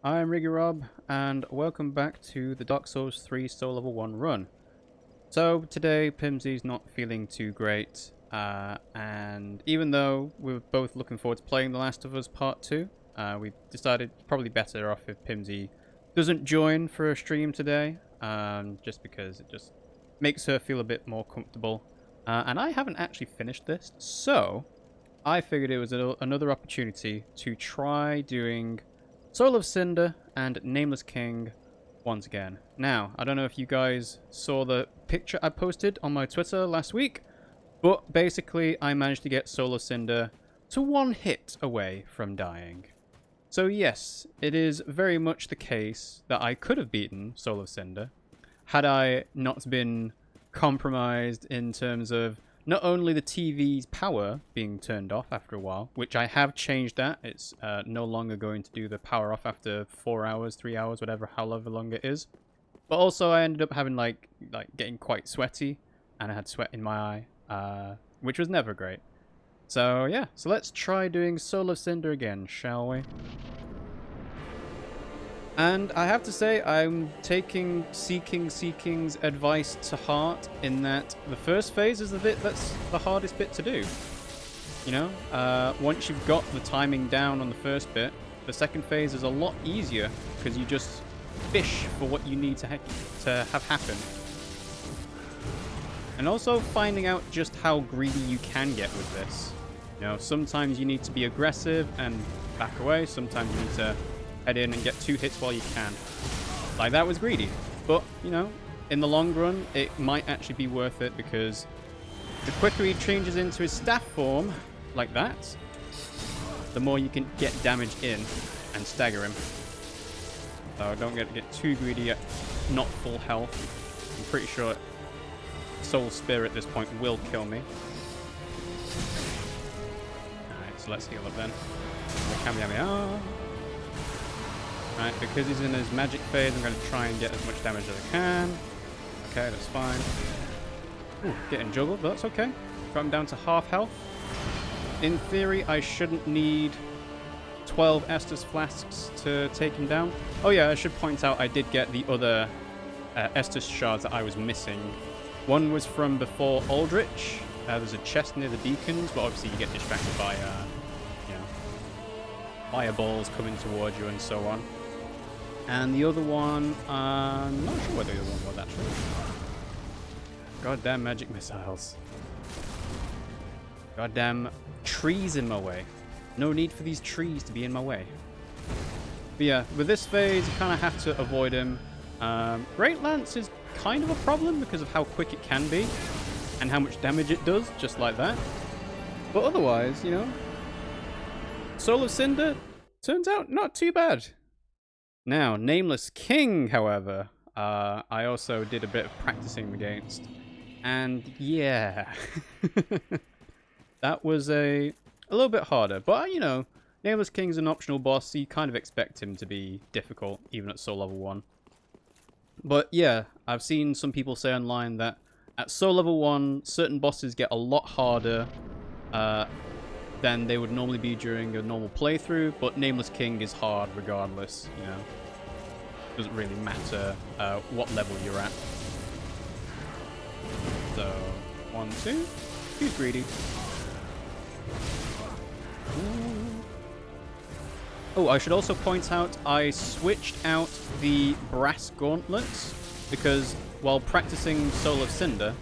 I'm RiggyRob, and welcome back to the Dark Souls 3 Soul Level 1 run. So, today, Pimmsy's not feeling too great, and even though we're both looking forward to playing The Last of Us Part 2, we decided it's probably better off if Pimmsy doesn't join for a stream today, just because it just makes her feel a bit more comfortable. And I haven't actually finished this, so I figured it was another opportunity to try doing Soul of Cinder and Nameless King once again. Now, I don't know if you guys saw the picture I posted on my Twitter last week, but basically I managed to get Soul of Cinder to one hit away from dying. So yes, it is very much the case that I could have beaten Soul of Cinder had I not been compromised in terms of not only the TV's power being turned off after a while, which I have changed that. It's no longer going to do the power off after 4 hours, 3 hours, whatever, however long it is. But also I ended up having like getting quite sweaty, and I had sweat in my eye, which was never great. So yeah, so let's try doing Soul of Cinder again, shall we? And I have to say, I'm taking Seeking's advice to heart in that the first phase is the bit that's the hardest bit to do. You know, once you've got the timing down on the first bit, the second phase is a lot easier because you just fish for what you need to have happen. And also finding out just how greedy you can get with this. You know, sometimes you need to be aggressive and back away, sometimes you need to head in and get 2 hits while you can. Like, that was greedy. But, you know, in the long run, it might actually be worth it because the quicker he changes into his staff form, like that, the more you can get damage in and stagger him. So don't get too greedy at not full health. I'm pretty sure Soul Spear at this point will kill me. Alright, so let's heal up then. Right, because he's in his magic phase, I'm going to try and get as much damage as I can. Okay, that's fine. Ooh, getting juggled, but that's okay. Got him down to half health. In theory, I shouldn't need 12 Estus flasks to take him down. Oh yeah, I should point out I did get the other Estus shards that I was missing. One was from before Aldrich. There's a chest near the beacons, but obviously you get distracted by, you know, fireballs coming towards you and so on. And the other one, I'm not sure what the other one was actually. Goddamn magic missiles. Goddamn trees in my way. No need for these trees to be in my way. But yeah, with this phase, you kind of have to avoid him. Great Lance is kind of a problem because of how quick it can be and how much damage it does, just like that. But otherwise, you know, Soul of Cinder turns out not too bad. Now, Nameless King, however, I also did a bit of practicing against. And yeah, that was a little bit harder. But, you know, Nameless King's an optional boss, so you kind of expect him to be difficult, even at Soul Level 1. But yeah, I've seen some people say online that at Soul Level 1, certain bosses get a lot harder than they would normally be during a normal playthrough, but Nameless King is hard regardless, you know. Doesn't really matter what level you're at. So, 1, 2. Who's greedy? Ooh. Oh, I should also point out I switched out the brass gauntlets because while practicing Soul of Cinder,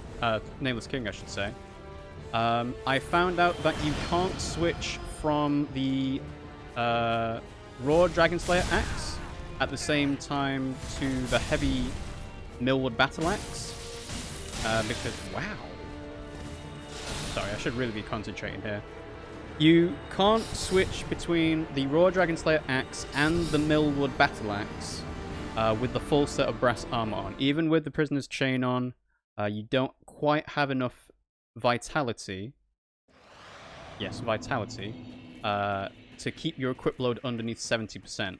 Nameless King I should say, I found out that you can't switch from the raw Dragon Slayer axe at the same time to the heavy Millwood Battle Axe. Because, wow. Sorry, I should really be concentrating here. You can't switch between the raw Dragon Slayer axe and the Millwood Battle Axe with the full set of brass armor on. Even with the Prisoner's Chain on, you don't quite have enough vitality. Yes, vitality. To keep your equip load underneath 70%.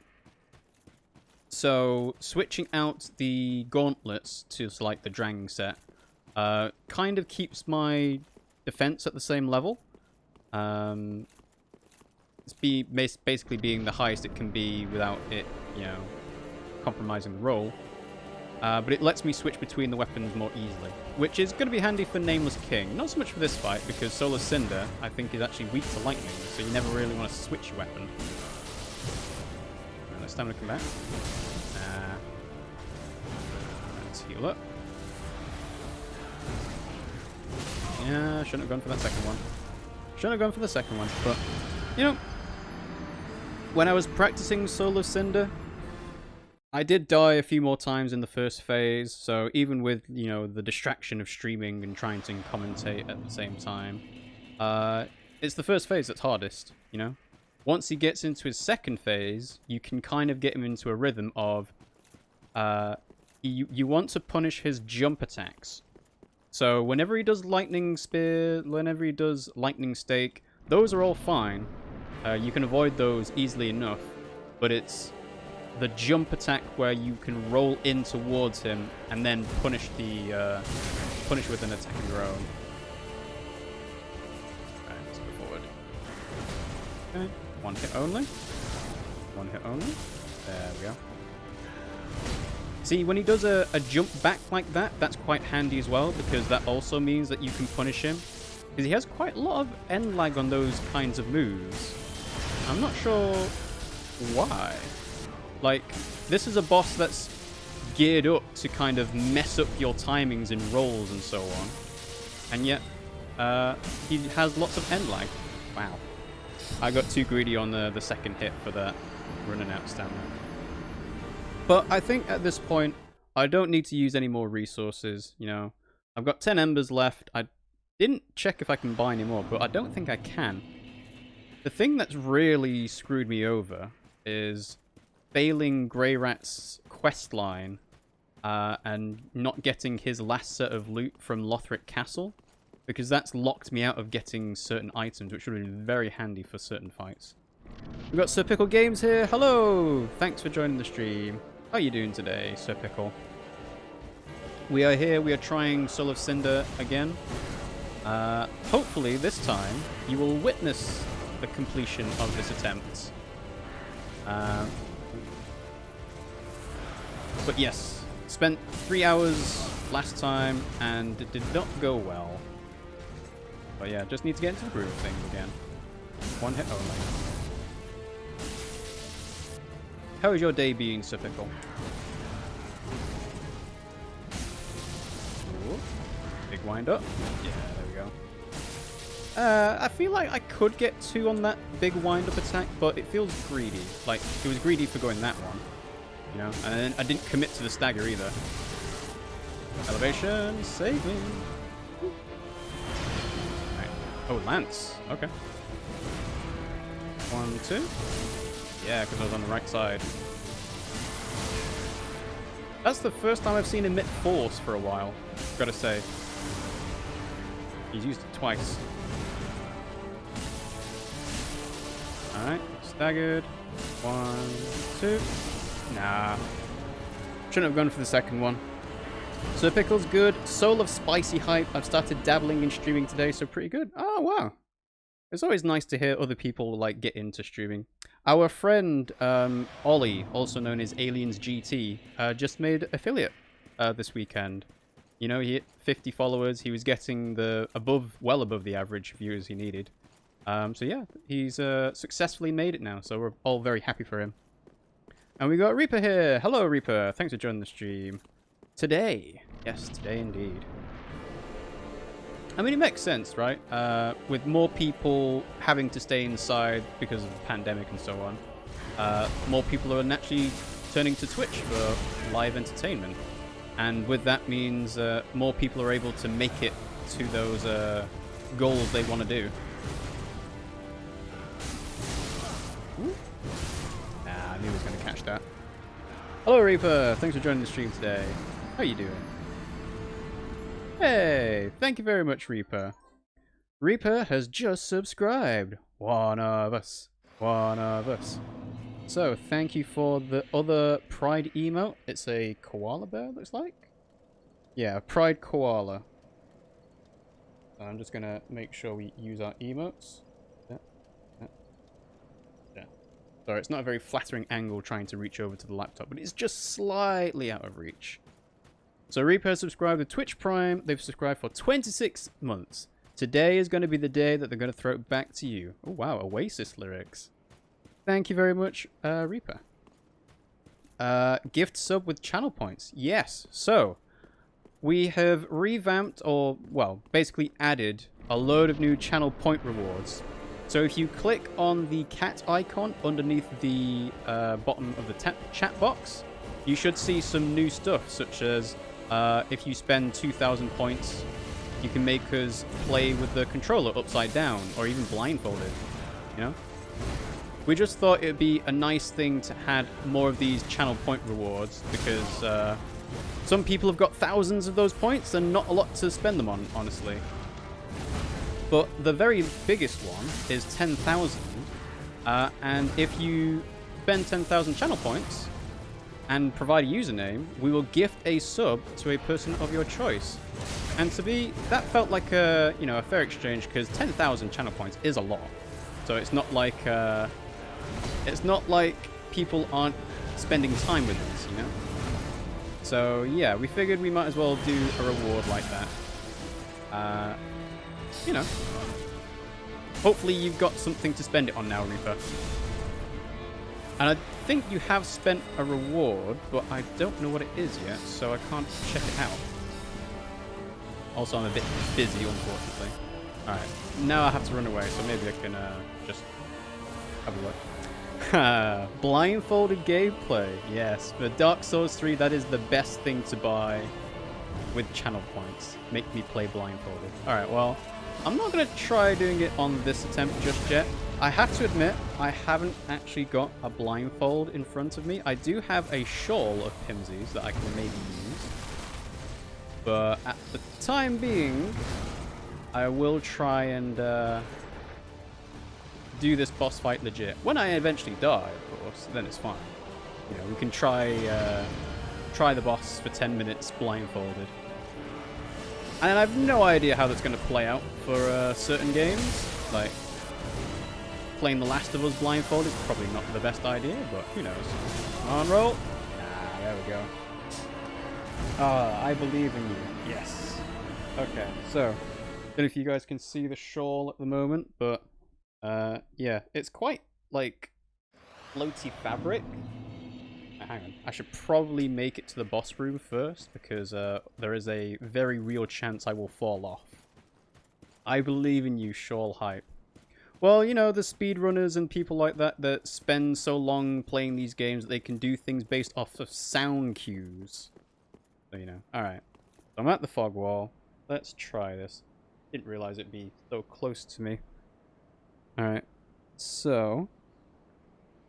So, switching out the gauntlets to, like, the Drang set kind of keeps my defense at the same level. It's basically being the highest it can be without it, you know, compromising the roll. But it lets me switch between the weapons more easily, which is going to be handy for Nameless King. Not so much for this fight, because Solar Cinder, I think, is actually weak to lightning, so you never really want to switch your weapon. Right, let's time to come back. Let's heal up. Yeah, shouldn't have gone for that second one. Shouldn't have gone for the second one, but, you know, when I was practicing Solar Cinder, I did die a few more times in the first phase, so even with, you know, the distraction of streaming and trying to commentate at the same time, it's the first phase that's hardest, you know? Once he gets into his second phase, you can kind of get him into a rhythm of, you want to punish his jump attacks. So whenever he does Lightning Spear, whenever he does Lightning Stake, those are all fine. You can avoid those easily enough, but it's the jump attack where you can roll in towards him and then punish with an attack of your own. Alright, let's go forward. Okay, one hit only. One hit only. There we go. See, when he does a jump back like that, that's quite handy as well, because that also means that you can punish him. Because he has quite a lot of end lag on those kinds of moves. I'm not sure why. Like, this is a boss that's geared up to kind of mess up your timings and rolls and so on. And yet, he has lots of end lag. Wow. I got too greedy on the second hit for that, running out of stamina. But I think at this point, I don't need to use any more resources, you know. I've got 10 embers left. I didn't check if I can buy any more, but I don't think I can. The thing that's really screwed me over is failing Grey Rat's questline and not getting his last set of loot from Lothric Castle, because that's locked me out of getting certain items, which would have been very handy for certain fights. We've got Sir Pickle Games here. Hello! Thanks for joining the stream. How are you doing today, Sir Pickle? We are here. We are trying Soul of Cinder again. Hopefully, this time, you will witness the completion of this attempt. But yes, spent 3 hours last time, and it did not go well. But yeah, just need to get into the groove of things again. One hit only. How is your day being, Sir Pickle? Ooh, big wind up. Yeah, there we go. I feel like I could get 2 on that big wind up attack, but it feels greedy. Like, it was greedy for going that one. You know, and then I didn't commit to the stagger either. Elevation, save me. Right. Oh, Lance. Okay. 1, 2. Yeah, because I was on the right side. That's the first time I've seen him emit force for a while, gotta say. He's used it twice. Alright, staggered. 1, 2. Nah. Shouldn't have gone for the second one. So Pickle's good. Soul of Spicy Hype. I've started dabbling in streaming today, so pretty good. Oh, wow. It's always nice to hear other people like get into streaming. Our friend Ollie, also known as Aliens GT, just made affiliate this weekend. You know, he hit 50 followers. He was getting the well above the average viewers he needed. So yeah, he's successfully made it now. So we're all very happy for him. And we got Reaper here. Hello, Reaper. Thanks for joining the stream. Today. Yes, today indeed. I mean, it makes sense, right? With more people having to stay inside because of the pandemic and so on, more people are naturally turning to Twitch for live entertainment. And with that means more people are able to make it to those goals they want to do. Ooh. Nah, I knew he was going to catch that. Hello, Reaper. Thanks for joining the stream today. How you doing? Hey, thank you very much, Reaper. Reaper has just subscribed. One of us. One of us. So, thank you for the other Pride emote. It's a koala bear, looks like. Yeah, Pride koala. I'm just going to make sure we use our emotes. Yeah. Sorry, it's not a very flattering angle trying to reach over to the laptop, but it's just slightly out of reach. So Reaper has subscribed to Twitch Prime. They've subscribed for 26 months. Today is going to be the day that they're going to throw it back to you. Oh, wow. Oasis lyrics. Thank you very much, Reaper. Gift sub with channel points. Yes. So, we have revamped or, well, basically added a load of new channel point rewards. So if you click on the cat icon underneath the bottom of the chat box, you should see some new stuff, such as if you spend 2,000 points, you can make us play with the controller upside down, or even blindfolded, you know? We just thought it'd be a nice thing to add more of these channel point rewards, because some people have got thousands of those points and not a lot to spend them on, honestly. But the very biggest one is 10,000, and if you spend 10,000 channel points and provide a username, we will gift a sub to a person of your choice. And to be, that felt like a, you know, a fair exchange, because 10,000 channel points is a lot. So it's not like people aren't spending time with us, you know? So yeah, we figured we might as well do a reward like that. You know, hopefully you've got something to spend it on now, Reaper. And I think you have spent a reward, but I don't know what it is yet, so I can't check it out. Also, I'm a bit busy, unfortunately. Alright, now I have to run away, so maybe I can just have a look. Blindfolded gameplay. Yes, for Dark Souls 3, that is the best thing to buy with channel points. Make me play blindfolded. Alright, well, I'm not going to try doing it on this attempt just yet. I have to admit, I haven't actually got a blindfold in front of me. I do have a shawl of Pimmsy's that I can maybe use. But at the time being, I will try and do this boss fight legit. When I eventually die, of course, then it's fine. You know, we can try the boss for 10 minutes blindfolded. And I have no idea how that's going to play out for certain games. Like, playing The Last of Us blindfolded is probably not the best idea, but who knows. Come on, roll. Ah, there we go. I believe in you. Yes. Okay, so, I don't know if you guys can see the shawl at the moment, but yeah, it's quite, like, floaty fabric. Hang on. I should probably make it to the boss room first, because there is a very real chance I will fall off. I believe in you, shawl hype. Well, you know, the speedrunners and people like that that spend so long playing these games that they can do things based off of sound cues. So, you know. Alright. So I'm at the fog wall. Let's try this. Didn't realize it'd be so close to me. Alright. So,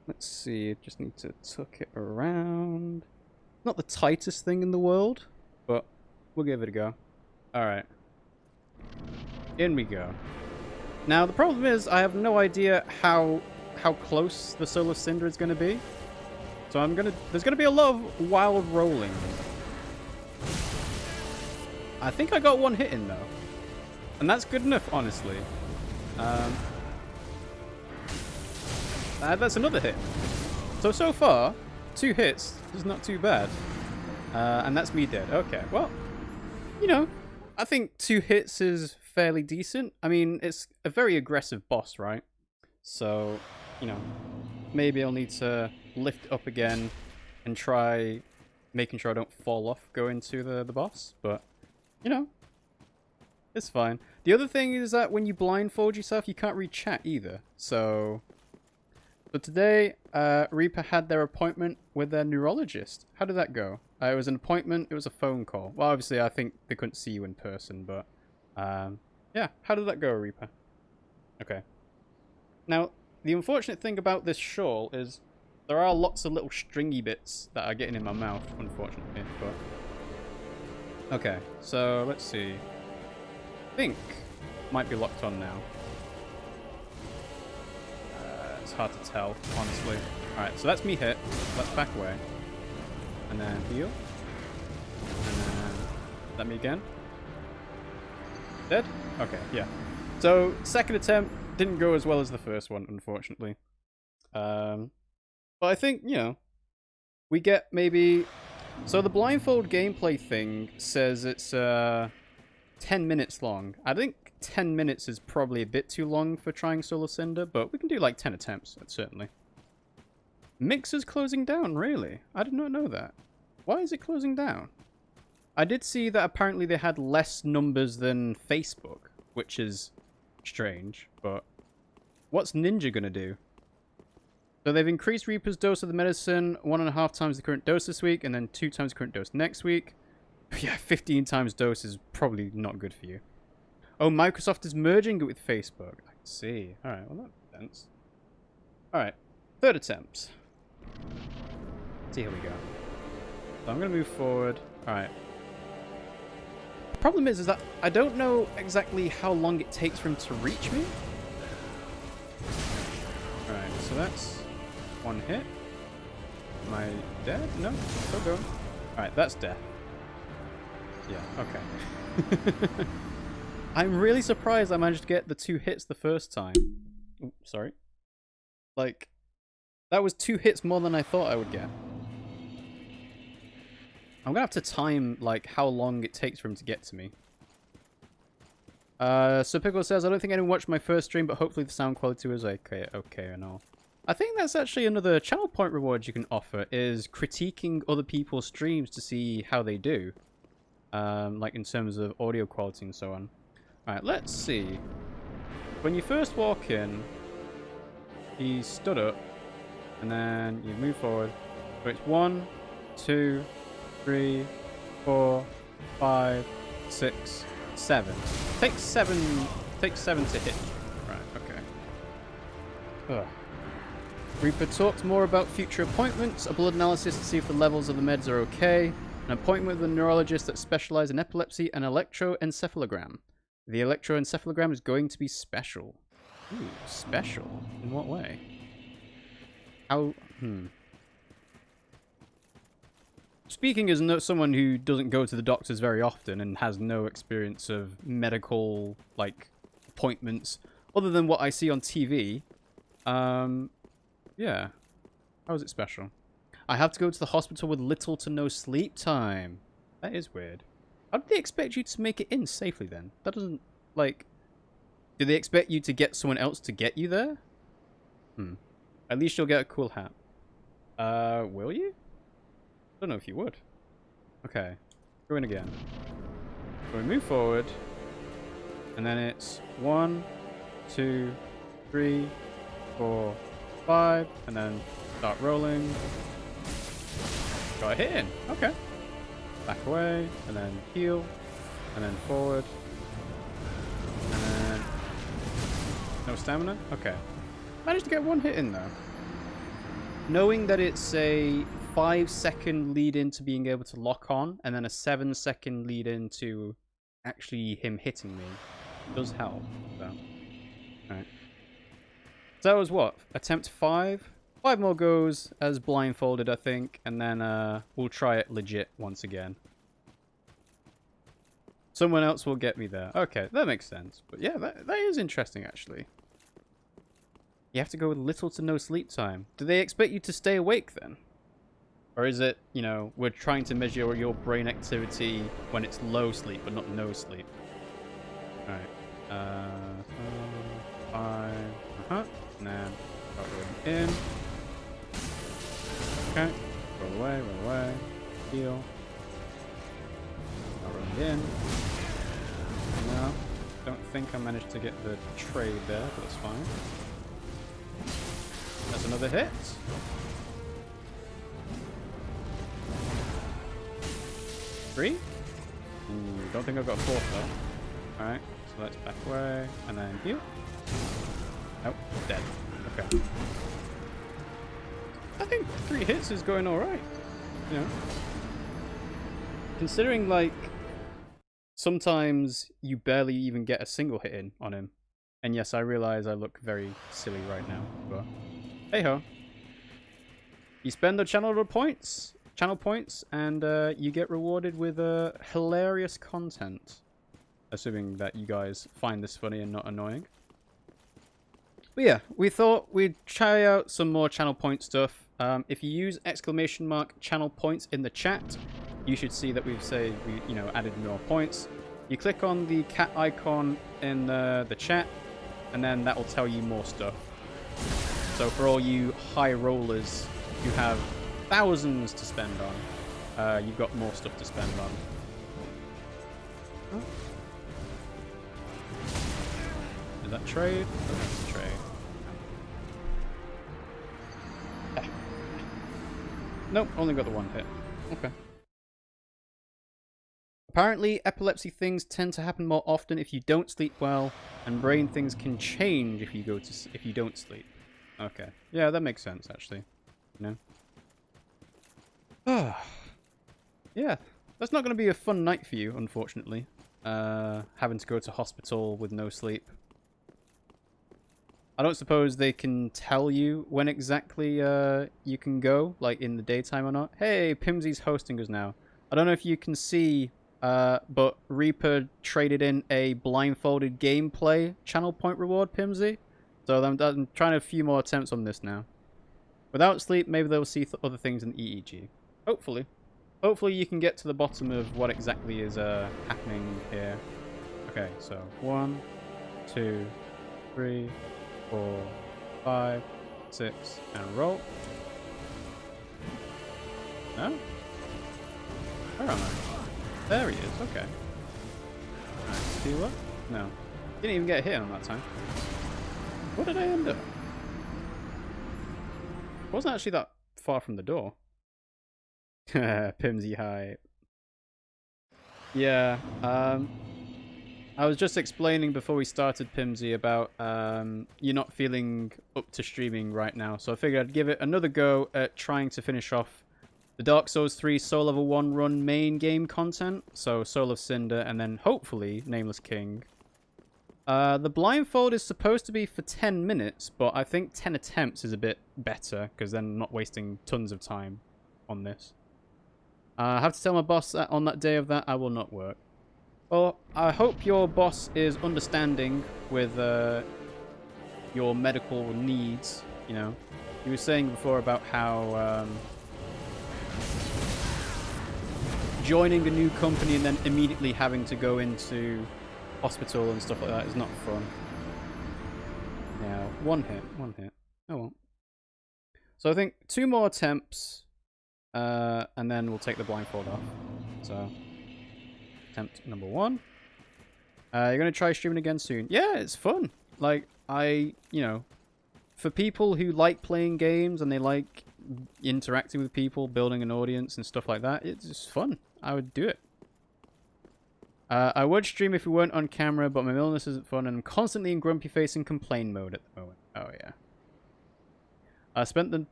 let's see, just need to tuck it around. Not the tightest thing in the world, but we'll give it a go. Alright. In we go. Now, the problem is, I have no idea how close the Solar Cinder is going to be. So there's going to be a lot of wild rolling. I think I got one hit in, though. And that's good enough, honestly. That's another hit. So far, 2 hits is not too bad. And that's me dead. Okay, well, you know, I think 2 hits is fairly decent. I mean, it's a very aggressive boss, right? So, you know, maybe I'll need to lift up again and try making sure I don't fall off going to the boss. But, you know, it's fine. The other thing is that when you blindfold yourself, you can't read chat either. So today, Reaper had their appointment with their neurologist. How did that go? It was an appointment. It was a phone call. Well, obviously, I think they couldn't see you in person, but yeah. How did that go, Reaper? Okay. Now, the unfortunate thing about this shawl is there are lots of little stringy bits that are getting in my mouth, unfortunately. But okay, so let's see. I think might be locked on now. It's hard to tell, honestly. Alright, so that's me hit. Let's back away. And then heal. And then let me again. Dead? Okay, yeah. So, second attempt didn't go as well as the first one, unfortunately. But I think, you know, we get maybe... So the blindfold gameplay thing says it's 10 minutes long. I think 10 minutes is probably a bit too long for trying solo Cinder, but we can do like 10 attempts, certainly. Mixer's closing down, really? I did not know that. Why is it closing down? I did see that apparently they had less numbers than Facebook, which is strange, but what's Ninja gonna do? So they've increased Reaper's dose of the medicine 1.5 times the current dose this week, and then 2 times the current dose next week. Yeah, 15 times dose is probably not good for you. Oh, Microsoft is merging it with Facebook. I see. Alright, well that makes sense. Alright, third attempt. Let's see how we go. So I'm going to move forward. Alright. The problem is that I don't know exactly how long it takes for him to reach me. Alright, so that's... one hit. Am I dead? No, still going. Alright, that's death. Yeah, okay. I'm really surprised I managed to get the 2 hits the first time. Ooh, sorry. Like, that was 2 hits more than I thought I would get. I'm gonna have to time, like, how long it takes for him to get to me. So Pickle says, I don't think anyone watched my first stream, but hopefully the sound quality was okay and all. I think that's actually another channel point reward you can offer, is critiquing other people's streams to see how they do. Like in terms of audio quality and so on. Alright, let's see. When you first walk in, he stood up, and then you move forward. So it's 1, 2, 3, 4, 5, 6, 7. Takes 7 to hit you. Right, okay. Ugh. Reaper talked more about future appointments, a blood analysis to see if the levels of the meds are okay, an appointment with a neurologist that specializes in epilepsy, and electroencephalogram. The electroencephalogram is going to be special. Ooh, special? In what way? How... Speaking as someone who doesn't go to the doctors very often and has no experience of medical, like, appointments, other than what I see on TV, yeah. How is it special? I have to go to the hospital with little to no sleep time. That is weird. How do they expect you to make it in safely then? That doesn't, like... Do they expect you to get someone else to get you there? At least you'll get a cool hat. Will you? I don't know if you would. Okay. Go in again. So we move forward. And then it's 1, 2, 3, 4, 5, and then start rolling. Got a hit in. Okay. Back away, and then heal, and then forward, and then no stamina. Okay. Managed to get 1 hit in though. Knowing that it's a 5-second lead into being able to lock on, and then a 7-second lead into actually him hitting me, does help. So, alright. So that was what? Attempt 5? 5 more goes as blindfolded, I think, and then we'll try it legit once again. Someone else will get me there. Okay, that makes sense. But yeah, that is interesting, actually. You have to go with little to no sleep time. Do they expect you to stay awake then? Or is it, you know, we're trying to measure your brain activity when it's low sleep, but not no sleep? Alright. 5. And then start rolling in. Okay. Roll away. Heal. Start rolling in. No. Don't think I managed to get the trade there, but that's fine. That's another hit. Three? Ooh, don't think I've got a 4th though. Alright, so let's back away and then heal. Nope, dead. Okay. I think 3 hits is going alright. You know. Considering, like, sometimes you barely even get a single hit in on him. And yes, I realize I look very silly right now, but hey ho. You spend the channel points, and you get rewarded with hilarious content. Assuming that you guys find this funny and not annoying. But yeah, we thought we'd try out some more channel point stuff. If you use !channel points in the chat, you should see that we've added more points. You click on the cat icon in the chat, and then that will tell you more stuff. So for all you high rollers who have thousands to spend on, you've got more stuff to spend on. Oh. Is that trade? Oh, that's trade. Nope, only got the one hit. Okay. Apparently, epilepsy things tend to happen more often if you don't sleep well, and brain things can change if you don't sleep. Okay. Yeah, that makes sense, actually. You know? Yeah, that's not going to be a fun night for you, unfortunately. Having to go to hospital with no sleep. I don't suppose they can tell you when exactly you can go, like in the daytime or not. Hey, Pimmsy's hosting us now. I don't know if you can see, but Reaper traded in a blindfolded gameplay channel point reward, Pimmsy. So I'm trying a few more attempts on this now. Without sleep, maybe they'll see other things in EEG. Hopefully. Hopefully you can get to the bottom of what exactly is happening here. Okay, so 1, 2, 3, 4, 5, 6, and roll. No? Where am I? There he is, okay. Alright, see what? No. Didn't even get hit on that time. What did I end up? Wasn't actually that far from the door. Pimmsy high. Yeah, I was just explaining before we started, Pimmsy, about you not feeling up to streaming right now. So I figured I'd give it another go at trying to finish off the Dark Souls 3 Soul Level 1 run main game content. So Soul of Cinder and then hopefully Nameless King. The blindfold is supposed to be for 10 minutes, but I think 10 attempts is a bit better because then I'm not wasting tons of time on this. I have to tell my boss that on that day of that I will not work. Well, I hope your boss is understanding with your medical needs, you know. He was saying before about how joining a new company and then immediately having to go into hospital and stuff like that is not fun. Yeah, one hit. Oh well. So I think 2 more attempts, and then we'll take the blindfold off. So, attempt number 1. You're gonna try streaming again soon. Yeah, it's fun. Like, you know, for people who like playing games and they like interacting with people, building an audience and stuff like that, it's just fun. I would do it. I would stream if we weren't on camera, but my illness isn't fun and I'm constantly in grumpy face and complain mode at the moment. Oh, yeah. I spent the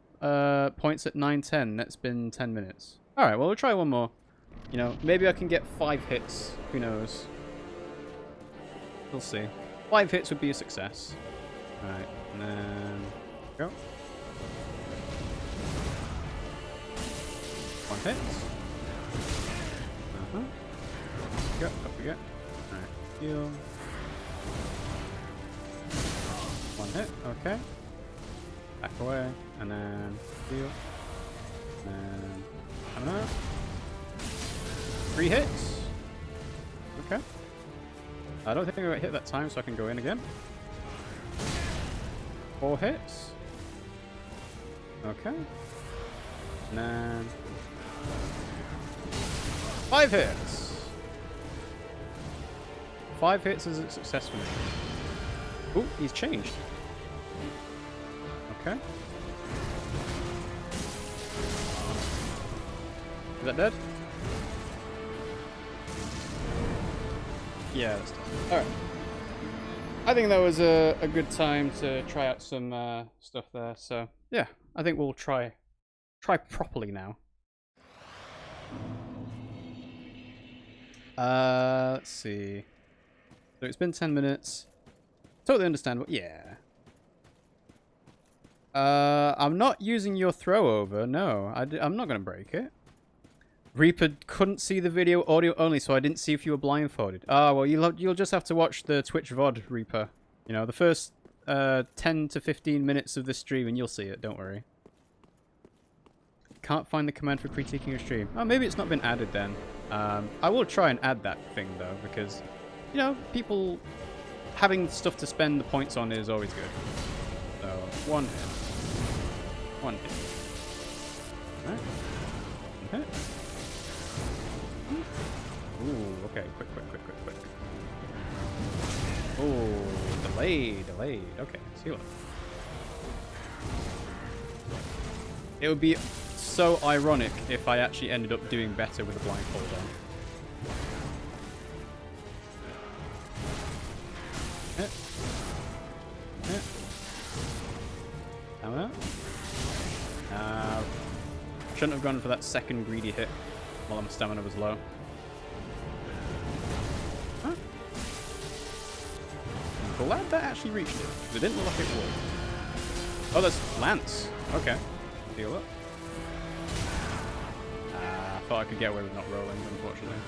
points at 9:10. That's been 10 minutes. Alright, well, we'll try one more. You know, maybe I can get 5 hits. Who knows? We'll see. 5 hits would be a success. Alright, and then... Go. 1 hit. Go, up we go. Alright, heal. 1 hit, okay. Back away, and then heal. And coming out. 3 hits. Okay. I don't think I'm going to hit that time, so I can go in again. 4 hits. Okay. And then 5 hits. 5 hits is a success for me. Ooh, he's changed. Okay. Is that dead? Yeah, that's dead. Alright. I think that was a good time to try out some stuff there. So, yeah, I think we'll try properly now. Let's see. So it's been 10 minutes. Totally understandable. Yeah. I'm not using your throw over. No, I'm not going to break it. Reaper couldn't see the video audio only, so I didn't see if you were blindfolded. Ah, well, you'll just have to watch the Twitch VOD, Reaper. You know, the first 10 to 15 minutes of the stream and you'll see it. Don't worry. can't find the command for critiquing a stream. Oh, maybe it's not been added then. I will try and add that thing though, because, you know, people having stuff to spend the points on is always good. So, one hit. One hit. Alright. One hit. Ooh, okay. Quick. Ooh, delayed. Okay, seal it. It would be so ironic if I actually ended up doing better with a blindfold on. Shouldn't have gone for that second greedy hit while my stamina was low. Huh? I'm glad that actually reached it, because it didn't look like it would. Oh, there's Lance. Okay. Deal up. I thought I could get away with not rolling, unfortunately.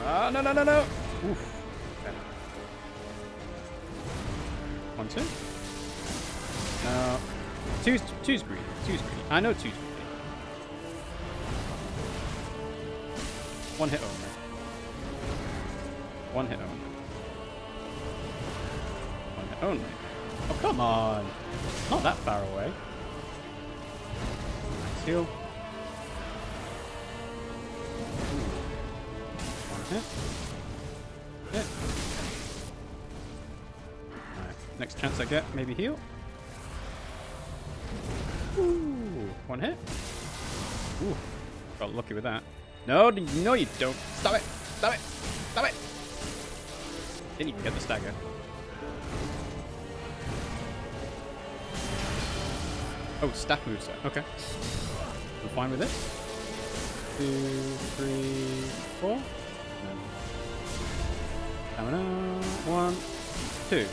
No. Oof. Okay. 1, 2. No. Two's greedy. I know two's greedy. One hit only. One hit only. Oh, come on. Not that far away. Nice heal. One hit. Hit. Alright. Next chance I get, maybe heal. Ooh. One hit. Ooh. Got lucky with that. No, you don't. Stop it. Didn't even get the stagger. Oh, staff moveset. Okay. I'm fine with it. 2, 3, 4. Stamina. 1, 2.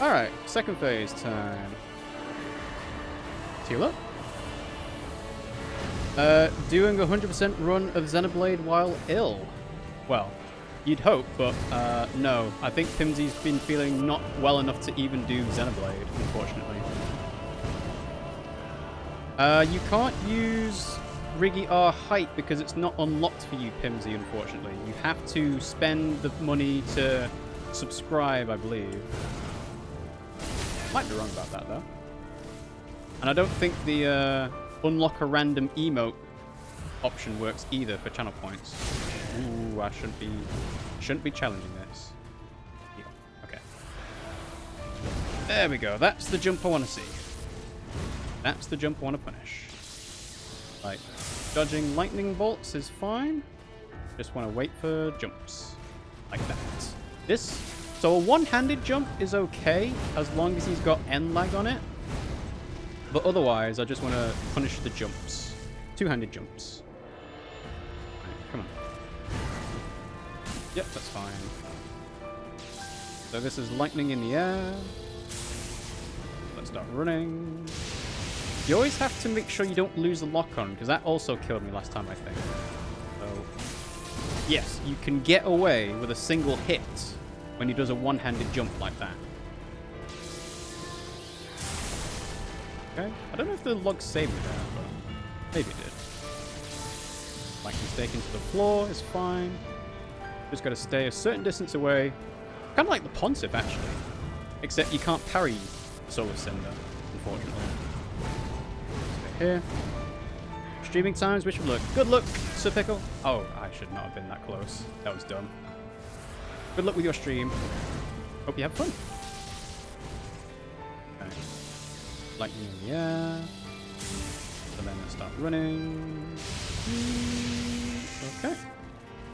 Alright, second phase time. Heal up. Doing a 100% run of Xenoblade while ill. Well, you'd hope, but no. I think Pimmsy's been feeling not well enough to even do Xenoblade, unfortunately. You can't use RiggyRob height because it's not unlocked for you, Pimmsy, unfortunately. You have to spend the money to subscribe, I believe. Might be wrong about that, though. And I don't think the unlock a random emote option works either for channel points. Ooh, I shouldn't be challenging this. Yeah, okay. There we go. That's the jump I want to see. That's the jump I want to punish. Like, dodging lightning bolts is fine. Just want to wait for jumps. Like that. So a one-handed jump is okay, as long as he's got end lag on it. But otherwise, I just want to punish the jumps. Two-handed jumps. Right, come on. Yep, that's fine. So this is lightning in the air. Let's start running. You always have to make sure you don't lose the lock-on, because that also killed me last time, I think. So, yes, you can get away with a single hit when he does a one-handed jump like that. Okay, I don't know if the log saved me there, but maybe it did. Like mistake into the floor is fine. Just got to stay a certain distance away. Kind of like the Pontiff, actually. Except you can't parry Solar Cinder, unfortunately. Stay here. Streaming times, wish of luck. Good luck, Sir Pickle. Oh, I should not have been that close. That was dumb. Good luck with your stream. Hope you have fun. Okay. Lightning in the air. So then let's start running. Okay.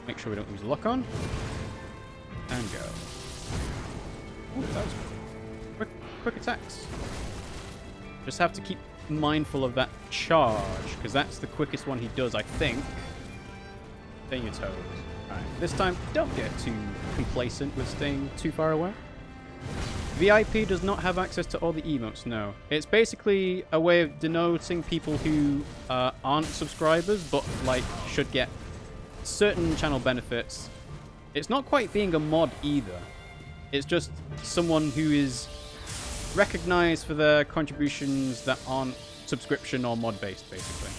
Make sure we don't lose the lock on. And go. Ooh, that was quick attacks. Just have to keep mindful of that charge, because that's the quickest one he does, I think. Stay your toes. Alright, this time, don't get too complacent with staying too far away. VIP does not have access to all the emotes, no. It's basically a way of denoting people who aren't subscribers, but, like, should get certain channel benefits. It's not quite being a mod either. It's just someone who is recognized for their contributions that aren't subscription or mod-based, basically.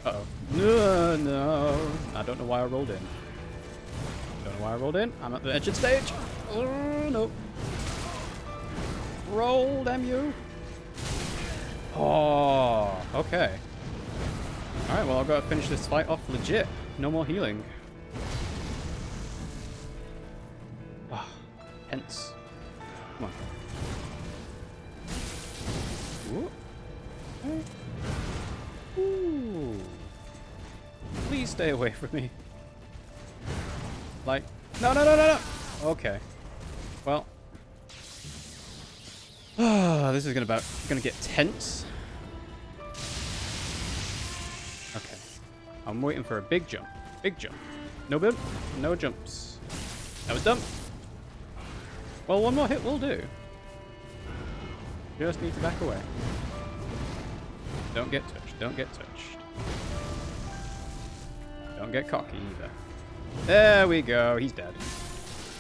Uh-oh. No, no. I don't know why I rolled in. Don't know why I rolled in. I'm at the edge of the stage. Oh, no. Roll, damn you. Oh, okay. Alright, well, I've got to finish this fight off legit. No more healing. Oh, hence. Come on. Ooh. Okay. Ooh. Please stay away from me. Like, no, no, no, no, no. Okay. Well. This is gonna get tense. Okay. I'm waiting for a big jump. Big jump. No bump. No jumps. That was dumb. Well, one more hit will do. Just need to back away. Don't get touched. Don't get touched. Don't get cocky either. There we go. He's dead.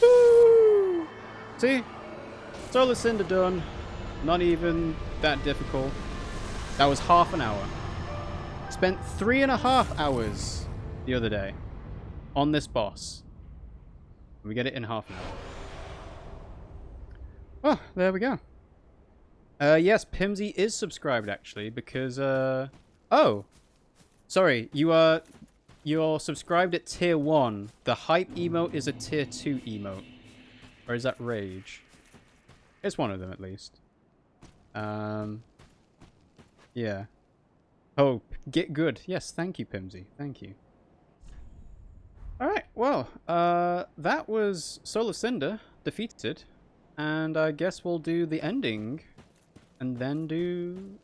Woo! See? Solar Cinder done. Not even that difficult. That was half an hour. Spent 3.5 hours the other day on this boss. We get it in half an hour. Oh, there we go. Yes, Pimmsy is subscribed actually because oh, sorry, you're subscribed at tier 1. The hype emote is a tier 2 emote, or is that rage? It's one of them at least. Yeah. Oh, get good. Yes, thank you, Pimmsy. Thank you. Alright, well, that was Solar Cinder defeated. And I guess we'll do the ending. And then do...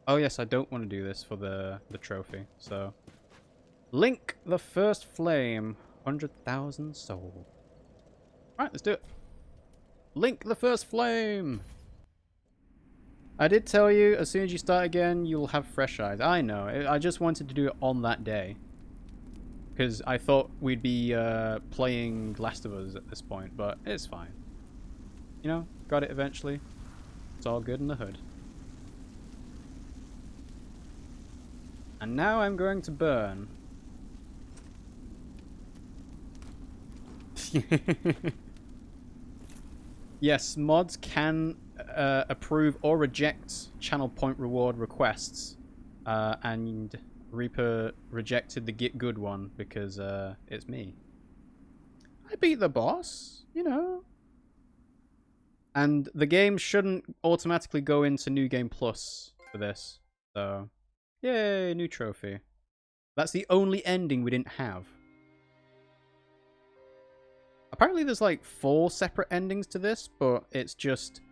Oh yes, I don't want to do this for the trophy, so... Link the First Flame. 100,000 soul. Alright, let's do it. Link the First Flame! I did tell you, as soon as you start again, you'll have fresh eyes. I know. I just wanted to do it on that day. Because I thought we'd be playing Last of Us at this point, but it's fine. You know, got it eventually. It's all good in the hood. And now I'm going to burn. Yes, mods can approve or reject channel point reward requests. And Reaper rejected the Get Good one because it's me. I beat the boss, you know. And the game shouldn't automatically go into New Game Plus for this. So, yay, new trophy. That's the only ending we didn't have. Apparently there's like 4 separate endings to this, but it's just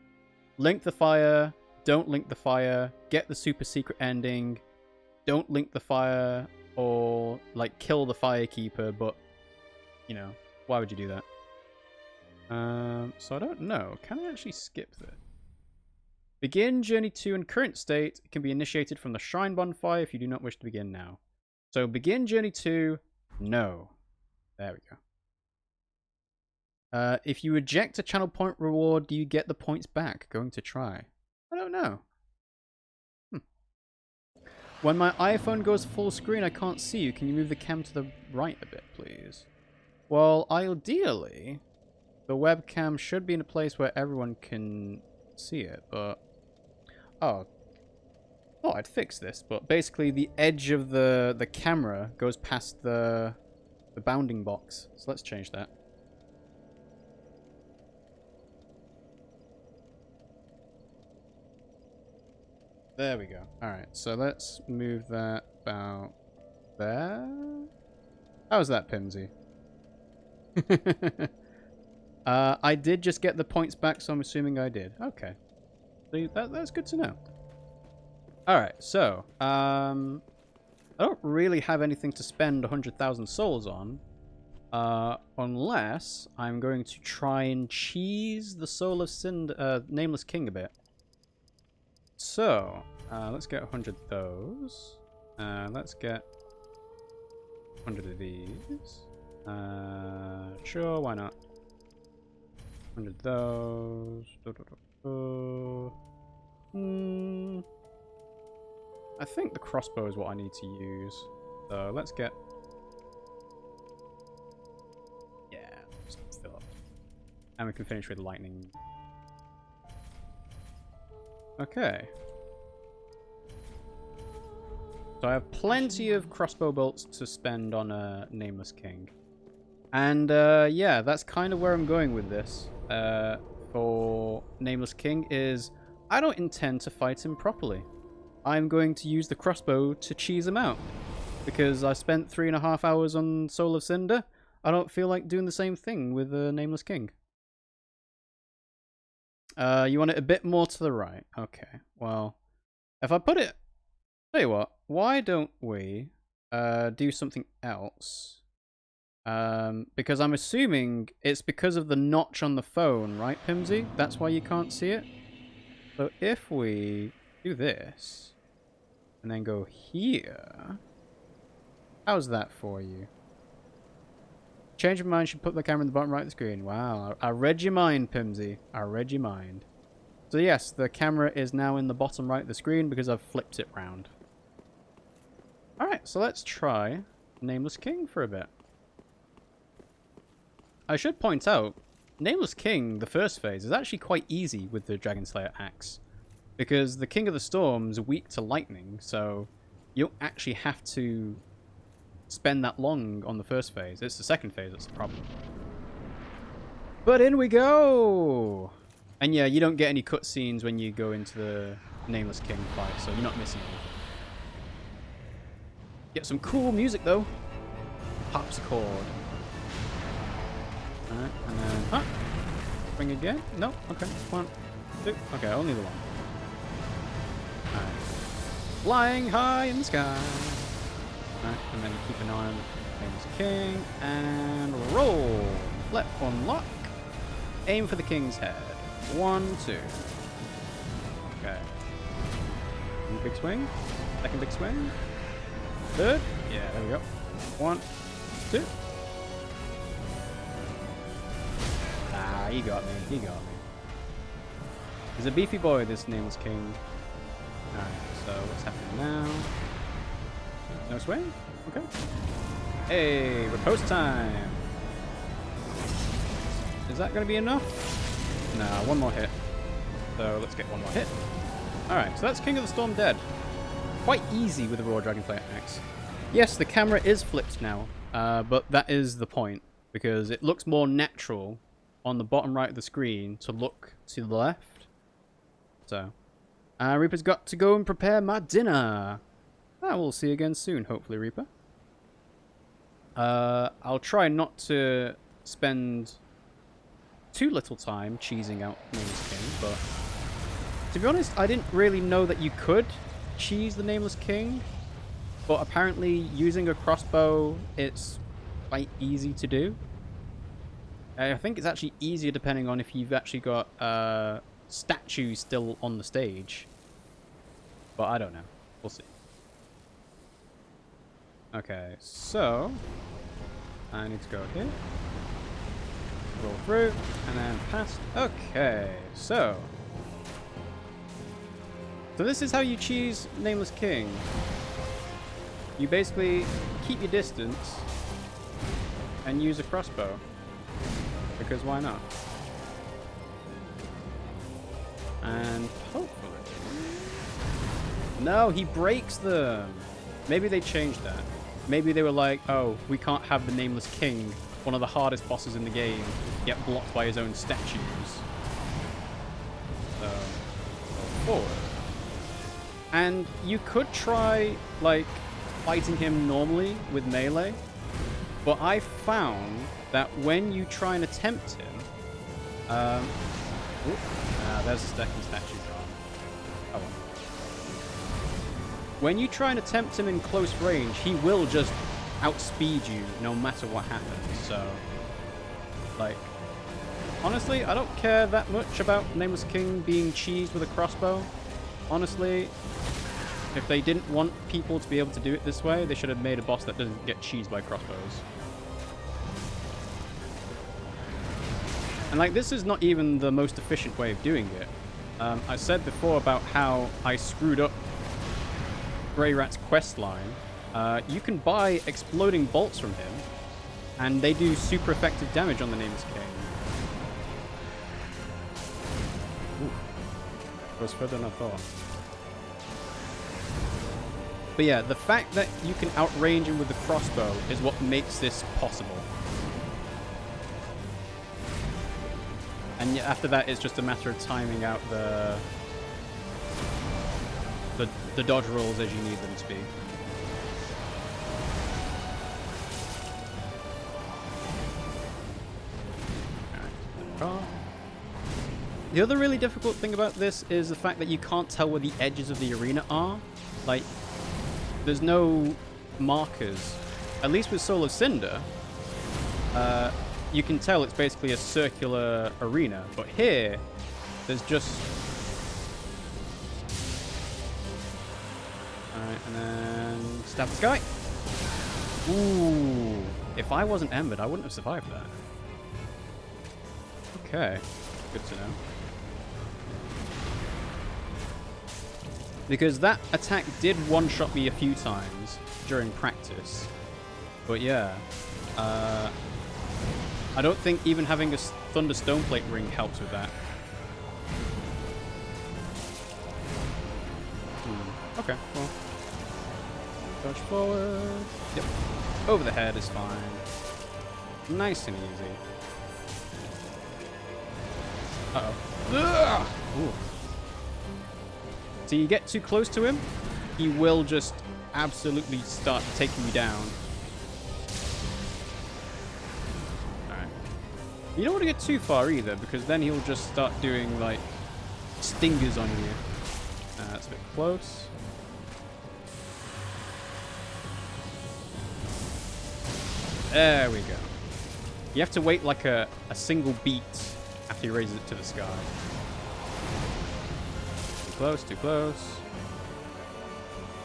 link the fire, don't link the fire, get the super secret ending, don't link the fire, or like kill the firekeeper, but you know, why would you do that? So I don't know. Can I actually skip this? Begin Journey 2 in current state. It can be initiated from the Shrine bonfire if you do not wish to begin now. So begin Journey 2, no. There we go. If you reject a channel point reward, do you get the points back? Going to try. I don't know. When my iPhone goes full screen, I can't see you. Can you move the cam to the right a bit, please? Well, ideally, the webcam should be in a place where everyone can see it, but... Oh, I'd fix this, but basically the edge of the camera goes past the bounding box. So let's change that. There we go. Alright, so let's move that about there. How's that, Pimmsy? I did just get the points back, so I'm assuming I did. Okay. That's good to know. Alright, so, I don't really have anything to spend 100,000 souls on. Unless I'm going to try and cheese the Soul of Cinder, Nameless King a bit. So, let's get 100 of those. Let's get 100 of these. Sure, why not? 100 of those. I think the crossbow is what I need to use. So let's get... Yeah, just fill up. And we can finish with lightning. Okay. So I have plenty of crossbow bolts to spend on a Nameless King. And yeah, that's kind of where I'm going with this. For Nameless King is I don't intend to fight him properly. I'm going to use the crossbow to cheese him out. Because I spent 3.5 hours on Soul of Cinder. I don't feel like doing the same thing with the Nameless King. You want it a bit more to the right. Okay, well, if I put it... Tell you what, why don't we do something else? Because I'm assuming it's because of the notch on the phone, right, Pimmsy? That's why you can't see it? So if we do this, and then go here, how's that for you? Change of mind, should put the camera in the bottom right of the screen. Wow, I read your mind, Pimmsy. I read your mind. So yes, the camera is now in the bottom right of the screen because I've flipped it round. Alright, so let's try Nameless King for a bit. I should point out, Nameless King, the first phase, is actually quite easy with the Dragon Slayer axe. Because the King of the Storm is weak to lightning, so you don't actually have to spend that long on the first phase. It's the second phase that's the problem. But in we go! And yeah, you don't get any cutscenes when you go into the Nameless King fight, so you're not missing anything. Get some cool music though. Harpsichord. Alright, and then... Huh? Ring again? No? Okay. 1, 2. Okay, only the one. Alright. Flying high in the sky. Alright, and then keep an eye on Nameless King. And roll. Let unlock. Aim for the king's head. 1, 2. Okay. One big swing. Second big swing. Third. Yeah, there we go. 1, 2. Ah, he got me. He got me. He's a beefy boy, this Nameless King. Alright, so what's happening now? No swing? Okay. Hey, riposte time. Is that going to be enough? No, one more hit. So let's get one more hit. Alright, so that's King of the Storm dead. Quite easy with the Raw Dragon Slayer axe. Yes, the camera is flipped now, but that is the point, because it looks more natural on the bottom right of the screen to look to the left. So, Reaper's got to go and prepare my dinner. We'll see you again soon, hopefully, Reaper. I'll try not to spend too little time cheesing out Nameless King, but to be honest, I didn't really know that you could cheese the Nameless King, but apparently using a crossbow, it's quite easy to do. I think it's actually easier depending on if you've actually got statues still on the stage, but I don't know. We'll see. Okay, so I need to go here, roll through, and then past. Okay, so this is how you cheese Nameless King. You basically keep your distance and use a crossbow. Because why not? And hopefully... No, he breaks them! Maybe they changed that. Maybe they were like, oh, we can't have the Nameless King, one of the hardest bosses in the game, get blocked by his own statues. So, go forward. And you could try, like, fighting him normally with melee, but I found that when you try and attempt him, there's the second statue gone. Oh well. When you try and attempt him in close range, he will just outspeed you no matter what happens. So, like, honestly, I don't care that much about Nameless King being cheesed with a crossbow. Honestly, if they didn't want people to be able to do it this way, they should have made a boss that doesn't get cheesed by crossbows. And like, this is not even the most efficient way of doing it. I said before about how I screwed up Grey Rat's quest line, you can buy exploding bolts from him, and they do super effective damage on the Nameless King. Ooh. Goes further than I thought. But yeah, the fact that you can outrange him with the crossbow is what makes this possible. And after that, it's just a matter of timing out the dodge rolls as you need them to be. Alright. The other really difficult thing about this is the fact that you can't tell where the edges of the arena are. Like, there's no markers. At least with Soul of Cinder, you can tell it's basically a circular arena. But here, there's just... Alright, and then stab the sky. Ooh. If I wasn't embered, I wouldn't have survived that. Okay. Good to know. Because that attack did one-shot me a few times during practice. But yeah. I don't think even having a Thunder Stoneplate ring helps with that. Okay, well. Dodge forward. Yep. Over the head is fine. Nice and easy. Uh-oh. Ooh. So you get too close to him, he will just absolutely start taking you down. Alright. You don't want to get too far either, because then he'll just start doing, like, stingers on you. That's a bit close. There we go. You have to wait like a single beat after he raises it to the sky. Too close, too close.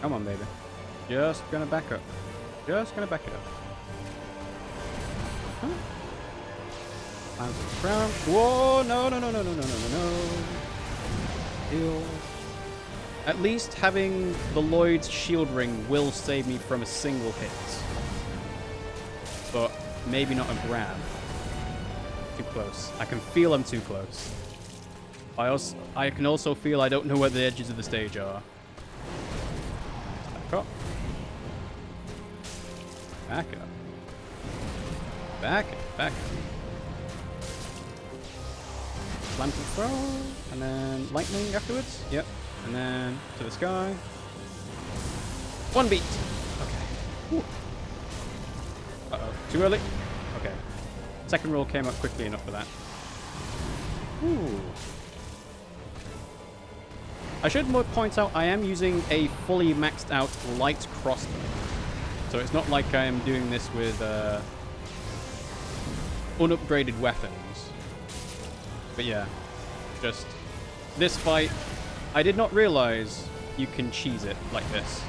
Come on, baby. Just gonna back up. Just gonna back it up. Huh? Whoa, no, no, no, no, no, no, no, no, no. Heal. At least having the Lloyd's shield ring will save me from a single hit. But maybe not a grab. Too close. I can feel I'm too close. I can also feel I don't know where the edges of the stage are. Back up. Back up. Back up. Back up. Slam to the throw. And then lightning afterwards. Yep. And then to the sky. One beat. Okay. Ooh. Uh-oh. Too early? Okay. Second roll came up quickly enough for that. Ooh. I should point out I am using a fully maxed out light crossbow. So it's not like I am doing this with unupgraded weapons. But yeah. Just this fight, I did not realize you can cheese it like this.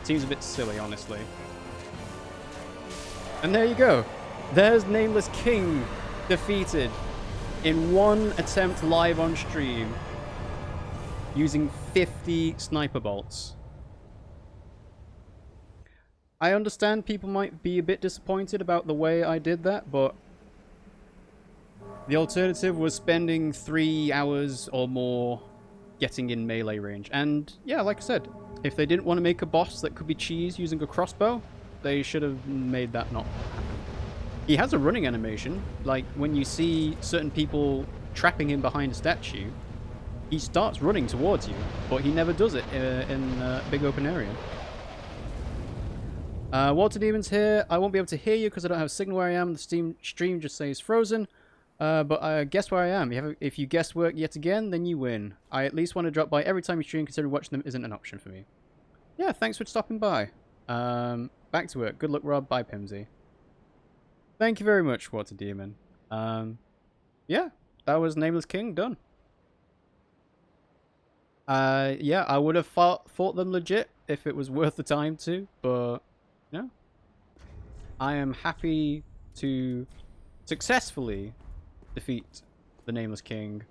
Seems a bit silly, honestly. And there you go. There's Nameless King defeated in one attempt live on stream using 50 sniper bolts. I understand people might be a bit disappointed about the way I did that, but the alternative was spending 3 hours or more getting in melee range. And yeah, like I said, if they didn't want to make a boss that could be cheesed using a crossbow, they should have made that not happen. He has a running animation. Like, when you see certain people trapping him behind a statue, he starts running towards you, but he never does it in a big open area. Walter Demon's here. I won't be able to hear you because I don't have signal where I am. The stream just says frozen. But guess where I am. If you guess work yet again, then you win. I at least want to drop by every time you stream, considering watching them isn't an option for me. Yeah, thanks for stopping by. Back to work. Good luck, Rob. Bye, Pimmsy. Thank you very much, Water Demon. Yeah, that was Nameless King done. Yeah, I would have fought them legit if it was worth the time to, but no. I am happy to successfully defeat the Nameless King.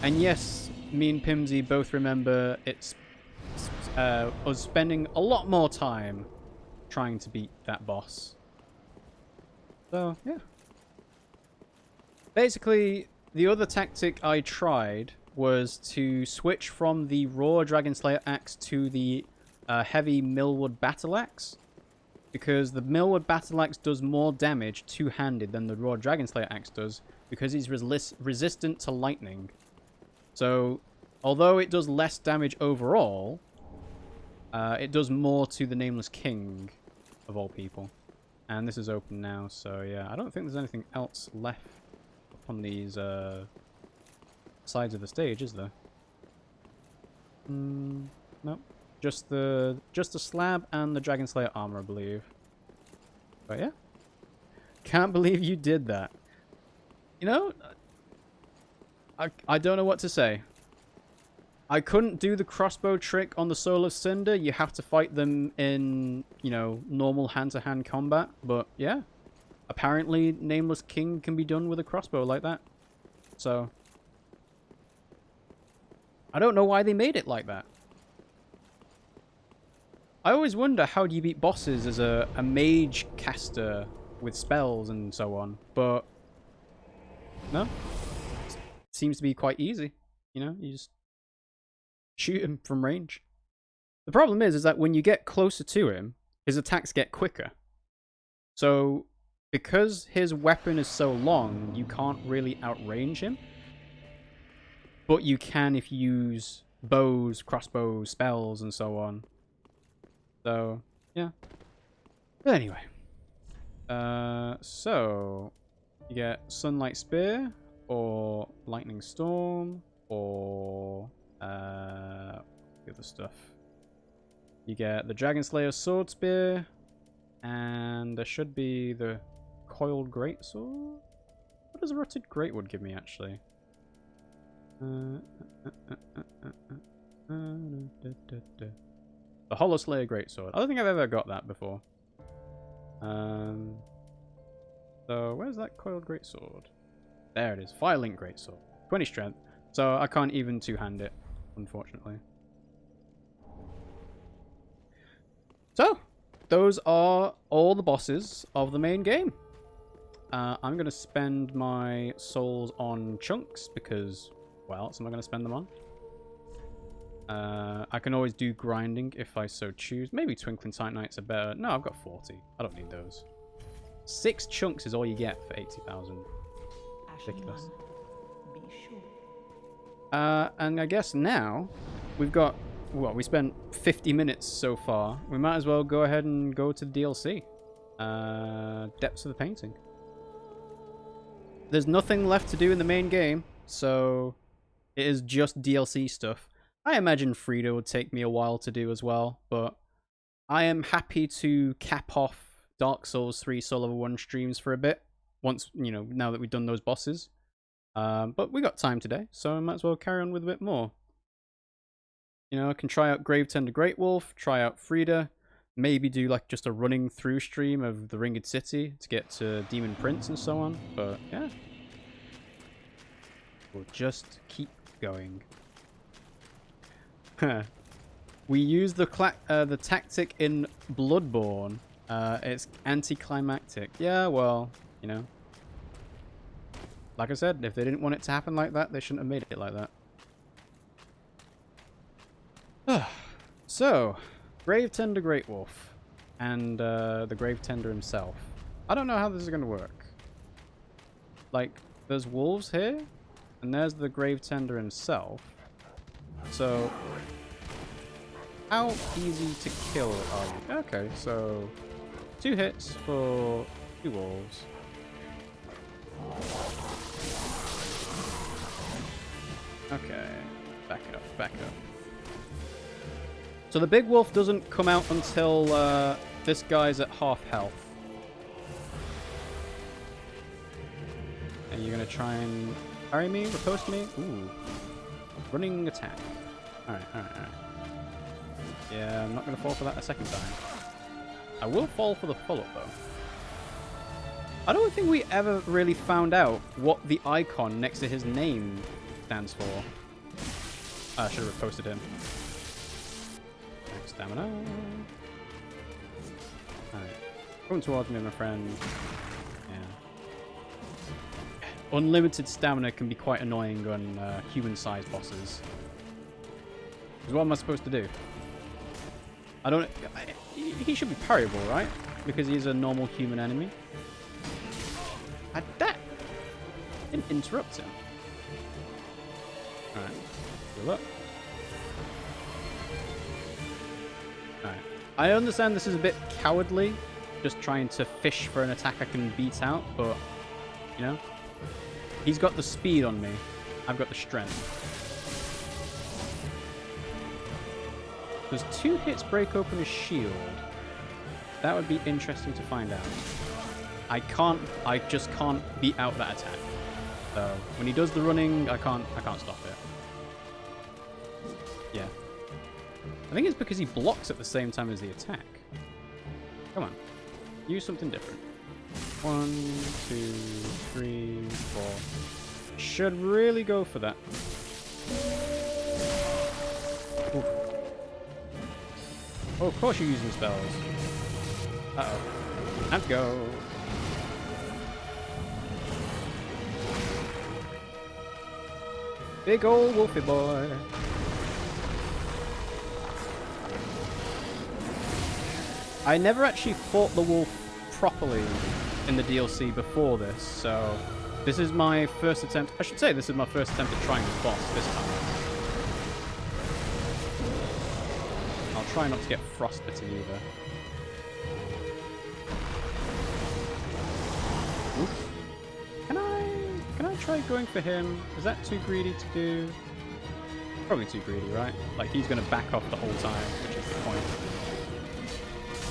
And yes, me and Pimmsy both remember its us spending a lot more time trying to beat that boss. So, yeah. Basically, the other tactic I tried was to switch from the raw Dragon Slayer axe to the heavy Millwood Battle Axe. Because the Millwood Battle Axe does more damage two-handed than the raw Dragon Slayer axe does, because he's resistant to lightning. So, although it does less damage overall, it does more to the Nameless King, of all people. And this is open now, so yeah, I don't think there's anything else left on these sides of the stage, is there? Nope. Just the slab and the Dragon Slayer armor, I believe. But yeah. Can't believe you did that. You know, I don't know what to say. I couldn't do the crossbow trick on the Soul of Cinder. You have to fight them in, you know, normal hand-to-hand combat. But yeah, apparently Nameless King can be done with a crossbow like that. So I don't know why they made it like that. I always wonder, how do you beat bosses as a mage caster with spells and so on, but no, it seems to be quite easy. You know, you just shoot him from range. The problem is that when you get closer to him, his attacks get quicker. So because his weapon is so long, you can't really outrange him, but you can if you use bows, crossbows, spells, and so on. So, yeah. But anyway. So, you get Sunlight Spear, or Lightning Storm, or, the other stuff. You get the Dragon Slayer Sword Spear, and there should be the Coiled Greatsword? What does a Rutted Greatwood give me, actually? The Hollow Slayer Greatsword. I don't think I've ever got that before. So, where's that Coiled Greatsword? There it is. Firelink Greatsword. 20 strength. So, I can't even two-hand it, unfortunately. So, those are all the bosses of the main game. I'm going to spend my souls on chunks, because what else am I going to spend them on? I can always do grinding if I so choose. Maybe Twinkling Titanites are better. No, I've got 40. I don't need those. 6 chunks is all you get for 80,000. Ridiculous. And I guess now we've got, well, we spent 50 minutes so far. We might as well go ahead and go to the DLC. Depths of the Painting. There's nothing left to do in the main game, so it is just DLC stuff. I imagine Frida would take me a while to do as well, but I am happy to cap off Dark Souls 3 Soul Level 1 streams for a bit, once, you know, now that we've done those bosses. But we got time today, so I might as well carry on with a bit more. You know, I can try out Gravetender Great Wolf, try out Frida, maybe do like just a running through stream of the Ringed City to get to Demon Prince and so on, but yeah. We'll just keep going. We use the tactic in Bloodborne. It's anticlimactic. Yeah, well, you know. Like I said, if they didn't want it to happen like that, they shouldn't have made it like that. So, Gravetender Great Wolf. And the Gravetender himself. I don't know how this is going to work. Like, there's wolves here. And there's the Gravetender himself. So, how easy to kill are you? Okay, so 2 hits for 2 wolves. Okay, back it up, back it up. So the big wolf doesn't come out until this guy's at half health. And you're gonna try and parry me, riposte me? Ooh. Running attack. Alright, alright, alright. Yeah, I'm not going to fall for that a second time. I will fall for the follow-up, though. I don't think we ever really found out what the icon next to his name stands for. I should have posted him. Stamina. Alright. Come towards me, my friend. Yeah. Unlimited stamina can be quite annoying on human-sized bosses. Because what am I supposed to do? I don't... he should be parryable, right? Because he's a normal human enemy. That didn't interrupt him. Alright. Good luck. Alright. I understand this is a bit cowardly, just trying to fish for an attack I can beat out, but, you know, he's got the speed on me. I've got the strength. Does 2 hits break open his shield? That would be interesting to find out. I just can't beat out that attack. So when he does the running, I can't stop it. Yeah. I think it's because he blocks at the same time as the attack. Come on. Use something different. 1, 2, 3, 4. Should really go for that. Oof. Oh, of course you're using spells. Uh-oh. Have to go. Big old wolfy boy. I never actually fought the wolf properly in the DLC before this, so this is my first attempt. I should say this is my first attempt at trying this boss this time. I'll try not to get frostbitten either. Oof. Can I try going for him? Is that too greedy to do? Probably too greedy, right? Like he's gonna back off the whole time, which is the point.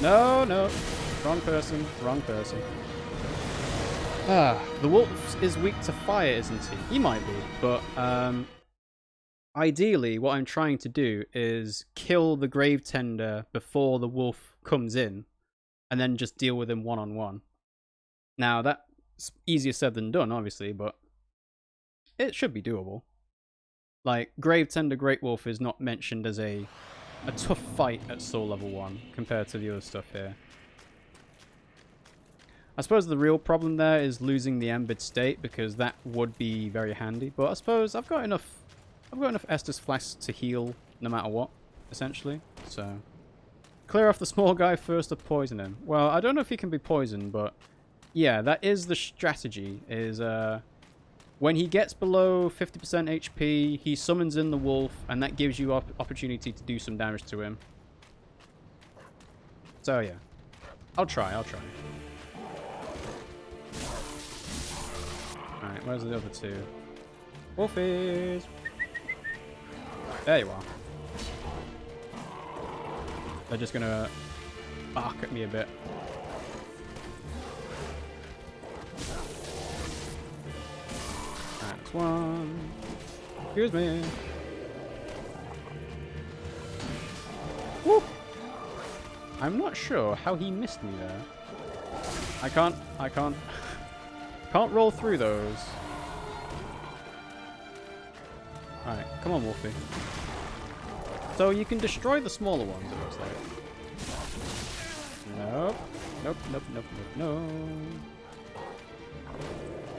No, no. Wrong person. Wrong person. Ah, the wolf is weak to fire, isn't he? He might be, but ideally what I'm trying to do is kill the grave tender before the wolf comes in and then just deal with him one-on-one. Now, that's easier said than done, obviously, but it should be doable. Like, grave tender Great Wolf is not mentioned as a tough fight at Soul Level 1 compared to the other stuff here. I suppose the real problem there is losing the Embered State, because that would be very handy. But I suppose I've got enough Estus Flasks to heal no matter what, essentially. So, clear off the small guy first or poison him. Well, I don't know if he can be poisoned, but yeah, that is the strategy, is when he gets below 50% HP, he summons in the wolf, and that gives you opportunity to do some damage to him. So yeah, I'll try. Alright, where's the other two? Wolfies! There you are. They're just gonna bark at me a bit. That's one. Excuse me. Woo! I'm not sure how he missed me there. I can't roll through those. Alright, come on, Wolfie. So you can destroy the smaller ones, it looks like. Nope.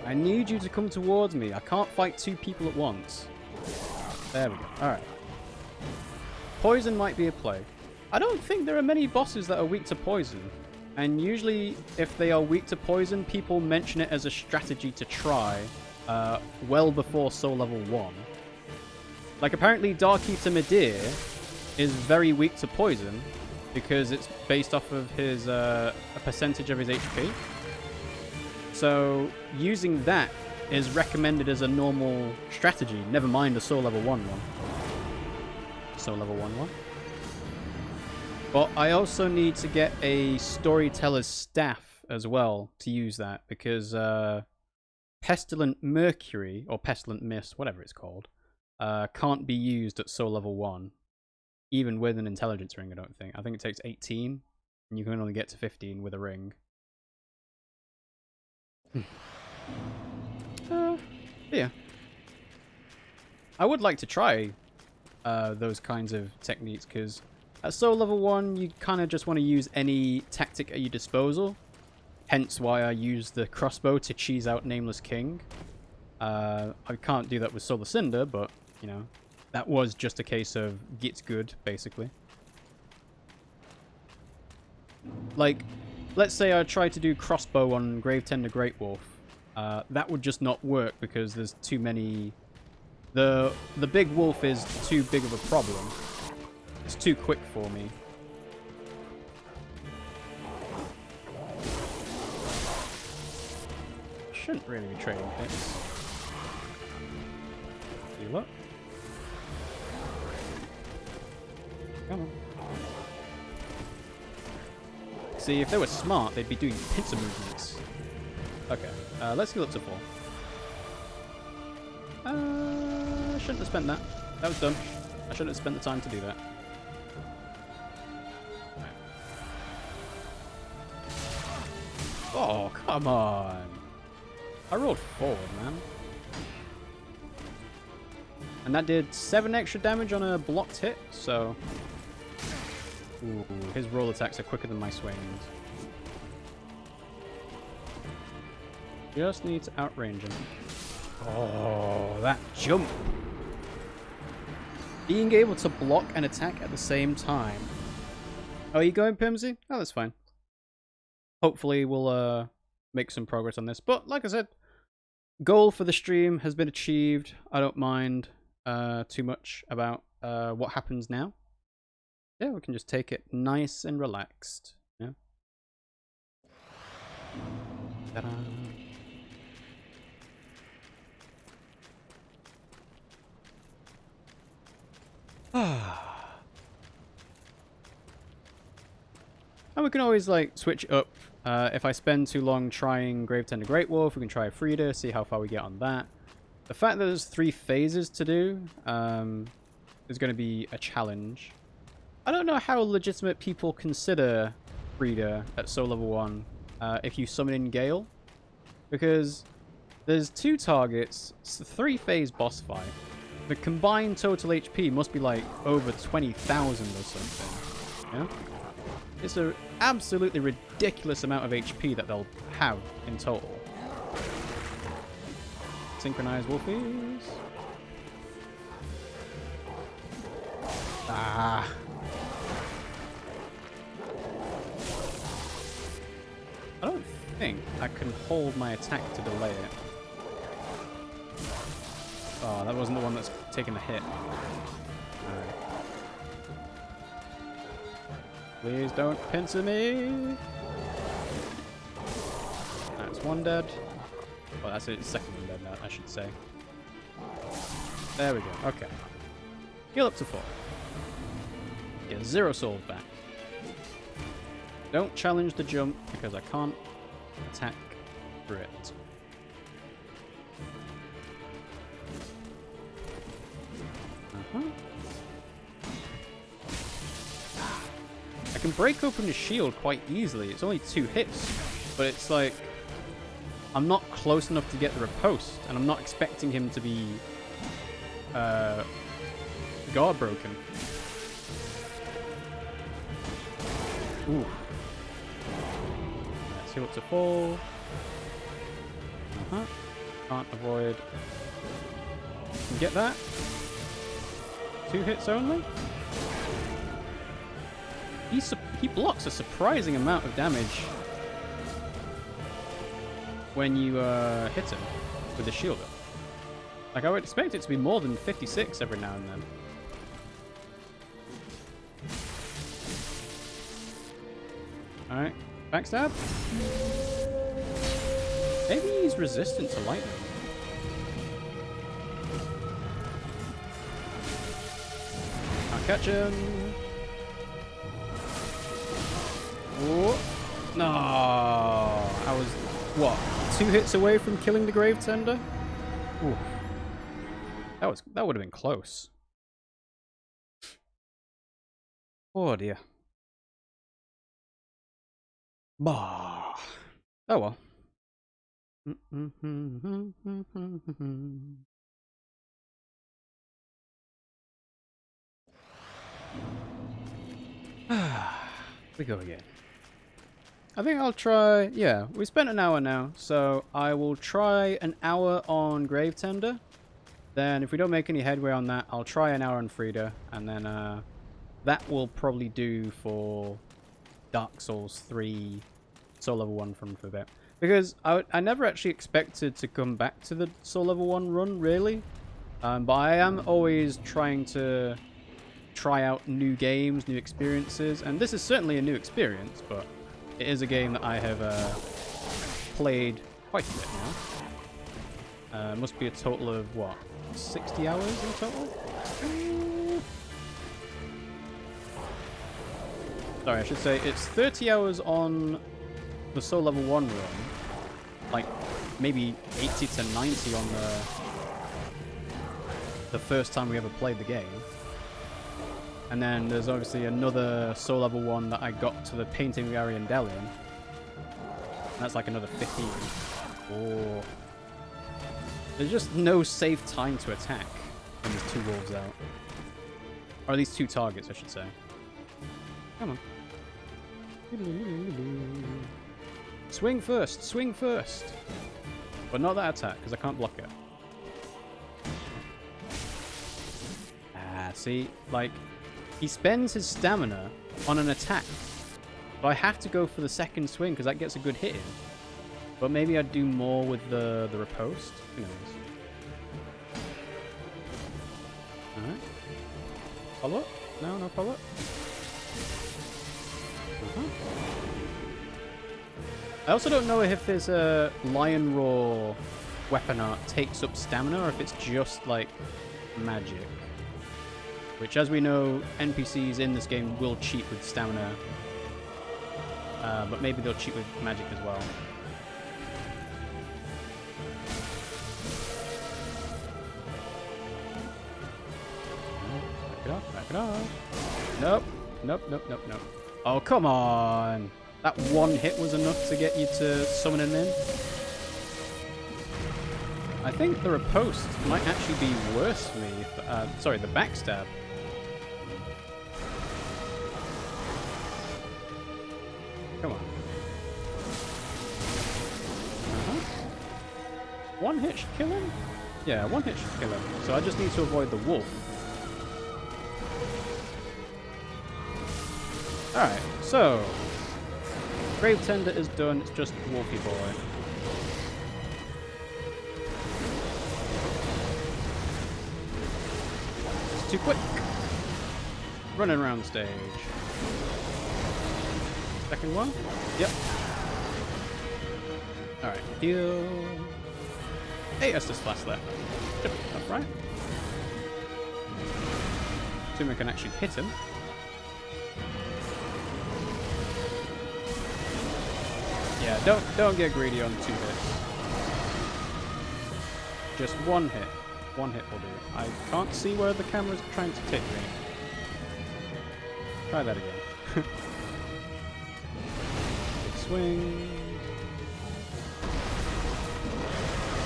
I need you to come towards me. I can't fight two people at once. There we go. Alright. Poison might be a play. I don't think there are many bosses that are weak to poison. And usually, if they are weak to poison, people mention it as a strategy to try well before Soul Level 1. Like, apparently Dark Eater Midir is very weak to poison because it's based off of his a percentage of his HP. So, using that is recommended as a normal strategy, never mind a Soul Level 1 one. Soul Level 1 one. But I also need to get a Storyteller's Staff as well to use that, because Pestilent Mercury, or Pestilent Mist, whatever it's called, can't be used at Soul Level 1, even with an Intelligence Ring, I don't think. I think it takes 18, and you can only get to 15 with a ring. Yeah. I would like to try those kinds of techniques, because At soul level 1, you kind of just want to use any tactic at your disposal. Hence why I use the crossbow to cheese out Nameless King. I can't do that with Solar Cinder, but, you know, that was just a case of gets good, basically. Like, let's say I tried to do crossbow on Gravetender Great Wolf. That would just not work because there's too many... The big wolf is too big of a problem. It's too quick for me. Shouldn't really be trading hits. Heal up. Come on. See, if they were smart, they'd be doing pincer movements. Okay, let's heal up to 4. I shouldn't have spent that. That was dumb. I shouldn't have spent the time to do that. Right. Oh, come on. I rolled forward, man. And that did 7 extra damage on a blocked hit, so... Ooh, his roll attacks are quicker than my swings. Just need to outrange him. Oh, that jump! Being able to block and attack at the same time. Oh, are you going, Pimmsy? Oh, that's fine. Hopefully we'll make some progress on this. But, like I said, goal for the stream has been achieved. I don't mind too much about what happens now. Yeah, we can just take it nice and relaxed. Yeah. Ta-da. And we can always, like, switch it up. If I spend too long trying Gravetender Great Wolf, we can try Frida, see how far we get on that. The fact that there's 3 phases to do is going to be a challenge. I don't know how legitimate people consider Frida at Soul Level 1 if you summon in Gale. Because there's 2 targets, it's a 3-phase boss fight. The combined total HP must be like over 20,000 or something. Yeah? It's an absolutely ridiculous amount of HP that they'll have in total. Synchronize Wolfies. Ah. I don't think I can hold my attack to delay it. Oh, that wasn't the one that's taking the hit. Alright. Please don't pincer me! That's 1 dead. Well, that's it, 2nd one dead now, I should say. There we go, okay. Heal up to 4. Get 0 souls back. Don't challenge the jump because I can't attack through it. I can break open the shield quite easily. It's only 2 hits, but it's like I'm not close enough to get the riposte, and I'm not expecting him to be guard broken. Ooh. Let's heal up to 4. Can't avoid. Can you get that? 2 hits only? He blocks a surprising amount of damage when you hit him with the shield up. Like, I would expect it to be more than 56 every now and then. Alright, backstab. Maybe he's resistant to lightning. Can't catch him. Oh. No, I was, what, 2 hits away from killing the Gravetender? Ooh. That would have been close. Oh dear. Bah. Oh well. We go again. I think I'll try... Yeah, we spent an hour now, so I will try an hour on Gravetender. Then if we don't make any headway on that, I'll try an hour on Frida, and then that will probably do for Dark Souls 3 Soul Level 1 for a bit. Because I never actually expected to come back to the Soul Level 1 run, really. But I am always trying to try out new games, new experiences, and this is certainly a new experience, but it is a game that I have played quite a bit now. Must be a total of, what, 60 hours in total? Sorry, I should say it's 30 hours on the Soul Level 1 run, like maybe 80 to 90 on the first time we ever played the game. And then there's obviously another Soul Level 1 that I got to the painting of Ariandel in. And that's like another 15. Oh. There's just no safe time to attack when there's two wolves out. Or at least two targets, I should say. Come on. Swing first, swing first. But not that attack, because I can't block it. Ah, see? Like, he spends his stamina on an attack. So I have to go for the second swing, because that gets a good hit in. But maybe I'd do more with the riposte. Who knows? Alright. Follow up? No, no follow up? I also don't know if his Lion Roar weapon art takes up stamina, or if it's just like magic. Which, as we know, NPCs in this game will cheat with stamina. But maybe they'll cheat with magic as well. Back it off, back it off. Nope. Nope, nope, nope, nope. Oh, come on! That one hit was enough to get you to summon him in. I think the riposte might actually be worse for me. Sorry, the backstab. Come on. One hit should kill him? Yeah, one hit should kill him. So I just need to avoid the wolf. Alright, so Gravetender is done, it's just Wolfy Boy. It's too quick. Running around the stage. Second one? Yep. Alright, heal. Hey, Estus Flask left. Yep, that's right. Assume I can actually hit him. Yeah, don't get greedy on 2 hits. Just one hit. One hit will do. I can't see where the camera's trying to take me. Try that again. Big swing.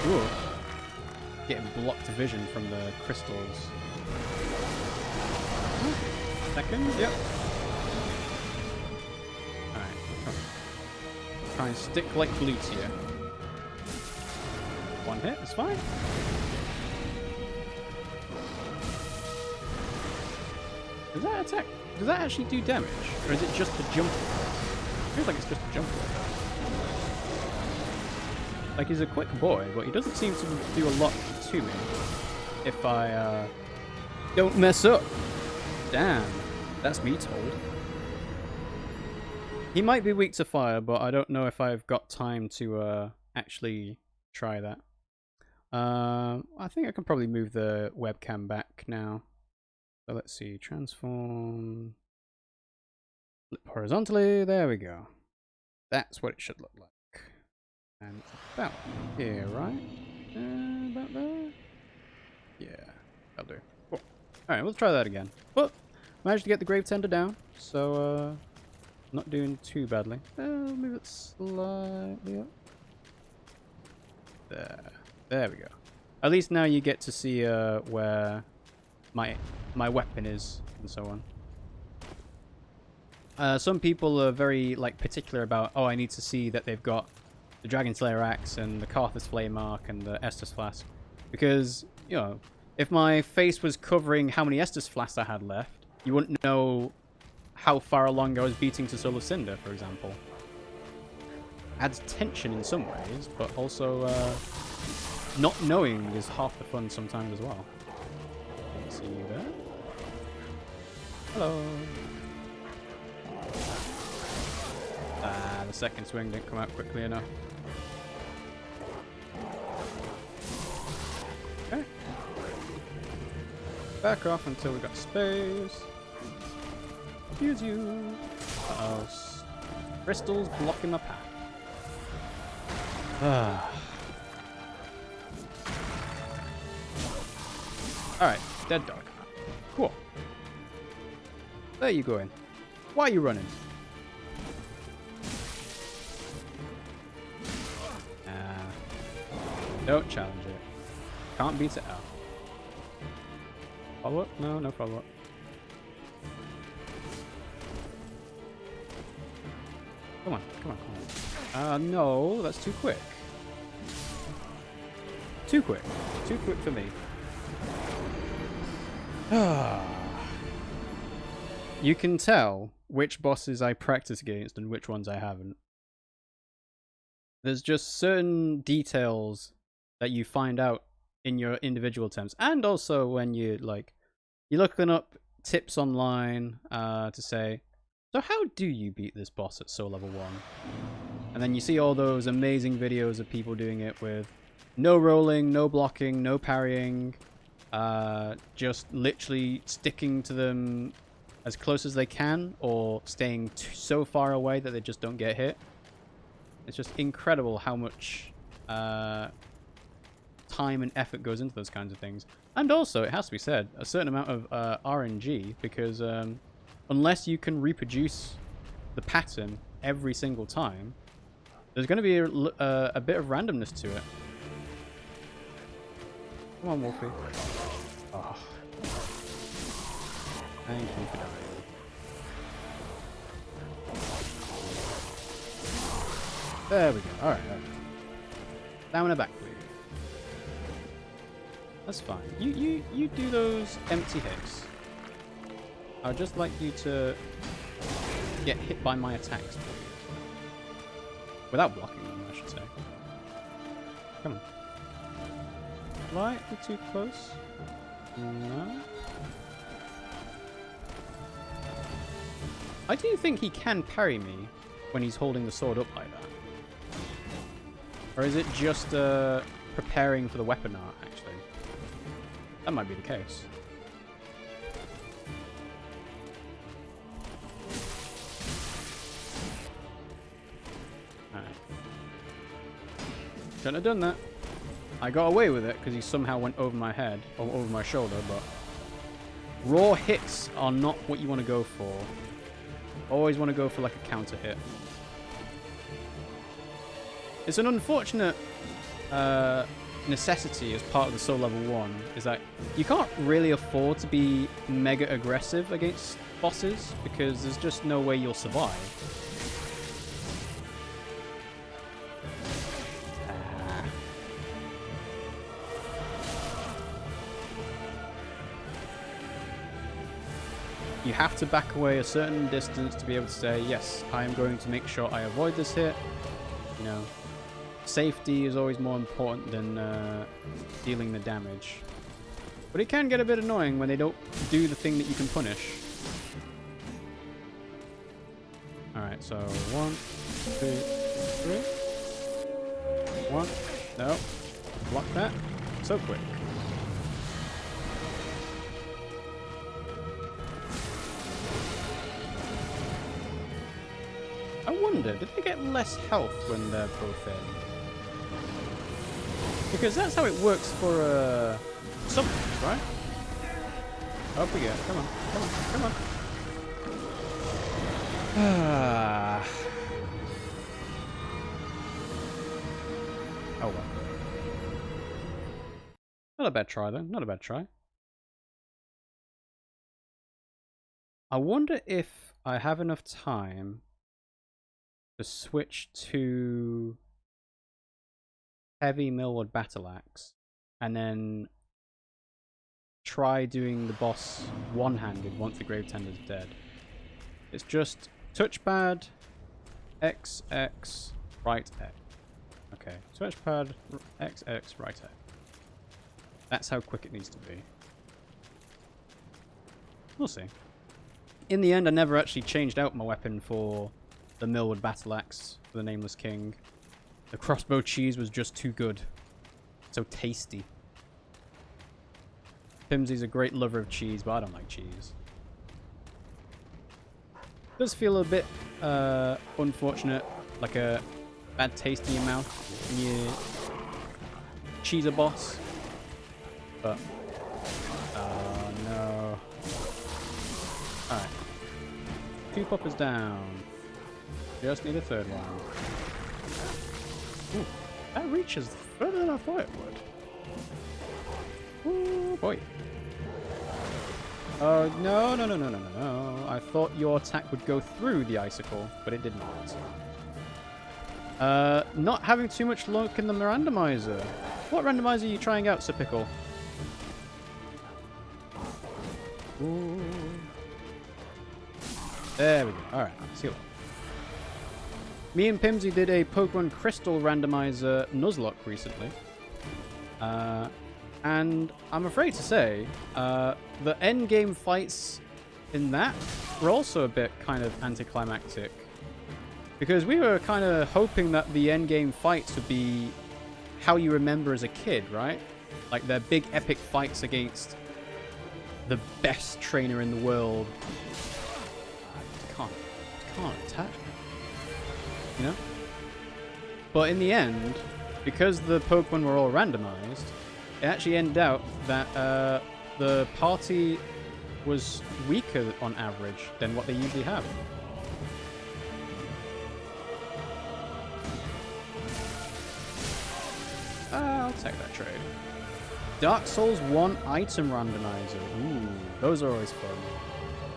Ooh. Getting blocked vision from the crystals. Second, yep. Try and stick like glutes here. One hit, it's fine. Does that attack? Does that actually do damage? Or is it just the jump? It feels like it's just a jump. Like, he's a quick boy, but he doesn't seem to do a lot to me. If I don't mess up. Damn, that's me told. He might be weak to fire, but I don't know if I've got time to actually try that. I think I can probably move the webcam back now. So let's see, transform, flip horizontally, there we go. That's what it should look like. And it's about here, right? About there? Yeah, that'll do. Cool. Alright, we'll try that again. But managed to get the Gravetender down, so not doing too badly. I'll move it slightly up. There we go. At least now you get to see where my weapon is and so on. Some people are very like particular about, oh, I need to see that they've got the Dragon Slayer axe and the Karthus Flame Mark and the Estus Flask, because you know, if my face was covering how many Estus Flasks I had left, you wouldn't know how far along I was beating to Soul of Cinder, for example. Adds tension in some ways, but also not knowing is half the fun sometimes as well. See you there. Hello. The second swing didn't come out quickly enough. Okay. Back off until we got space. Use you. Uh-oh. Crystals blocking my path. Alright, dead dog. Cool. There you go in. Why are you running? Don't challenge it. Can't beat it out. Follow up? No, no follow up. Come on, come on, come on. No, that's too quick. Too quick. Too quick for me. You can tell which bosses I practice against and which ones I haven't. There's just certain details that you find out in your individual attempts, and also when you're looking up tips online to say, so how do you beat this boss at Soul Level 1? And then you see all those amazing videos of people doing it with no rolling, no blocking, no parrying, just literally sticking to them as close as they can, or staying so far away that they just don't get hit. It's just incredible how much time and effort goes into those kinds of things. And also, it has to be said, a certain amount of RNG, because unless you can reproduce the pattern every single time, there's going to be a bit of randomness to it. Come on, Wolfie. Oh. Thank you for dying. There we go. Alright, alright. Down and back, please. That's fine. You do those empty hits. I'd just like you to get hit by my attacks, please. Without blocking them, I should say. Come on. Slightly too close. No. I do think he can parry me when he's holding the sword up like that. Or is it just preparing for the weapon art, actually? That might be the case. Alright. Shouldn't have done that. I got away with it because he somehow went over my head, or over my shoulder, but raw hits are not what you want to go for. Always want to go for like a counter hit. It's an unfortunate necessity as part of the Soul Level 1, is that you can't really afford to be mega aggressive against bosses, because there's just no way you'll survive. You have to back away a certain distance to be able to say, yes, I am going to make sure I avoid this hit. You know, safety is always more important than dealing the damage. But it can get a bit annoying when they don't do the thing that you can punish. Alright, so 1, 2, 3. 1. No. Block that. So quick. I wonder, did they get less health when they're both in? Because that's how it works for supplements, right? Up we go. Come on, come on, come on. Oh well. Not a bad try though, not a bad try. I wonder if I have enough time to switch to heavy millwood battle axe and then try doing the boss one-handed once the grave tender's dead. It's just touchpad, X, X, right X. Okay, touchpad, X, X, right X. That's how quick it needs to be. We'll see. In the end, I never actually changed out my weapon for the millwood battle axe for the Nameless King. The crossbow cheese was just too good. So tasty. Pimmsy's a great lover of cheese, but I don't like cheese. It does feel a bit unfortunate, like a bad taste in your mouth when you cheese a boss. But, oh no. Alright. 2 poppers down. Just need a 3rd one. Ooh, that reaches further than I thought it would. Ooh, boy. Oh, no. I thought your attack would go through the icicle, but it did not. Not having too much luck in the randomizer. What randomizer are you trying out, Sir Pickle? Ooh. There we go. Alright, see you. Me and Pimmsy did a Pokemon Crystal randomizer Nuzlocke recently. And I'm afraid to say, the endgame fights in that were also a bit kind of anticlimactic. Because we were kind of hoping that the endgame fights would be how you remember as a kid, right? Like their big epic fights against the best trainer in the world. Can't attack me. You know? But in the end, because the Pokemon were all randomized, it actually ended out that the party was weaker on average than what they usually have. I'll take that trade. Dark Souls 1 item randomizer. Ooh, those are always fun.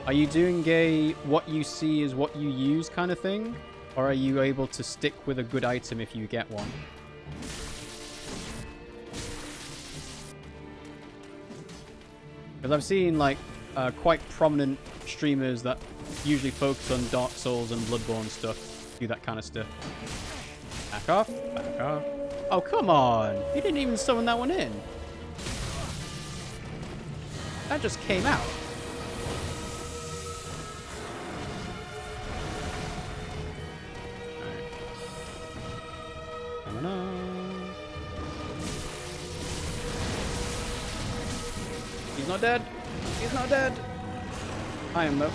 Are you doing a what you see is what you use kind of thing? Or are you able to stick with a good item if you get one? Because I've seen like quite prominent streamers that usually focus on Dark Souls and Bloodborne stuff do that kind of stuff. Back off, back off. Oh, come on! You didn't even summon that one in. That just came out. He's not dead. He's not dead. I am though.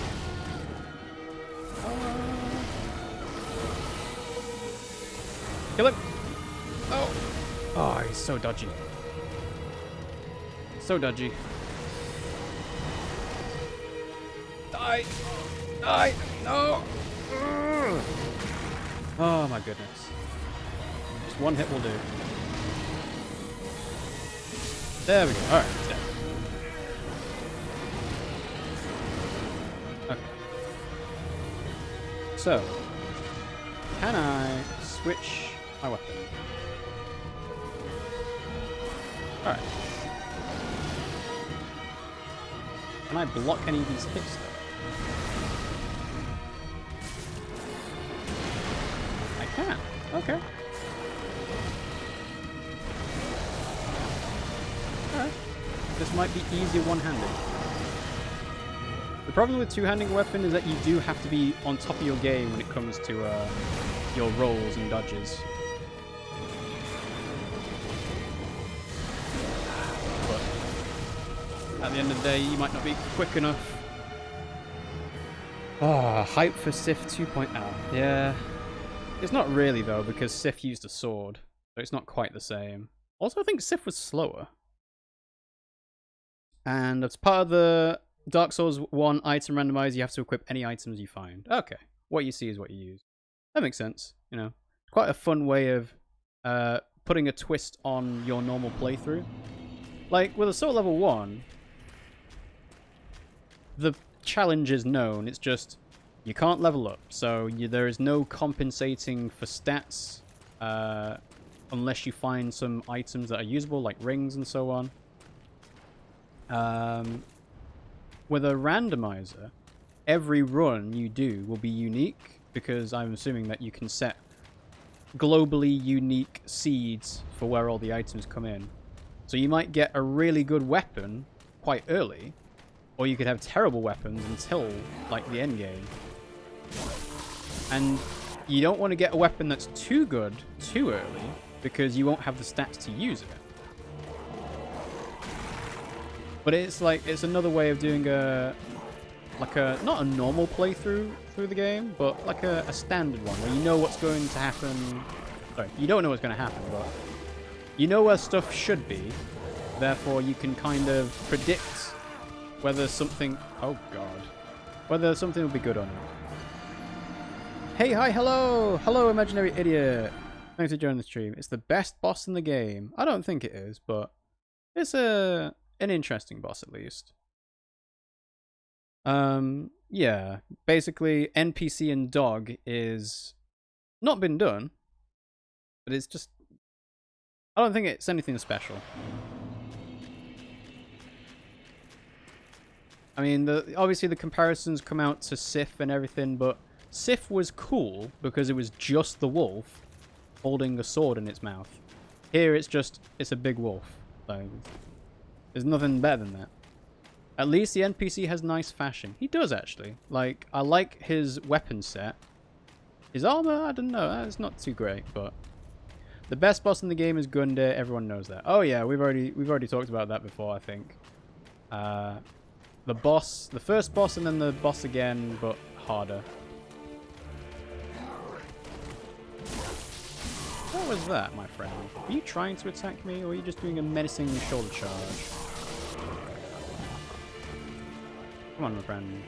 Kill him. Oh. Oh, he's so dodgy. So dodgy. Die. Die. No. Oh my goodness. Just one hit will do. There we go. Alright, he's dead. Okay. So, can I switch my weapon? Alright. Can I block any of these hits though? I can. Okay. Alright. This might be easier one-handed. The problem with two-handing a weapon is that you do have to be on top of your game when it comes to your rolls and dodges. But at the end of the day, you might not be quick enough. Ah, hype for Sif 2.0. Yeah. It's not really, though, because Sif used a sword. So it's not quite the same. Also, I think Sif was slower. And as part of the Dark Souls 1 item randomizer, you have to equip any items you find. Okay. What you see is what you use. That makes sense, you know. Quite a fun way of putting a twist on your normal playthrough. Like, with Assault Level 1, the challenge is known. It's just You can't level up, so there is no compensating for stats unless you find some items that are usable, like rings and so on. With a randomizer, every run you do will be unique, because I'm assuming that you can set globally unique seeds for where all the items come in. So you might get a really good weapon quite early, or you could have terrible weapons until, like, the end game. And you don't want to get a weapon that's too good too early, because you won't have the stats to use it. But it's like, it's another way of doing not a normal playthrough through the game, but like a standard one, where you know what's going to happen. Sorry, you don't know what's going to happen, but you know where stuff should be. Therefore, you can kind of predict whether something... Oh, God. Whether something will be good or not. Hey, hi, hello! Hello, imaginary idiot! Thanks for joining the stream. It's the best boss in the game. I don't think it is, but it's an interesting boss at least. Yeah. Basically, NPC and dog is not been done, but it's just... I don't think it's anything special. I mean, obviously the comparisons come out to Sif and everything, but Sif was cool because it was just the wolf holding a sword in its mouth. Here it's a big wolf. So there's nothing better than that. At least the NPC has nice fashion. He does, actually. Like, I like his weapon set. His armor, I don't know. It's not too great, but the best boss in the game is Gunder. Everyone knows that. Oh yeah, we've already talked about that before, I think. The boss, the first boss, and then the boss again, but harder. What was that, my friend? Are you trying to attack me, or are you just doing a menacing shoulder charge? Come on, my friend.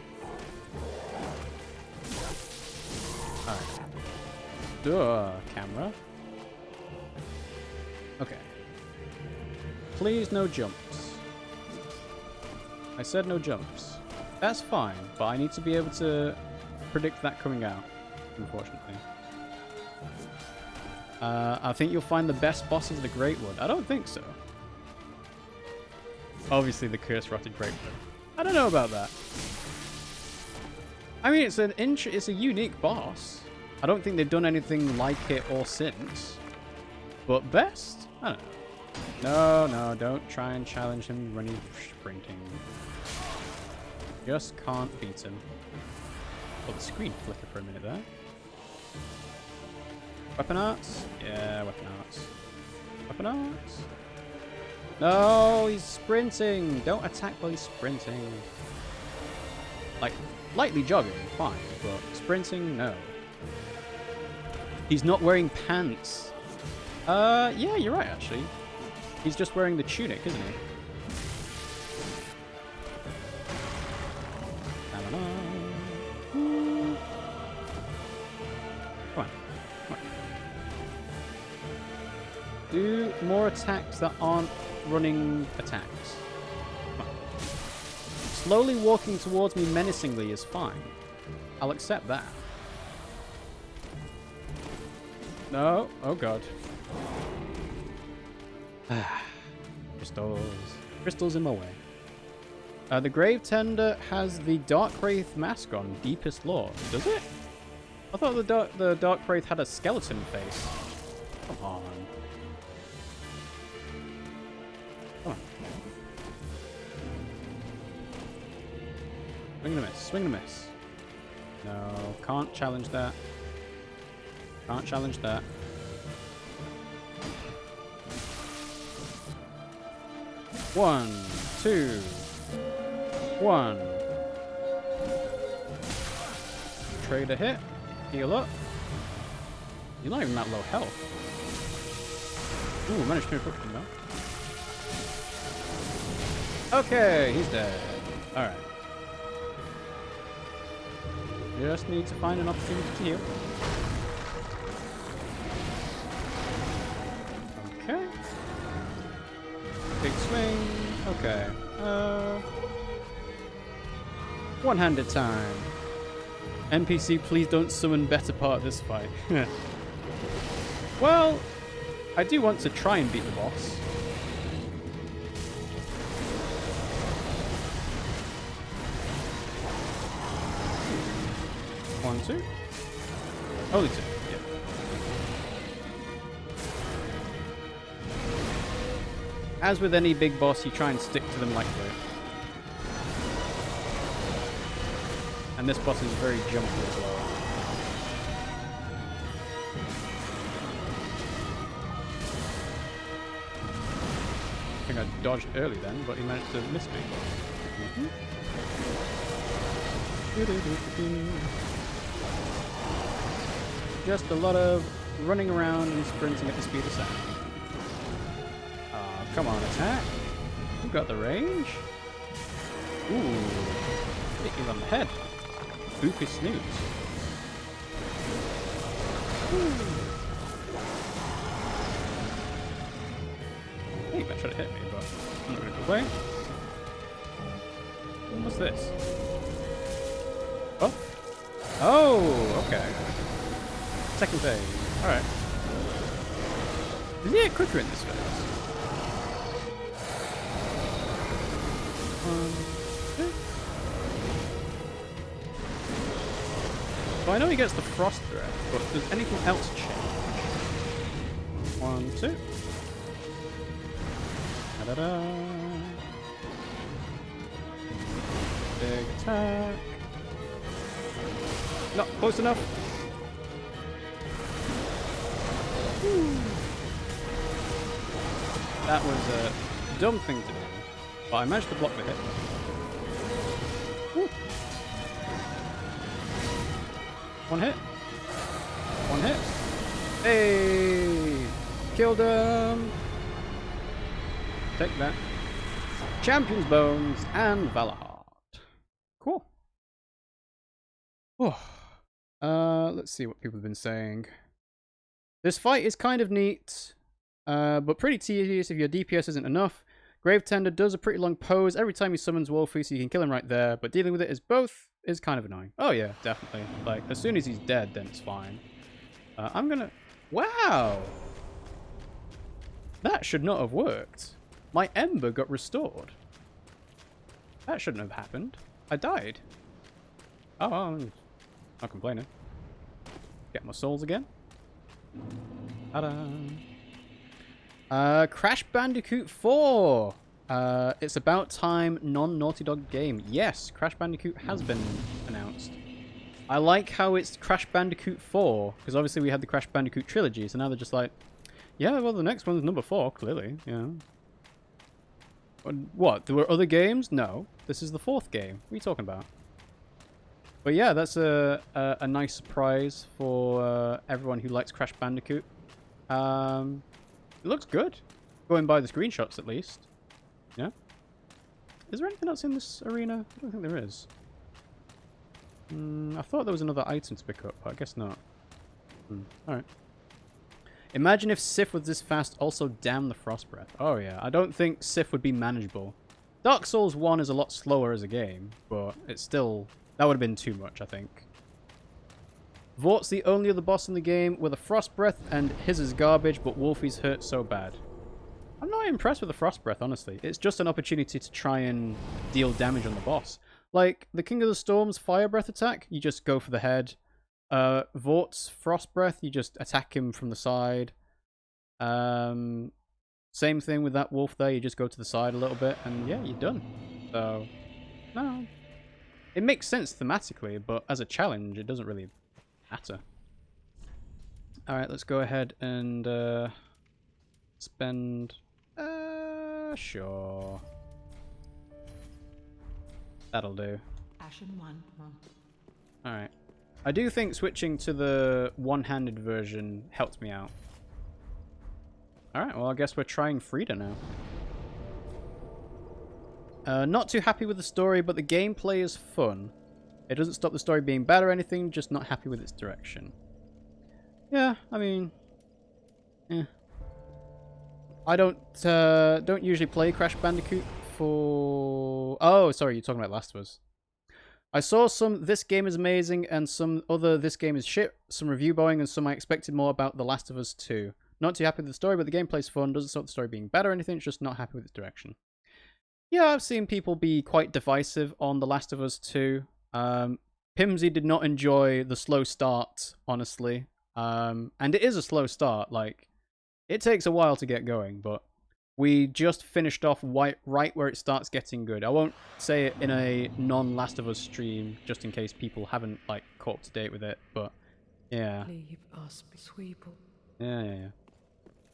Alright. Duh, camera. Okay. Please, no jumps. I said no jumps. That's fine, but I need to be able to predict that coming out, unfortunately. I think you'll find the best boss is the Great Wood. I don't think so. Obviously, the Curse-Rotted Great Wood. I don't know about that. I mean, it's a unique boss. I don't think they've done anything like it or since. But best? I don't know. No, don't try and challenge him running, sprinting. Just can't beat him. Oh, the screen flickered for a minute there. Weapon arts? Yeah, weapon arts. Weapon arts? No, he's sprinting. Don't attack while he's sprinting. Like, lightly jogging, fine, but sprinting, no. He's not wearing pants. Yeah, you're right, actually. He's just wearing the tunic, isn't he? Come on. Come on. Do more attacks that aren't running attacks. Come on. Slowly walking towards me menacingly is fine. I'll accept that. No. Oh, God. Crystals. Crystals in my way. The Grave Tender has the Dark Wraith mask on, Deepest Lore. Does it? I thought the Dark Wraith had a skeleton face. Come on. Come on. Swing and a miss. Swing and a miss. No, can't challenge that. Can't challenge that. One, two, one. Trade a hit. Heal up. You're not even that low health. Ooh, managed to put him though. Okay, he's dead. Alright. Just need to find an opportunity to heal. Okay. Big swing. Okay. One-handed time. NPC, please don't summon better part of this fight. Well, I do want to try and beat the boss. One, two. Only two, yeah. As with any big boss, you try and stick to them like glue. And this boss is very jumpy as well. I think I dodged early then, but he managed to miss me. Just a lot of running around and sprinting at the speed of sound. Oh, come on, attack. You got the range? Ooh. Hit you on the head. Boopy snooze. Hey, you might try to hit me, but I'm not going to go away. What's this? Oh? Oh, okay. Second phase. Alright. Does he get quicker in this phase? So I know he gets the frost threat, but does anything else change? 1, 2. Da-da-da. Big attack. Not close enough. Woo. That was a dumb thing to do, but I managed to block the hit. Woo. One hit. One hit. Hey! Killed him! Take that. Champion's Bones and Valor Heart. Cool. Oh. Let's see what people have been saying. This fight is kind of neat, but pretty tedious if your DPS isn't enough. Gravetender does a pretty long pose every time he summons Wolfie, so you can kill him right there, but dealing with it is kind of annoying. Oh yeah, definitely. Like, as soon as he's dead, then it's fine. I'm gonna... Wow! That should not have worked. My Ember got restored. That shouldn't have happened. I died. Oh, I'm not complaining. Get my souls again. Ta-da! Crash Bandicoot 4! It's about time non-Naughty Dog game. Yes, Crash Bandicoot has been announced. I like how it's Crash Bandicoot 4, because obviously we had the Crash Bandicoot trilogy, so now they're just like, yeah, well, the next one's number 4, clearly, yeah. What, there were other games? No, this is the 4th game. What are you talking about? But yeah, that's a nice surprise for everyone who likes Crash Bandicoot. It looks good, going by the screenshots at least. Yeah. Is there anything else in this arena? I don't think there is. I thought there was another item to pick up, but I guess not. Alright. Imagine if Sif was this fast, also damn the Frost Breath. Oh yeah, I don't think Sif would be manageable. Dark Souls 1 is a lot slower as a game, but it's still... That would have been too much, I think. Vort's the only other boss in the game with a Frost Breath, and his is garbage, but Wolfie's hurt so bad. I'm not impressed with the Frost Breath, honestly. It's just an opportunity to try and deal damage on the boss. Like, the King of the Storm's Fire Breath attack, you just go for the head. Vort's Frost Breath, you just attack him from the side. Same thing with that wolf there, you just go to the side a little bit, and yeah, you're done. So, no. It makes sense thematically, but as a challenge, it doesn't really matter. Alright, let's go ahead and spend... sure. That'll do. Alright. I do think switching to the one-handed version helped me out. Alright, well I guess we're trying Frida now. Not too happy with the story, but the gameplay is fun. It doesn't stop the story being bad or anything, just not happy with its direction. Yeah, I mean... Eh. I don't usually play Crash Bandicoot for... Oh, sorry, you're talking about Last of Us. I saw some "this game is amazing" and some other "this game is shit," some review bombing, and some I expected more about The Last of Us 2. Not too happy with the story, but the gameplay's fun. Doesn't stop the story being bad or anything, it's just not happy with its direction. Yeah, I've seen people be quite divisive on The Last of Us 2. Pimmsy did not enjoy the slow start, honestly. And it is a slow start, like, it takes a while to get going, but we just finished off right where it starts getting good. I won't say it in a non-Last of Us stream, just in case people haven't, like, caught up to date with it, but yeah. Yeah.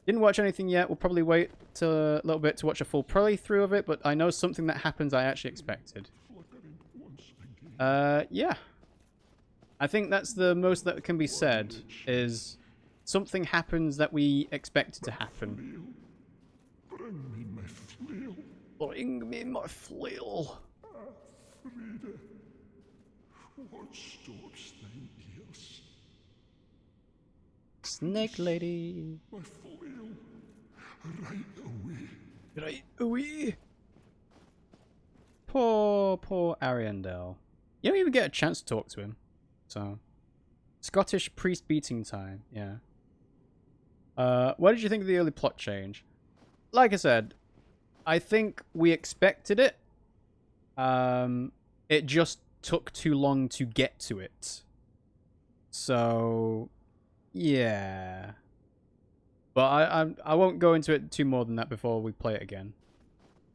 Didn't watch anything yet. We'll probably wait till a little bit to watch a full playthrough of it, but I know something that happens I actually expected. Yeah. I think that's the most that can be said, is something happens that we expected to happen. Bring me my flail. Bring me my flail. Frida, what stops thine ears? Snake lady. My flail, right away. Right away. Poor Ariandel. You don't even get a chance to talk to him. So, Scottish priest beating time, yeah. What did you think of the early plot change? Like I said, I think we expected it. It just took too long to get to it. So, yeah. But I won't go into it too more than that before we play it again.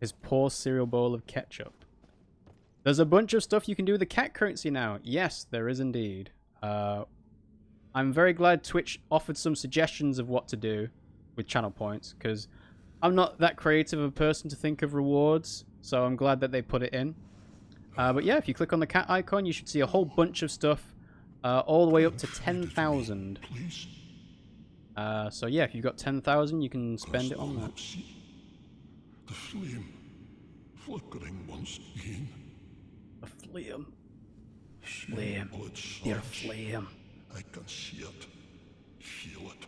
His poor cereal bowl of ketchup. There's a bunch of stuff you can do with the cat currency now. Yes, there is indeed. I'm very glad Twitch offered some suggestions of what to do with channel points, because I'm not that creative of a person to think of rewards, so I'm glad that they put it in. But yeah, if you click on the cat icon, you should see a whole bunch of stuff, all the way up to 10,000. So yeah, if you've got 10,000, you can spend it on that. The flame, flickering once again. A flame. Flame. Dear flame. I can see it, feel it.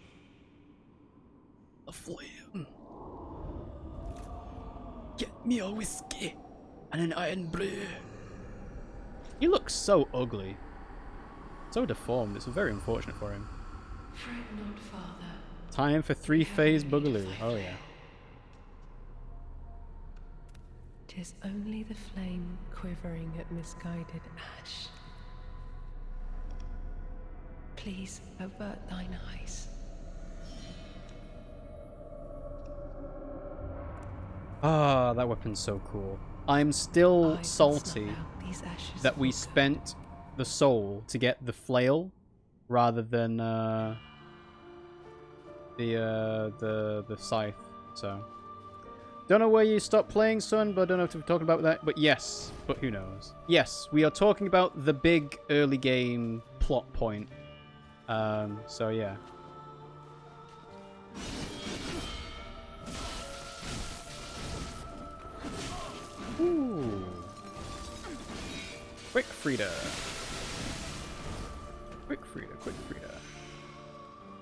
A flame. Get me a whiskey and an iron brew. He looks so ugly. So deformed. It's very unfortunate for him. Fret not, Father. Time for three-phase boogaloo. Oh yeah. 'Tis only the flame quivering at misguided ash. Please avert thine eyes. Ah, that weapon's so cool. I'm still salty that we spent the soul to get the flail rather than the scythe. So don't know where you stopped playing, son, but I don't know if we're talking about that. But yes, but who knows? Yes, we are talking about the big early game plot point. So yeah. Ooh. Quick Frida. Quick Frida.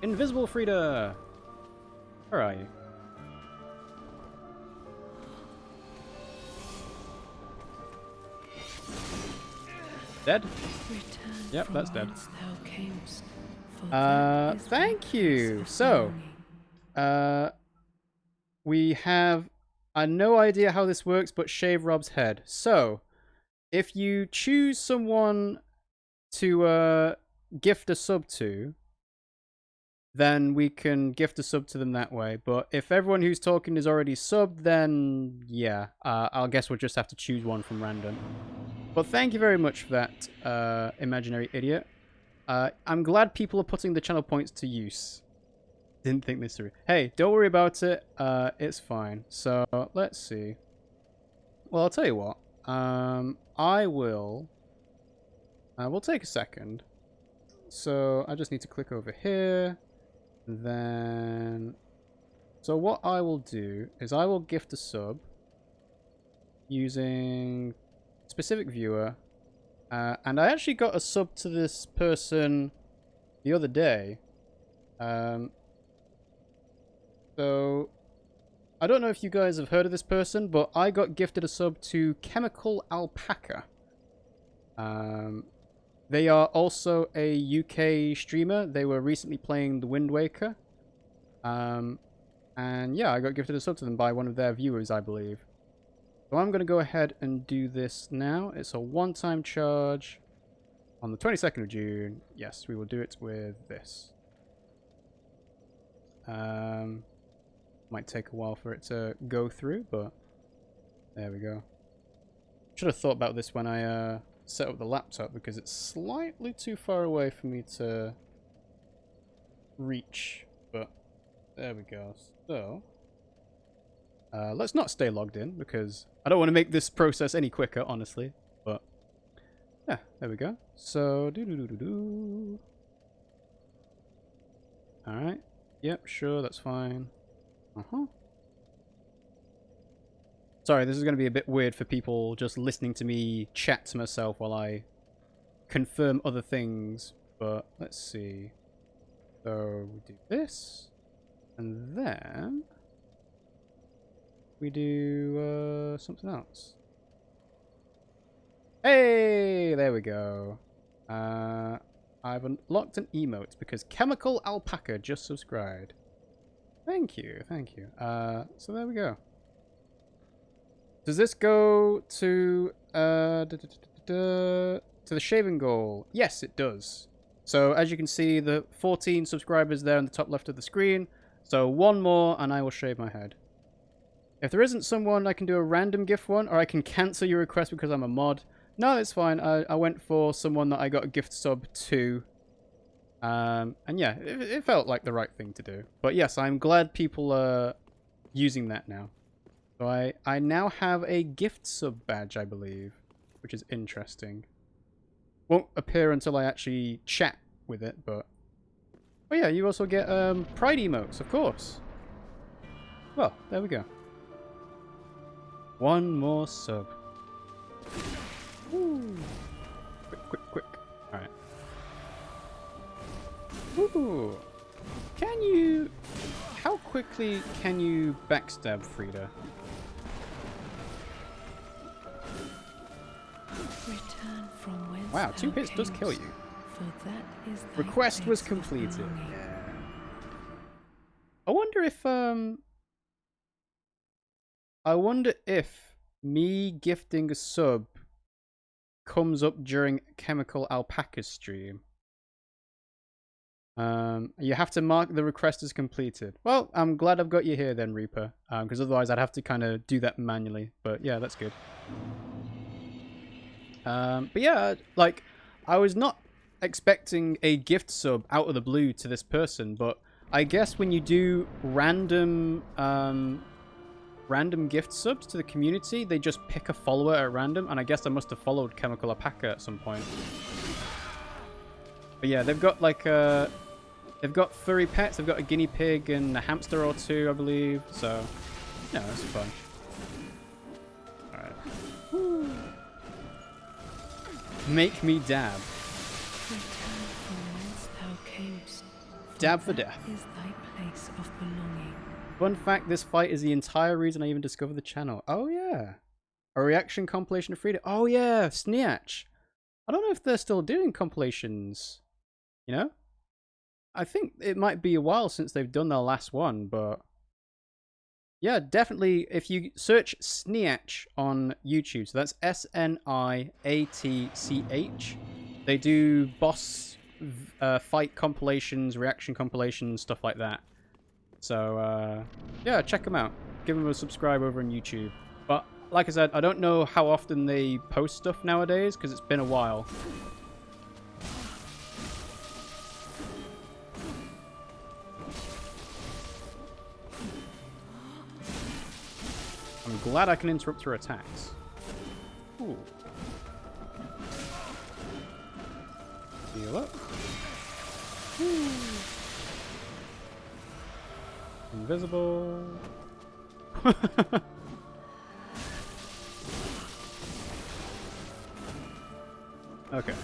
Invisible Frida. Where are you? Dead? Yep, that's dead. Thank you. So, we have no idea how this works, but shave Rob's head. So, if you choose someone to gift a sub to, then we can gift a sub to them that way. But if everyone who's talking is already subbed, then yeah, I'll guess we'll just have to choose one from random. But thank you very much for that, imaginary idiot. I'm glad people are putting the channel points to use. Didn't think this through. Hey, don't worry about it. It's fine. So, let's see. Well, I'll tell you what. I will... we'll take a second. So, I just need to click over here. Then... So, what I will do is I will gift a sub using specific viewer. And I actually got a sub to this person the other day. So, I don't know if you guys have heard of this person, but I got gifted a sub to Chemical Alpaca. They are also a UK streamer. They were recently playing The Wind Waker. And yeah, I got gifted a sub to them by one of their viewers, I believe. So I'm going to go ahead and do this now. It's a one-time charge on the 22nd of June. Yes, we will do it with this. Might take a while for it to go through, but there we go. Should have thought about this when I set up the laptop, because it's slightly too far away for me to reach, but there we go. So let's not stay logged in, because I don't want to make this process any quicker, honestly. But yeah, there we go. So all right. Yep, sure, that's fine. Sorry, this is going to be a bit weird for people just listening to me chat to myself while I confirm other things, but let's see. So we do this, and then we do something else. Hey, there we go. I've unlocked an emote because Chemical Alpaca just subscribed. Thank you, thank you. So there we go. Does this go to the shaving goal? Yes, it does. So as you can see, the 14 subscribers there on the top left of the screen. So one more and I will shave my head. If there isn't someone, I can do a random gift one, or I can cancel your request because I'm a mod. No, it's fine. I went for someone that I got a gift sub to. And yeah, it felt like the right thing to do. But yes, I'm glad people are using that now. So I now have a gift sub badge, I believe, which is interesting. Won't appear until I actually chat with it, but... Oh yeah, you also get pride emotes, of course. Well, there we go. One more sub. Ooh. Quick. Alright. Ooh. Can you... How quickly can you backstab Frida? Return from whence Wow, 2 hits does kill you. Request was completed. Yeah. I wonder if me gifting a sub comes up during Chemical Alpaca's stream. You have to mark the request as completed. Well, I'm glad I've got you here then, Reaper. Because otherwise I'd have to kind of do that manually. But yeah, that's good. But yeah, like, I was not expecting a gift sub out of the blue to this person, but I guess when you do random gift subs to the community, they just pick a follower at random, and I guess I must have followed Chemical Alpaca at some point. But yeah, they've got like they've got furry pets, they've got a guinea pig and a hamster or two, I believe, so yeah, that's fun. Alright. Make me dab. Dab for death. Is thy place of belonging. Fun fact, this fight is the entire reason I even discovered the channel. Oh yeah. A reaction compilation of Frida. Oh yeah, Sneatch. I don't know if they're still doing compilations. You know? I think it might be a while since they've done their last one, but... Yeah, definitely, if you search Sneatch on YouTube, so that's S-N-I-A-T-C-H, they do boss fight compilations, reaction compilations, stuff like that. So, yeah, check them out. Give them a subscribe over on YouTube. But, like I said, I don't know how often they post stuff nowadays, because it's been a while. I'm glad I can interrupt her attacks. Ooh. Heal up. Ooh. Invisible. Okay.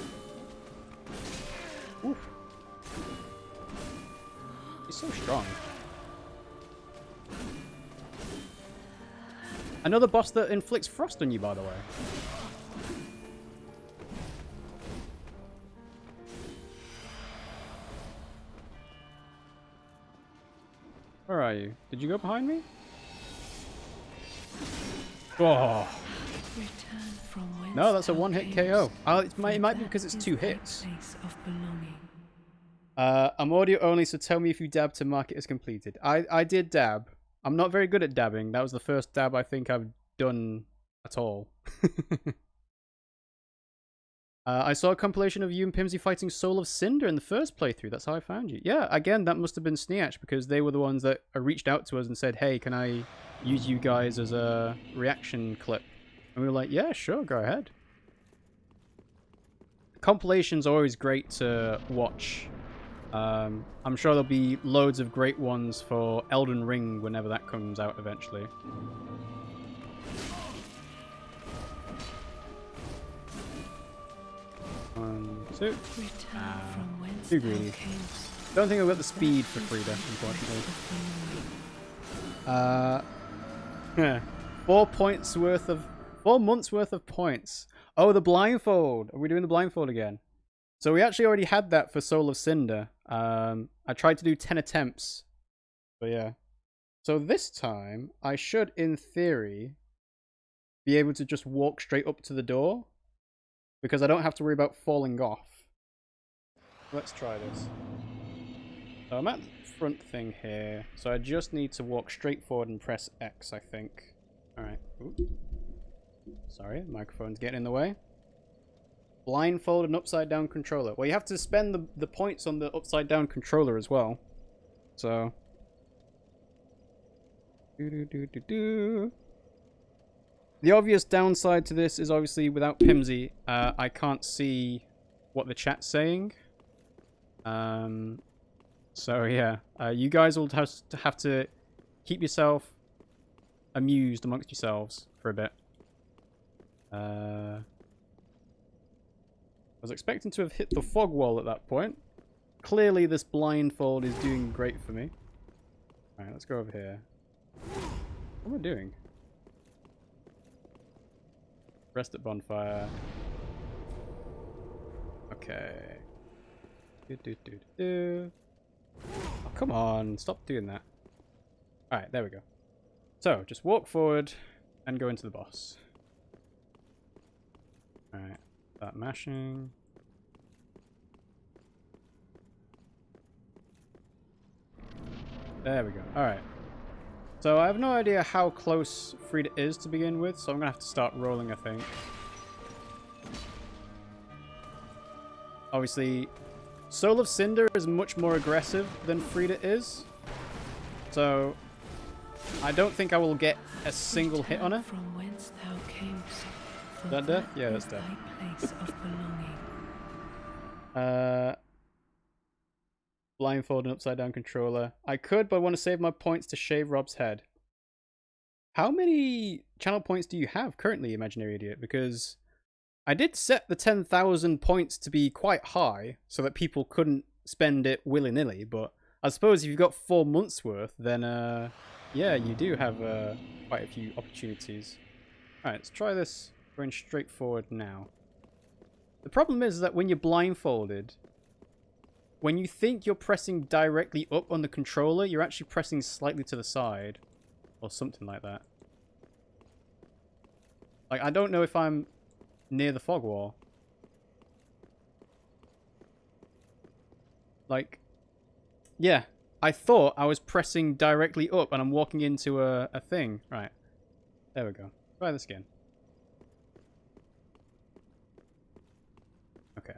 Oof. He's so strong. Another boss that inflicts frost on you, by the way. Where are you? Did you go behind me? Oh. Return from whence No, that's a thou one-hit camest, KO. Oh, it for might be that because it's is 2 thy hits. place of belonging. I'm audio only, so tell me if you dab to mark it as completed. I did dab. I'm not very good at dabbing. That was the first dab I think I've done at all. I saw a compilation of you and Pimmsy fighting Soul of Cinder in the first playthrough. That's how I found you. Yeah, again, that must have been Sneatch because they were the ones that reached out to us and said, hey, can I use you guys as a reaction clip? And we were like, yeah, sure, go ahead. Compilations are always great to watch. I'm sure there'll be loads of great ones for Elden Ring whenever that comes out eventually. One, two. Too greedy. Don't think I've got the speed for Frida, unfortunately. 4 points worth of... 4 months worth of points. Oh, the blindfold. Are we doing the blindfold again? So we actually already had that for Soul of Cinder. I tried to do 10 attempts. But yeah. So this time, I should, in theory, be able to just walk straight up to the door. Because I don't have to worry about falling off. Let's try this. So I'm at the front thing here. So I just need to walk straight forward and press X, I think. Alright. Sorry, the microphone's getting in the way. Blindfold and upside down controller. Well, you have to spend the points on the upside down controller as well. So. The obvious downside to this is obviously without Pimmsy, I can't see what the chat's saying. So yeah, you guys will have to keep yourself amused amongst yourselves for a bit. I was expecting to have hit the fog wall at that point. Clearly this blindfold is doing great for me. Alright, let's go over here. What am I doing? Rest at bonfire. Okay. Oh, come on, stop doing that. Alright, there we go. So, just walk forward and go into the boss. Alright, start mashing. There we go. Alright. So I have no idea how close Frida is to begin with, so I'm going to have to start rolling, I think. Obviously, Soul of Cinder is much more aggressive than Frida is. So I don't think I will get a single hit on her. Is that death? Yeah, that's death. Blindfold and upside down controller. I could, but I want to save my points to shave Rob's head. How many channel points do you have currently, Imaginary Idiot? Because I did set the 10,000 points to be quite high so that people couldn't spend it willy-nilly, but I suppose if you've got 4 months worth, then yeah, you do have quite a few opportunities. Alright, let's try this going straight forward now. The problem is that when you're blindfolded, when you think you're pressing directly up on the controller, you're actually pressing slightly to the side. Or something like that. Like, I don't know if I'm near the fog wall. Like, yeah. I thought I was pressing directly up and I'm walking into a thing. Right. There we go. Try this again. Okay.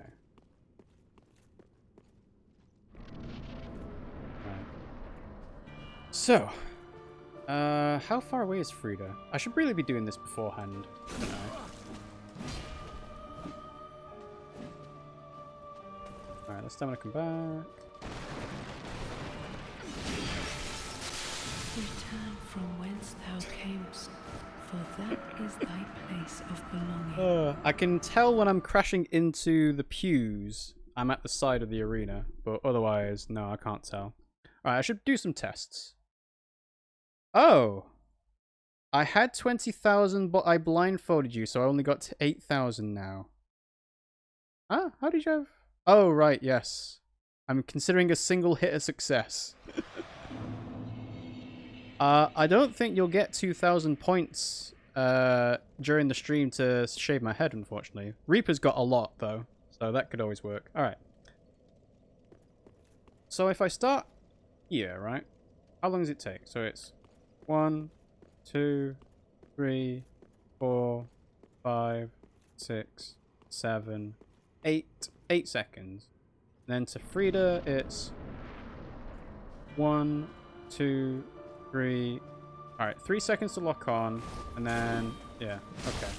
So, how far away is Frida? I should really be doing this beforehand, shouldn't I? Alright, this time I'm gonna come back. Return from whence thou camest, for that is thy place of belonging. I can tell when I'm crashing into the pews, I'm at the side of the arena, but otherwise, no, I can't tell. Alright, I should do some tests. Oh! I had 20,000, but I blindfolded you, so I only got to 8,000 now. Huh? How did you have... Oh, right, yes. I'm considering a single hit a success. I don't think you'll get 2,000 points during the stream to shave my head, unfortunately. Reaper's got a lot, though, so that could always work. Alright. So if I start here, right? How long does it take? So it's 1, 2, 3, 4, 5, 6, 7, 8. 8 seconds. And then to Frida, it's 1, 2, 3. Alright, 3 seconds to lock on. And then, yeah, okay.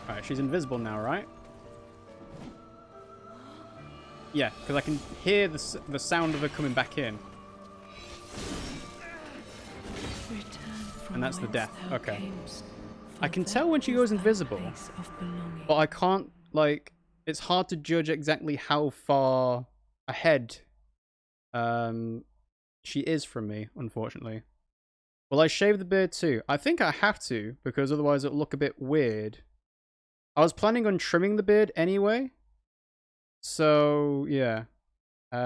Alright, she's invisible now, right? Yeah, because I can hear the sound of her coming back in. And that's the death. Okay. I can tell when she goes invisible, but I can't, like, it's hard to judge exactly how far ahead she is from me, unfortunately. Will I shave the beard too? I think I have to, because otherwise it'll look a bit weird. I was planning on trimming the beard anyway. So, yeah.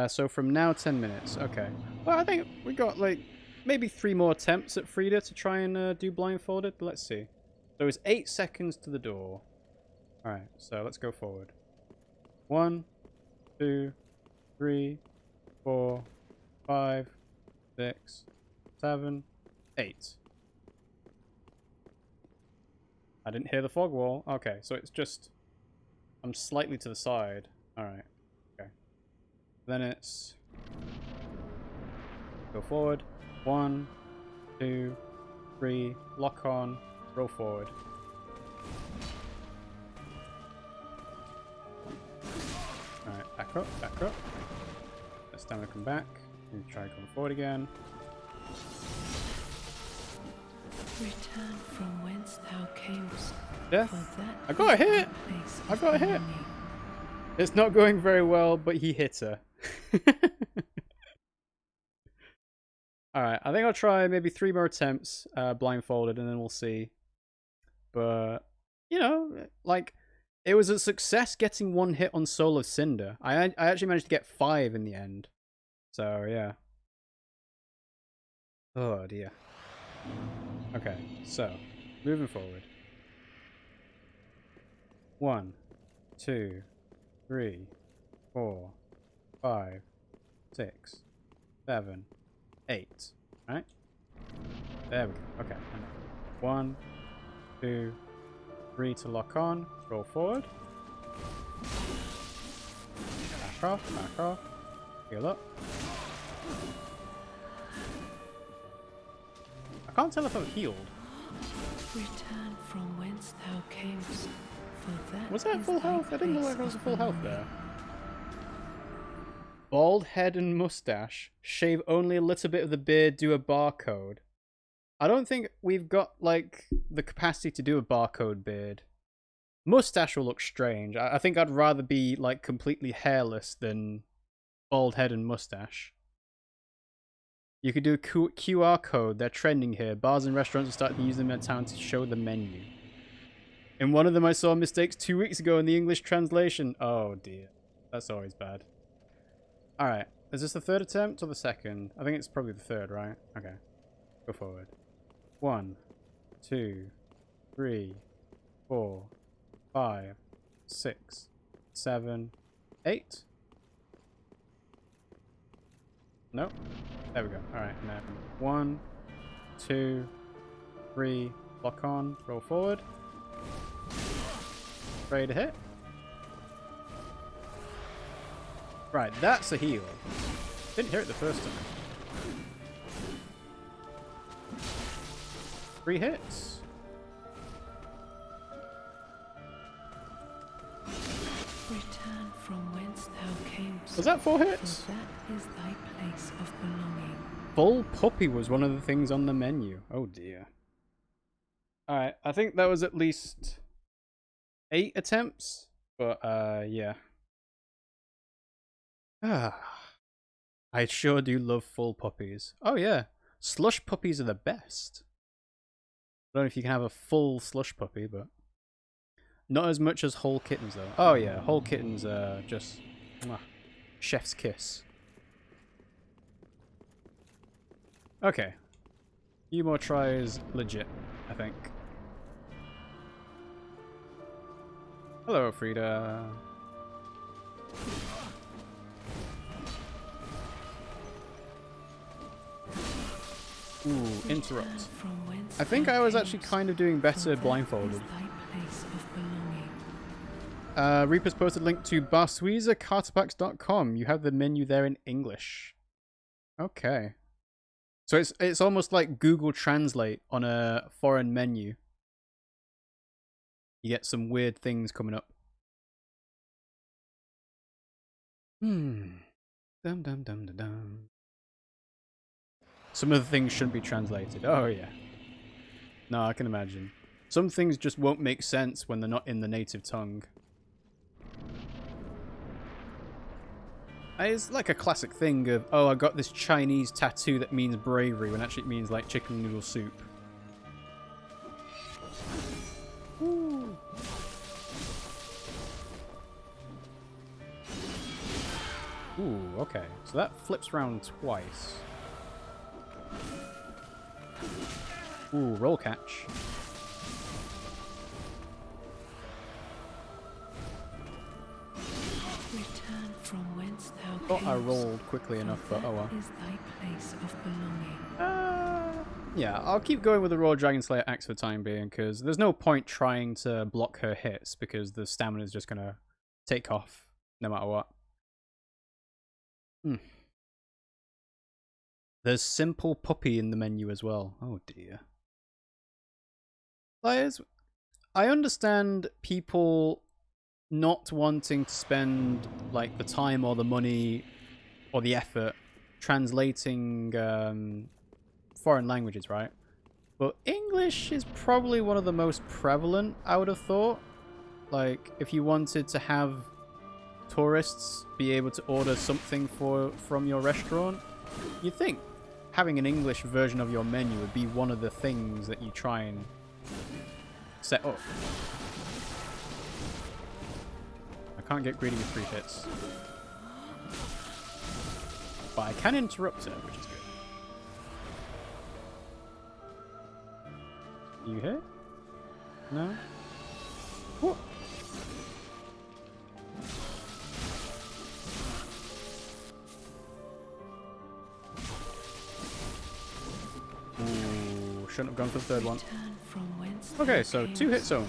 So from now, 10 minutes. Okay. Well, I think we got, like, maybe 3 more attempts at Frida to try and do blindfolded. Let's see. So it's 8 seconds to the door. Alright, so let's go forward. 1, 2, 3, 4, 5, 6, 7, 8. I didn't hear the fog wall. Okay, so it's just... I'm slightly to the side. Alright. Okay. Then it's... Go forward. 1, 2, 3. Lock on. Roll forward. Alright, back up, back up. This time I come back. And try going forward again. Return from whence thou camest. Yeah. I got a hit! I got a hit! It's not going very well, but he hit her. Alright, I think I'll try maybe 3 more attempts blindfolded and then we'll see. But, you know, like, it was a success getting 1 hit on Soul of Cinder. I actually managed to get 5 in the end. So, yeah. Oh, dear. Okay, so, moving forward. 1, 2, 3, 4, 5, 6, 7, 8. Right? There we go. Okay. 1, 2, 3 to lock on. Roll forward. Back off, back off. Heal up. I can't tell if I'm healed. Return from whence thou camest. For that was that full health? I didn't look like I was full health belonging. there. Bald head and mustache. Shave only a little bit of the beard, do a barcode. I don't think we've got, like, the capacity to do a barcode beard. Mustache will look strange. I think I'd rather be, like, completely hairless than bald head and mustache. You could do a QR code. They're trending here. Bars and restaurants are starting to use them in town to show the menu. In one of them I saw mistakes 2 weeks ago in the English translation. Oh dear. That's always bad. Alright. Is this the 3rd attempt or the 2nd? I think it's probably the 3rd, right? Okay. Go forward. 1, 2, 3, 4, 5, 6, 7, 8. Nope. There we go. Alright, and then 1, 2, 3, lock on, roll forward. Ready to hit. Right, that's a heal. Didn't hear it the first time. 3 hits. Return from whence thou camest. Was that 4 hits? For that is thy place of belonging. Full puppy was one of the things on the menu. Oh dear. Alright, I think that was at least 8 attempts. But, yeah. I sure do love full puppies. Oh yeah. Slush puppies are the best. I don't know if you can have a full slush puppy, but not as much as whole kittens though. Oh yeah, whole kittens are just chef's kiss. Okay. Few more tries, legit, I think. Hello, Frida. Ooh, interrupt. I think I was actually kind of doing better blindfolded. Reaper's posted a link to barsweezercartabacks.com. You have the menu there in English. Okay. So it's almost like Google Translate on a foreign menu. You get some weird things coming up. Dum dum dum dum dum. Some of the things shouldn't be translated. Oh yeah. No, I can imagine. Some things just won't make sense when they're not in the native tongue. It's like a classic thing of, oh, I got this Chinese tattoo that means bravery, when actually it means like chicken noodle soup. Ooh. Ooh, okay. So that flips around twice. Ooh, roll catch. Return from whence thou Thought I rolled quickly enough, but oh well. Is thy place of belonging. Yeah, I'll keep going with the Raw Dragon Slayer axe for the time being, because there's no point trying to block her hits, because the stamina is just going to take off no matter what. There's Simple Puppy in the menu as well. Oh dear. Players, I understand people not wanting to spend like the time or the money or the effort translating foreign languages, right? But English is probably one of the most prevalent, I would have thought. Like, if you wanted to have tourists be able to order something from your restaurant, you'd think having an English version of your menu would be one of the things that you try and set up. I can't get greedy with 3 hits. But I can interrupt her, which is good. You hit? No? What? Ooh, shouldn't have gone for the third one. Okay, so 2 hits only.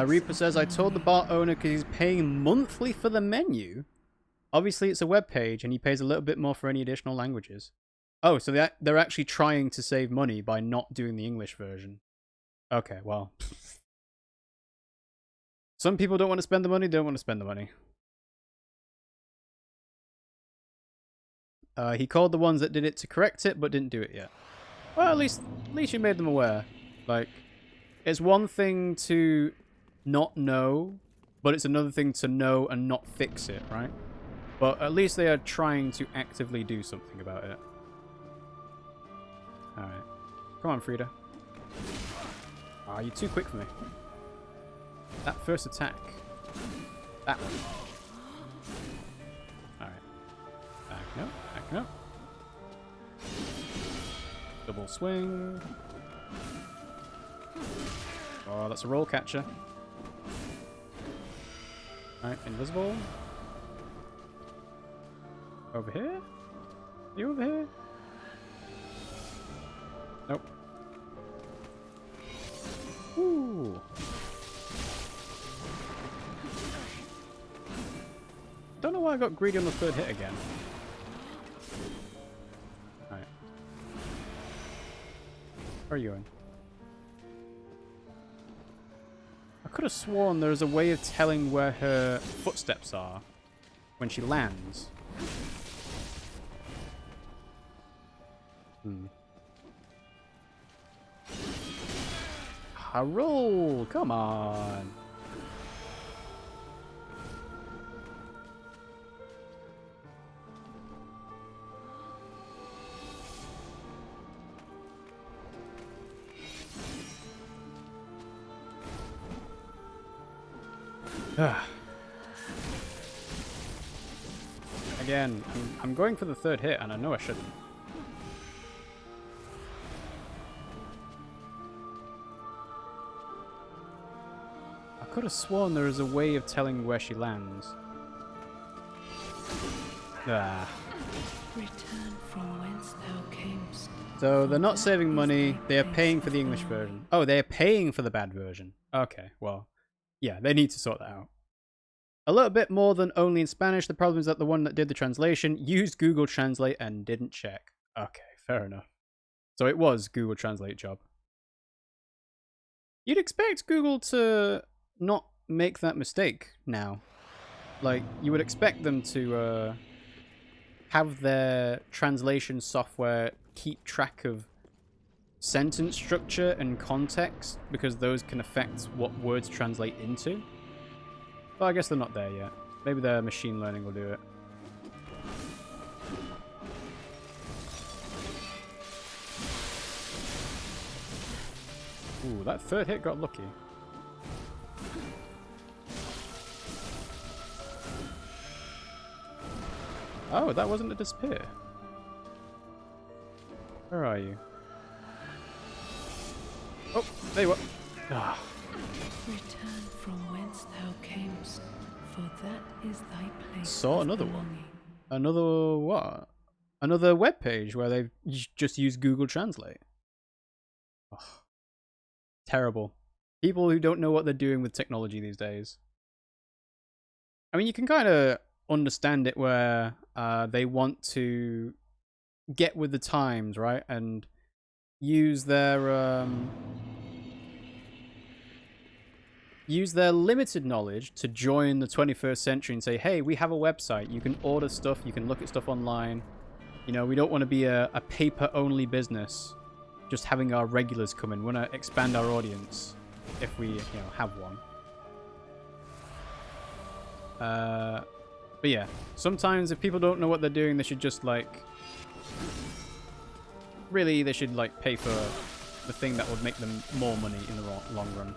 Reaper says, I told the bar owner because he's paying monthly for the menu. Obviously, it's a web page, and he pays a little bit more for any additional languages. Oh, so they're actually trying to save money by not doing the English version. Okay, well. Some people don't want to spend the money, don't want to spend the money. He called the ones that did it to correct it, but didn't do it yet. Well, at least you made them aware. Like, it's one thing to not know, but it's another thing to know and not fix it, right? But at least they are trying to actively do something about it. Alright. Come on, Frida. Ah, you're too quick for me. That first attack. That one. Alright. Backing up, backing up. Double swing. Oh, that's a roll catcher. Alright, invisible. Over here? You over here? Nope. Ooh. Don't know why I got greedy on the 3rd hit again. Alright. Where are you going? I could have sworn there was a way of telling where her footsteps are when she lands. Roll! Come on! Again, I'm going for the third hit, and I know I shouldn't. I could have sworn there is a way of telling where she lands. Ah. Return from whence thou camest. So they're not saving money, they are paying for the English version. Oh, they're paying for the bad version. Okay, well, yeah, they need to sort that out. A little bit more than only in Spanish. The problem is that the one that did the translation used Google Translate and didn't check. Okay, fair enough. So it was Google Translate job. You'd expect Google to not make that mistake now. Like, you would expect them to have their translation software keep track of sentence structure and context, because those can affect what words translate into. But I guess they're not there yet. Maybe their machine learning will do it. Ooh, that third hit got lucky. Oh, that wasn't a disappear. Where are you? Oh, there you are. Ah. Return from whence thou camest, for that is thy place. Saw another one. Another what? Another web page where they've just used Google Translate. Oh, terrible. People who don't know what they're doing with technology these days. I mean, you can kind of understand it where they want to get with the times, right? And use their limited knowledge to join the 21st century and say, hey, we have a website. You can order stuff. You can look at stuff online. You know, we don't want to be a paper-only business just having our regulars come in. We want to expand our audience if we, have one. But yeah, sometimes if people don't know what they're doing, they should just, like... Really, they should, like, pay for the thing that would make them more money in the long run.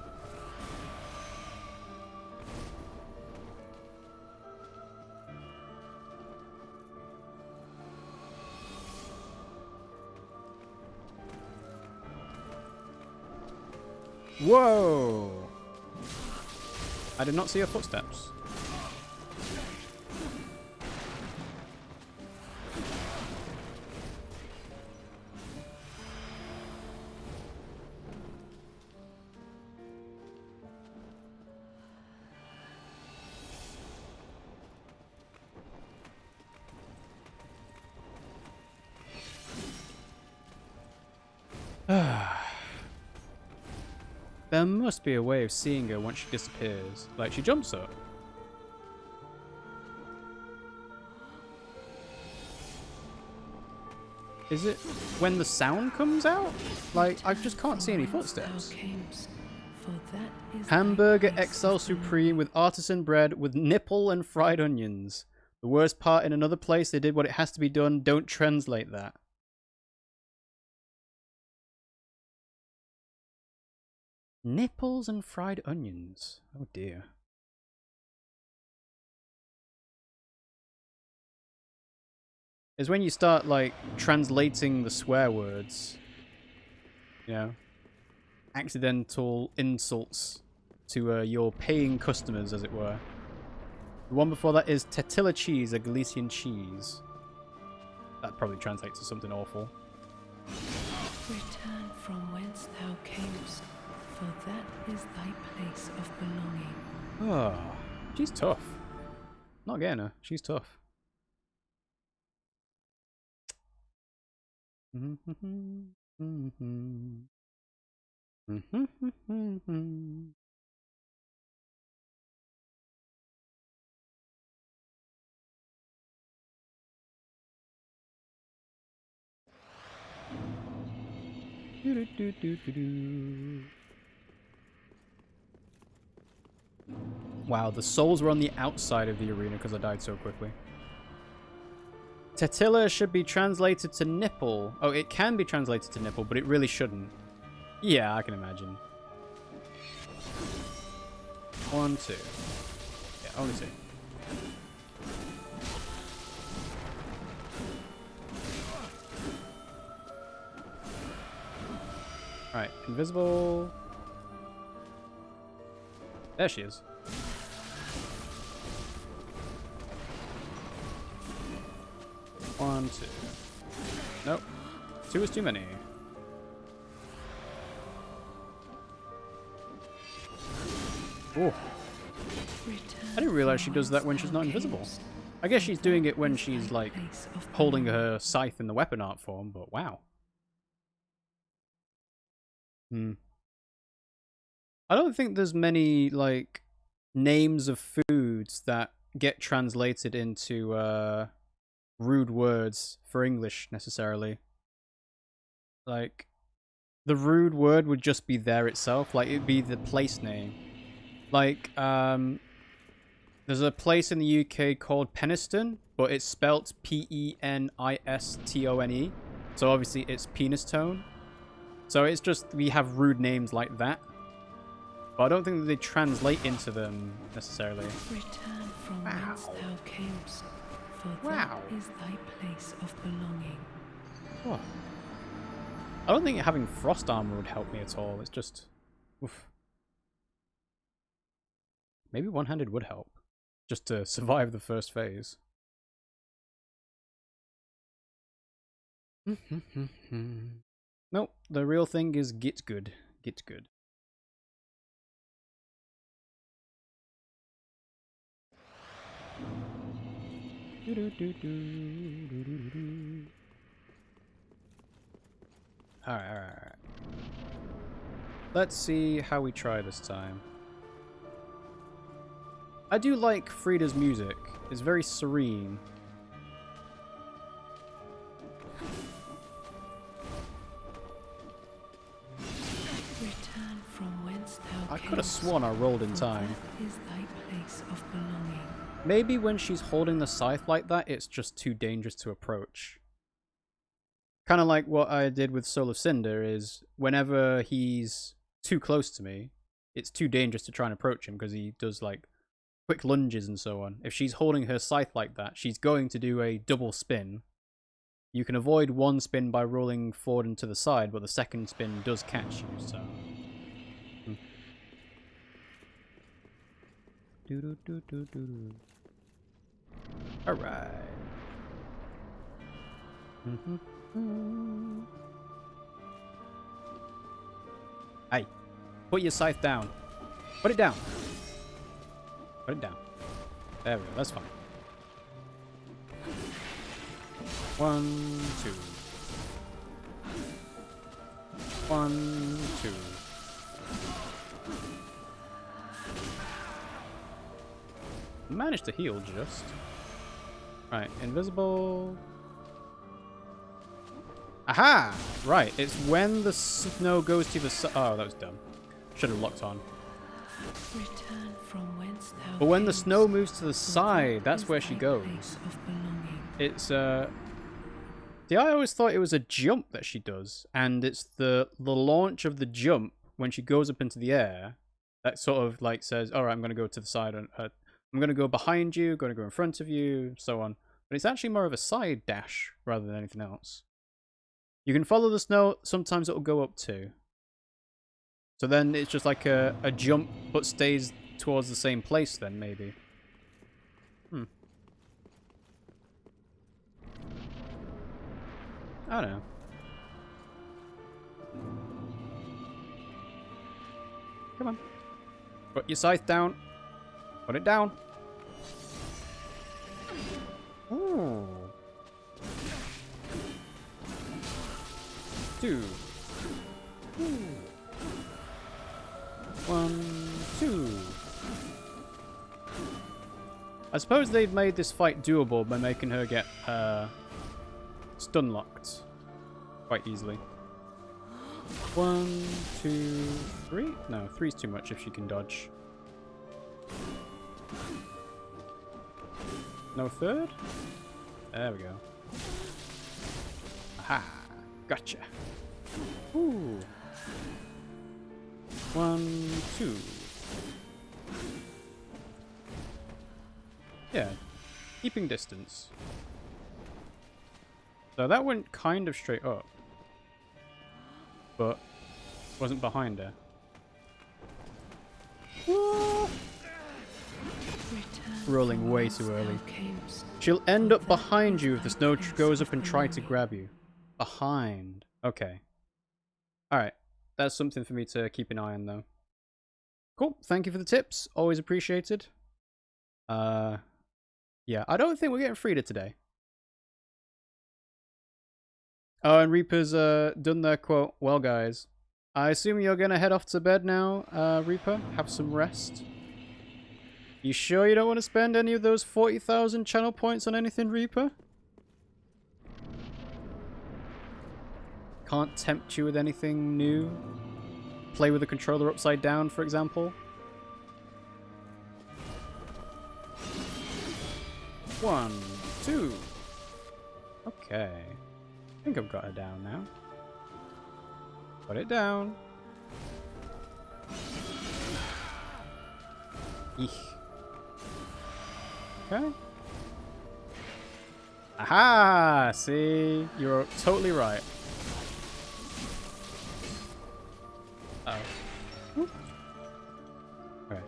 Whoa! I did not see her footsteps. There must be a way of seeing her once she disappears. Like, she jumps up. Is it when the sound comes out? Like, I just can't see any footsteps. Hamburger XL Supreme with artisan bread with nipple and fried onions. The worst part, in another place, they did what it has to be done. Don't translate that. Nipples and fried onions. Oh dear. Is when you start, like, translating the swear words. You know? Accidental insults to your paying customers, as it were. The one before that is tortilla cheese, a Galician cheese. That probably translates to something awful. Return from whence thou camest, for that is thy place of belonging. Oh, she's tough. Not getting her. She's tough. Wow, the souls were on the outside of the arena because I died so quickly. Tortilla should be translated to nipple. Oh, it can be translated to nipple, but it really shouldn't. Yeah, I can imagine. 1, 2. only see. Alright, invisible. There she is. One, two. Nope. Two is too many. Ooh. I didn't realize she does that when she's not invisible. I guess she's doing it when she's, like, holding her scythe in the weapon art form, but wow. I don't think there's many, like, names of foods that get translated into, rude words for English, necessarily. Like, the rude word would just be there itself. Like, it'd be the place name. Like, there's a place in the UK called Peniston, but it's spelt P-E-N-I-S-T-O-N-E. So obviously it's penis tone. So it's just, we have rude names like that. But I don't think that they translate into them necessarily. Return from whence thou camest, for that is thy place of belonging. Oh. I don't think having frost armor would help me at all. It's just... Oof. Maybe one-handed would help. Just to survive the first phase. Nope, the real thing is get good. Get good. Alright. Let's see how we try this time. I do like Frida's music. It's very serene. Return from whence thou I could have sworn I rolled in time. That is thy place of belonging. Maybe when she's holding the scythe like that, it's just too dangerous to approach. Kind of like what I did with Soul of Cinder is whenever he's too close to me, it's too dangerous to try and approach him because he does like quick lunges and so on. If she's holding her scythe like that, she's going to do a double spin. You can avoid one spin by rolling forward and to the side, but the second spin does catch you, so... Alright. Hey, put your scythe down. Put it down. Put it down. There we go, that's fine. 1, 2. 1, 2. Managed to heal just. Right, invisible. Aha! Right, it's when the snow goes to the side. Oh, that was dumb. Should have locked on. Return from whence thou But when the camest, snow moves to the for side, that that's is where she thy goes. place of belonging. It's See, I always thought it was a jump that she does, and it's the launch of the jump when she goes up into the air that sort of like says, "All right, I'm going to go to the side, and I'm going to go behind you, going to go in front of you, so on." But it's actually more of a side dash rather than anything else. You can follow the snow. Sometimes it will go up too. So then it's just like a jump, but stays towards the same place. Then maybe. I don't know. Come on. Put your scythe down. Put it down. Ooh. 2. 1, 2. I suppose they've made this fight doable by making her get stun locked quite easily. 1, 2, 3. No, 3's too much if she can dodge. No third? There we go. Aha! Gotcha. Ooh. 1, 2. Yeah, keeping distance. So that went kind of straight up. But wasn't behind her. Rolling way too early. She'll end up behind you if the snow goes up and tries to grab you. Behind. Okay. Alright. That's something for me to keep an eye on, though. Cool. Thank you for the tips. Always appreciated. Yeah. I don't think we're getting Frida today. Oh, and Reaper's done their quote. Well, guys, I assume you're gonna head off to bed now, Reaper? Have some rest? You sure you don't want to spend any of those 40,000 channel points on anything, Reaper? Can't tempt you with anything new? Play with the controller upside down, for example? 1, 2. Okay. I think I've got her down now. Put it down. Eek. Okay. Aha! See? You're totally right. Uh-oh. Alright.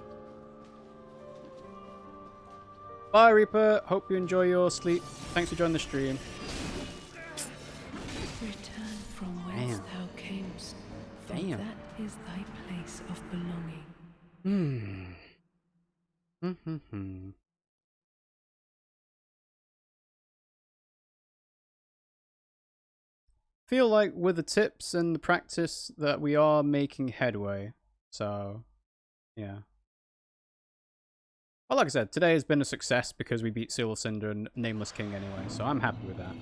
Bye, Reaper. Hope you enjoy your sleep. Thanks for joining the stream. Return from whence thou camest, for that is thy place of belonging. Feel like with the tips and the practice that we are making headway. So, yeah. Well, like I said, today has been a success because we beat Seal of Cinder and Nameless King anyway, so I'm happy with that.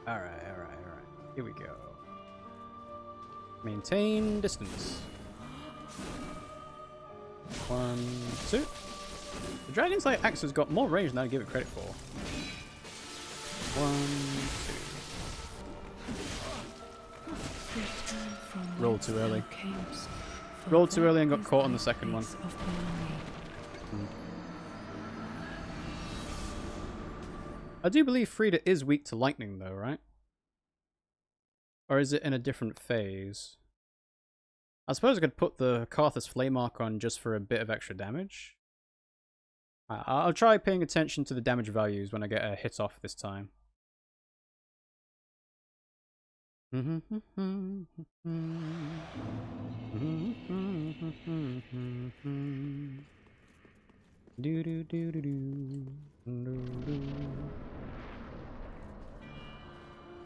Alright. Here we go. Maintain distance. 1, 2. The Dragon's Light Axe has got more range than I give it credit for. 1, 2. Rolled too early. Rolled too early and got caught on the second one. I do believe Frida is weak to lightning though, right? Or is it in a different phase? I suppose I could put the Karthus Flame Arc on just for a bit of extra damage. I'll try paying attention to the damage values when I get a hit off this time.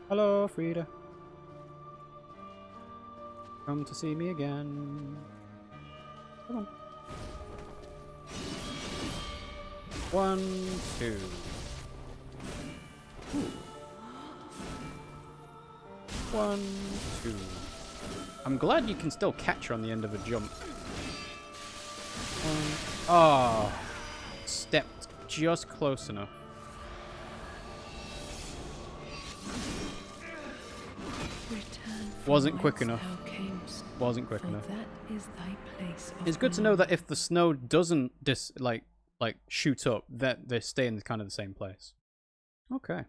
Hello, Frida. Come to see me again. Come on. 1, 2. Ooh. 1, 2. I'm glad you can still catch her on the end of a jump. Oh, stepped just close enough. Wasn't quick enough. Wasn't quick enough. It's good to know that if the snow doesn't shoot up, that they stay in kind of the same place. Okay.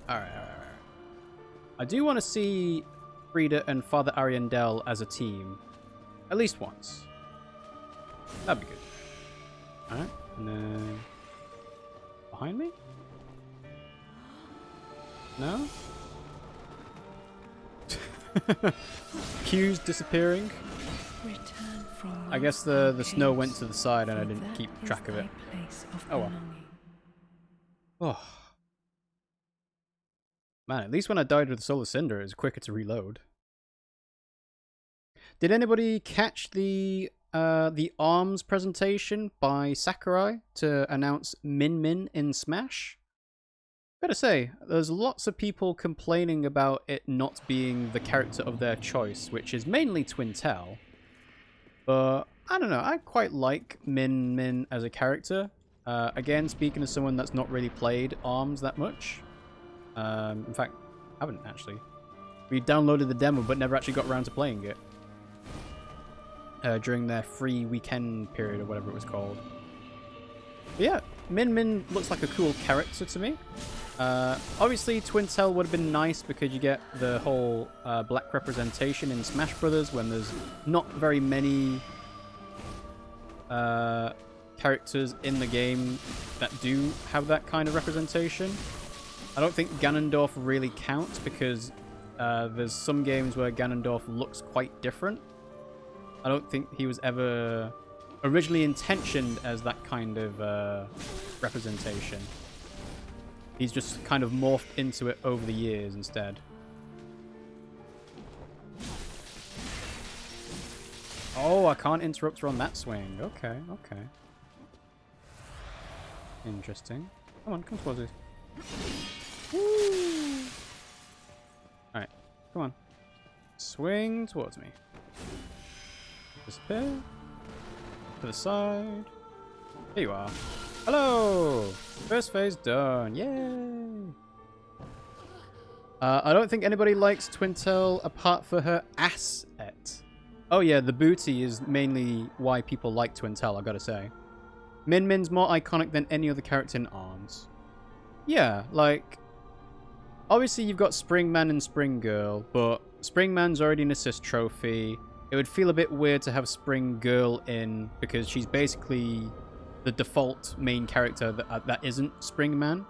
Alright. I do want to see Frida and Father Ariandel as a team. At least once. That'd be good. Alright, and then... behind me? No? Cues disappearing. I guess the snow went to the side and I didn't keep track of it. Oh well. Oh. Man, at least when I died with the Solar Cinder, it was quicker to reload. Did anybody catch the the ARMS presentation by Sakurai to announce Min Min in Smash. Gotta say, there's lots of people complaining about it not being the character of their choice, which is mainly Twintel. But I don't know, I quite like Min Min as a character. Again, speaking as someone that's not really played ARMS that much. In fact, I haven't actually. We downloaded the demo but never actually got around to playing it. During their free weekend period or whatever it was called. But yeah, Min Min looks like a cool character to me. Obviously, Twintel would have been nice because you get the whole black representation in Smash Brothers when there's not very many characters in the game that do have that kind of representation. I don't think Ganondorf really counts because there's some games where Ganondorf looks quite different. I don't think he was ever originally intentioned as that kind of representation. He's just kind of morphed into it over the years instead. Oh, I can't interrupt her on that swing. Okay, okay. Interesting. Come on, come towards us. Woo! Alright, come on. Swing towards me. Disappear. To the side. Here you are. Hello! First phase done. Yay! I don't think anybody likes Twintel apart for her asset. Oh yeah, the booty is mainly why people like Twintel, I gotta say. Min Min's more iconic than any other character in ARMS. Yeah, like... Obviously you've got Springman and Spring Girl, but Springman's already an assist trophy. It would feel a bit weird to have Spring Girl in because she's basically the default main character that isn't Springman.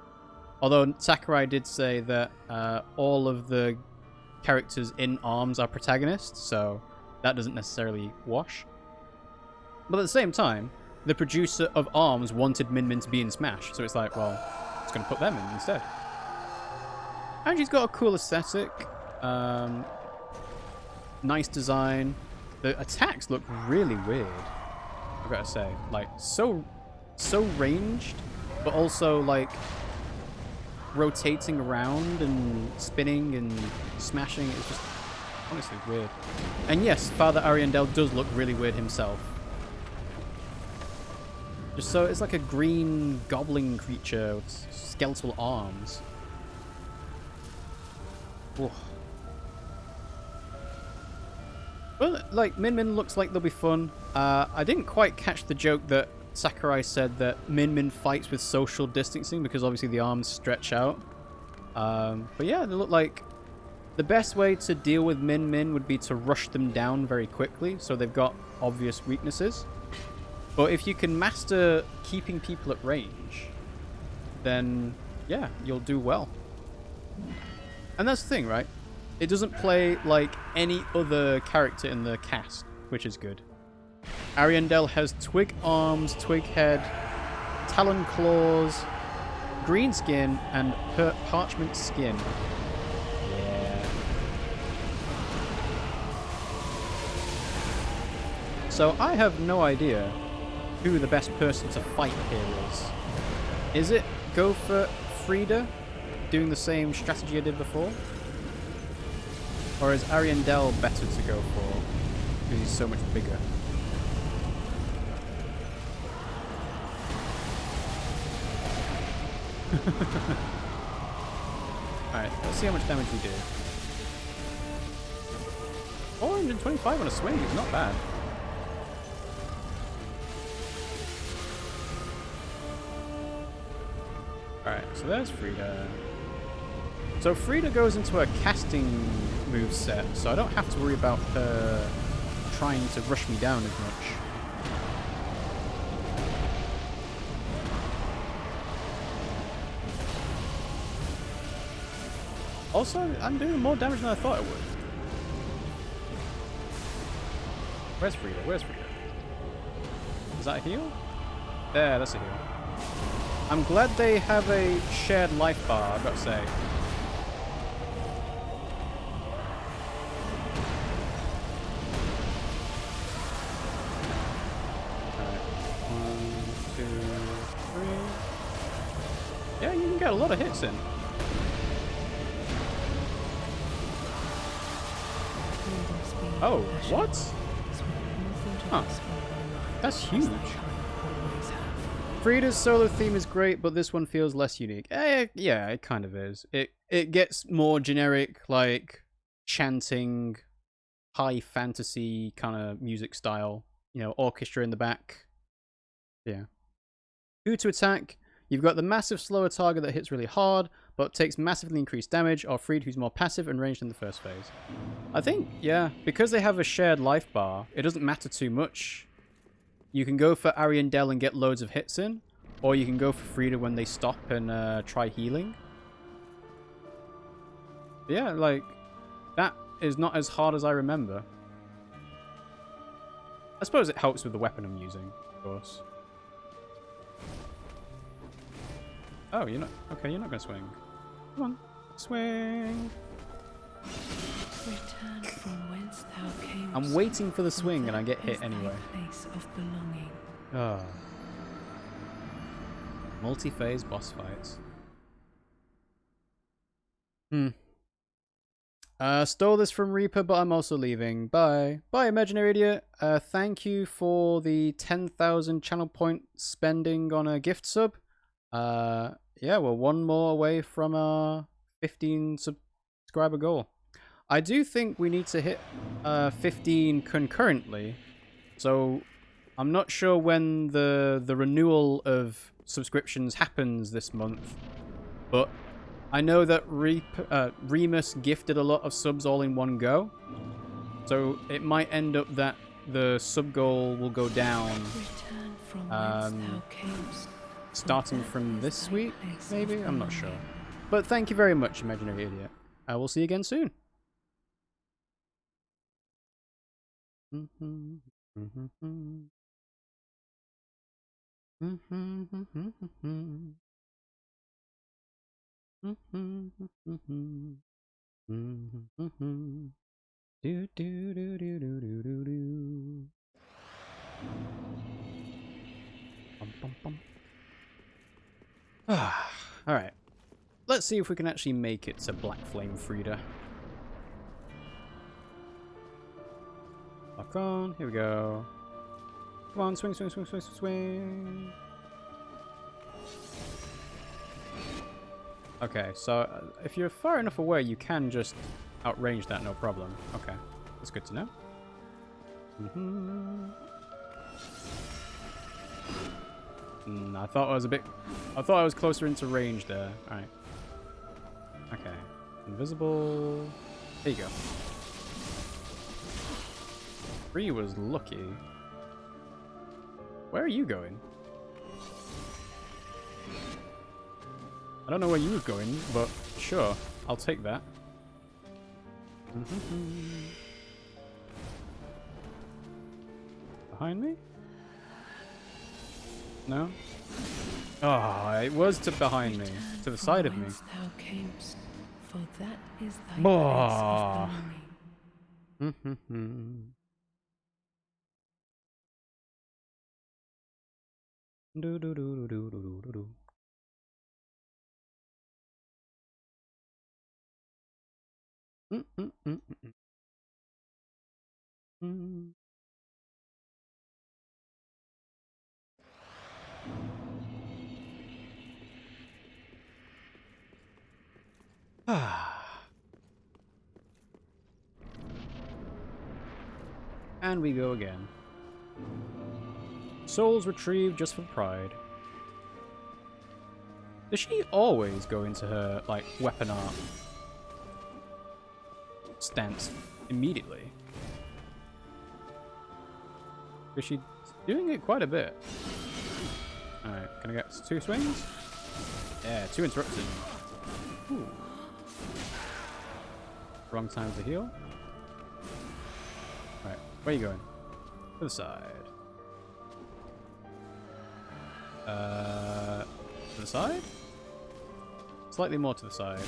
Although Sakurai did say that all of the characters in ARMS are protagonists, so that doesn't necessarily wash. But at the same time, the producer of ARMS wanted Min Min to be in Smash, so it's like, well, it's going to put them in instead. And she's got a cool aesthetic. Nice design. The attacks look really weird, I've got to say. Like, so ranged, but also, like, rotating around and spinning and smashing. It's just honestly weird. And yes, Father Ariandel does look really weird himself. Just so it's like a green goblin creature with skeletal arms. Whoa. Well, like, Min Min looks like they'll be fun. I didn't quite catch the joke that Sakurai said that Min Min fights with social distancing because obviously the arms stretch out. But yeah, they look like the best way to deal with Min Min would be to rush them down very quickly so they've got obvious weaknesses. But if you can master keeping people at range, then yeah, you'll do well. And that's the thing, right? It doesn't play like any other character in the cast, which is good. Ariandel has twig arms, twig head, talon claws, green skin, and parchment skin. Yeah. So I have no idea who the best person to fight here is. Is it go for Frida, doing the same strategy I did before? Or is Ariandel better to go for, because he's so much bigger? Alright, let's see how much damage we do. 425 on a swing is not bad. Alright, so there's Frida. So Frida goes into a casting moveset, so I don't have to worry about her trying to rush me down as much. Also, I'm doing more damage than I thought I would. Where's Frida? Where's Frida? Is that a heal? There, that's a heal. I'm glad they have a shared life bar, I've got to say. can get a lot of hits in. Oh, what? Huh. That's huge. Frida's solo theme is great, but this one feels less unique. Yeah, it kind of is. It gets more generic, like chanting, high fantasy kind of music style. You know, orchestra in the back. Yeah. Who to attack? You've got the massive slower target that hits really hard, but takes massively increased damage, or Fried, who's more passive and ranged in the first phase. I think, yeah, because they have a shared life bar, it doesn't matter too much. You can go for Ariandel and get loads of hits in, or you can go for Frida when they stop and try healing. But yeah, like, that is not as hard as I remember. I suppose it helps with the weapon I'm using, of course. Oh, you're not... Okay, you're not going to swing. Come on. Swing! Return from whence thou camest. I'm waiting for the swing and I get hit anyway. Place of belonging. Oh. Multi-phase boss fights. Stole this from Reaper, but I'm also leaving. Bye. Bye, Imaginary Idiot. Thank you for the 10,000 channel point spending on a gift sub. Yeah, we're one more away from our 15 subscriber goal. I do think we need to hit 15 concurrently, so I'm not sure when the renewal of subscriptions happens this month, but I know that Remus gifted a lot of subs all in one go, so it might end up that the sub goal will go down. Return from whence thou camest. Starting from this week, maybe? I'm not sure. But thank you very much, Imaginary Idiot. I will see you again soon. Do do do do do do do do. Bum, bum, bum. Alright. Let's see if we can actually make it to Black Flame Frida. Lock on. Here we go. Come on, swing, swing, swing, swing, swing. Okay, so if you're far enough away, you can just outrange that, no problem. Okay, that's good to know. I thought I was I thought I was closer into range there. Alright. Okay. Invisible. There you go. 3 was lucky. Where are you going? I don't know where you were going, but sure. I'll take that. Behind me? No? Oh, it was to behind me. To the side of me. Thou camest, for that is thy place of belonging. Do do do do do do do do. And we go again. Souls retrieved just for pride. Does she always go into her, like, weapon art stance immediately? Is she doing it quite a bit? Alright, can I get 2 swings? Yeah, 2 interrupting. Ooh. Wrong time to heal. Alright, where are you going? To the side. To the side? Slightly more to the side.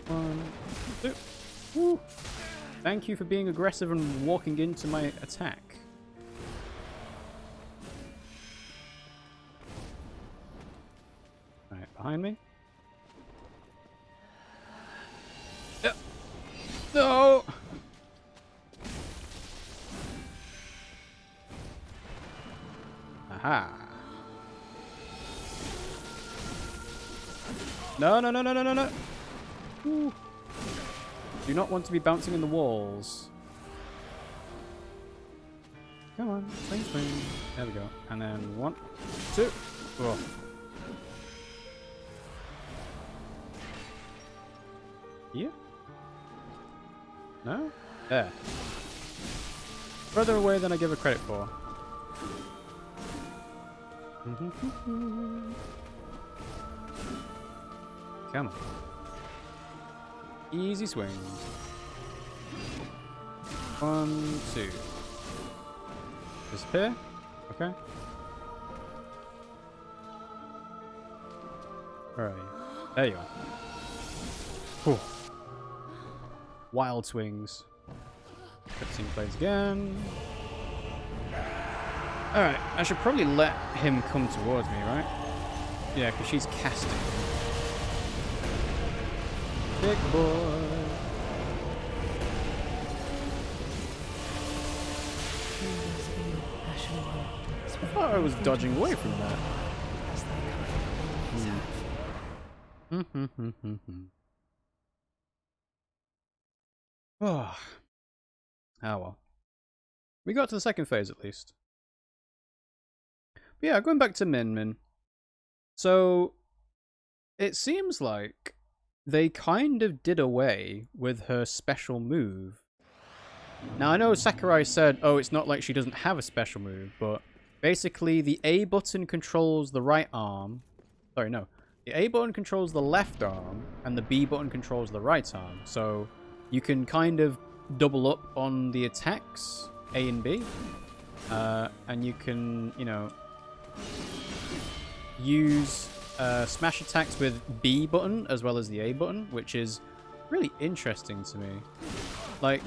One, two. Woo. Thank you for being aggressive and walking into my attack. behind me. Yep. No! Aha. No, no, no, no, no, no, no. Ooh. Do not want to be bouncing in the walls. Come on, swing, swing. There we go. And then 1, 2. Oh. Here? No? There. Further away than I give it credit for. Come on. Easy swings. 1, 2. Disappear. Okay. Alright. There you are. Whew. Wild swings. Cutscene plays again. Alright, I should probably let him come towards me, right? Yeah, because she's casting. Big boy. I thought I was dodging away from that. Oh. Ah well. We got to the second phase at least. But yeah, going back to Min Min. So, it seems like they kind of did away with her special move. Now, I know Sakurai said, oh, it's not like she doesn't have a special move, but basically the A button controls the right arm. Sorry, no. The A button controls the left arm, and the B button controls the right arm. So, you can kind of double up on the attacks, A and B. And you can, you know, use smash attacks with B button as well as the A button, which is really interesting to me. Like,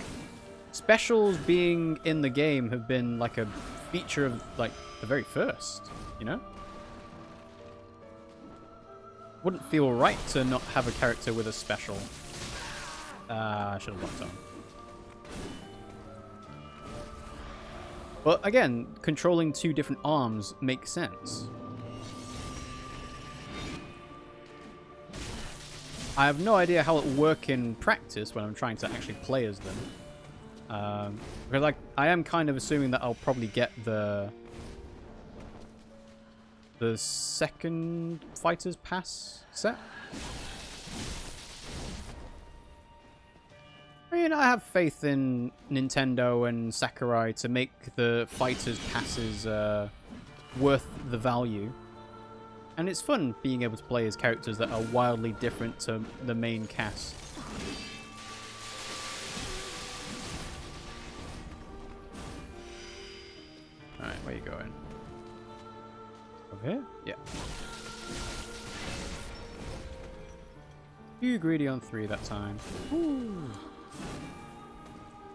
specials being in the game have been like a feature of like the very first, you know? Wouldn't feel right to not have a character with a special. I should have locked on. But again, controlling 2 different arms makes sense. I have no idea how it will work in practice when I'm trying to actually play as them. Because like, I am kind of assuming that I'll probably get the second Fighter's Pass set. I mean, I have faith in Nintendo and Sakurai to make the Fighter's Passes worth the value. And it's fun being able to play as characters that are wildly different to the main cast. Alright, where are you going? Over here? Yeah. Too greedy on 3 that time. Ooh.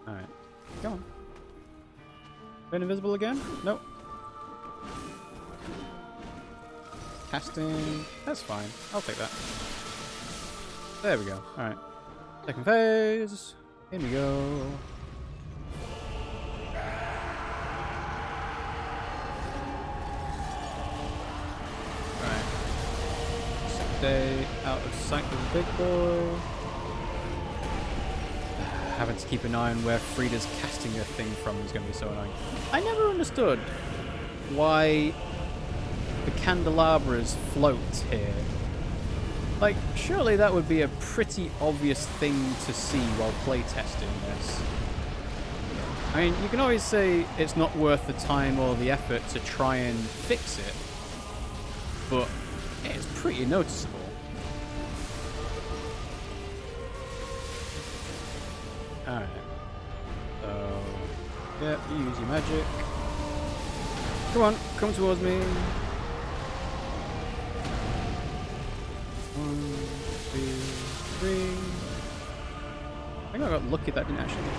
Alright. Come on. Been invisible again? Nope. Casting. That's fine. I'll take that. There we go. Alright. Second phase. In we go. Alright. Stay out of sight of the big boy. Having to keep an eye on where Frida's casting her thing from is going to be so annoying. I never understood why the candelabras float here. Like, surely that would be a pretty obvious thing to see while playtesting this. I mean, you can always say it's not worth the time or the effort to try and fix it, but it's pretty noticeable. Alright. So, yeah, you use your magic. Come on, come towards me. 1, 2, 3. I think I got lucky that didn't actually.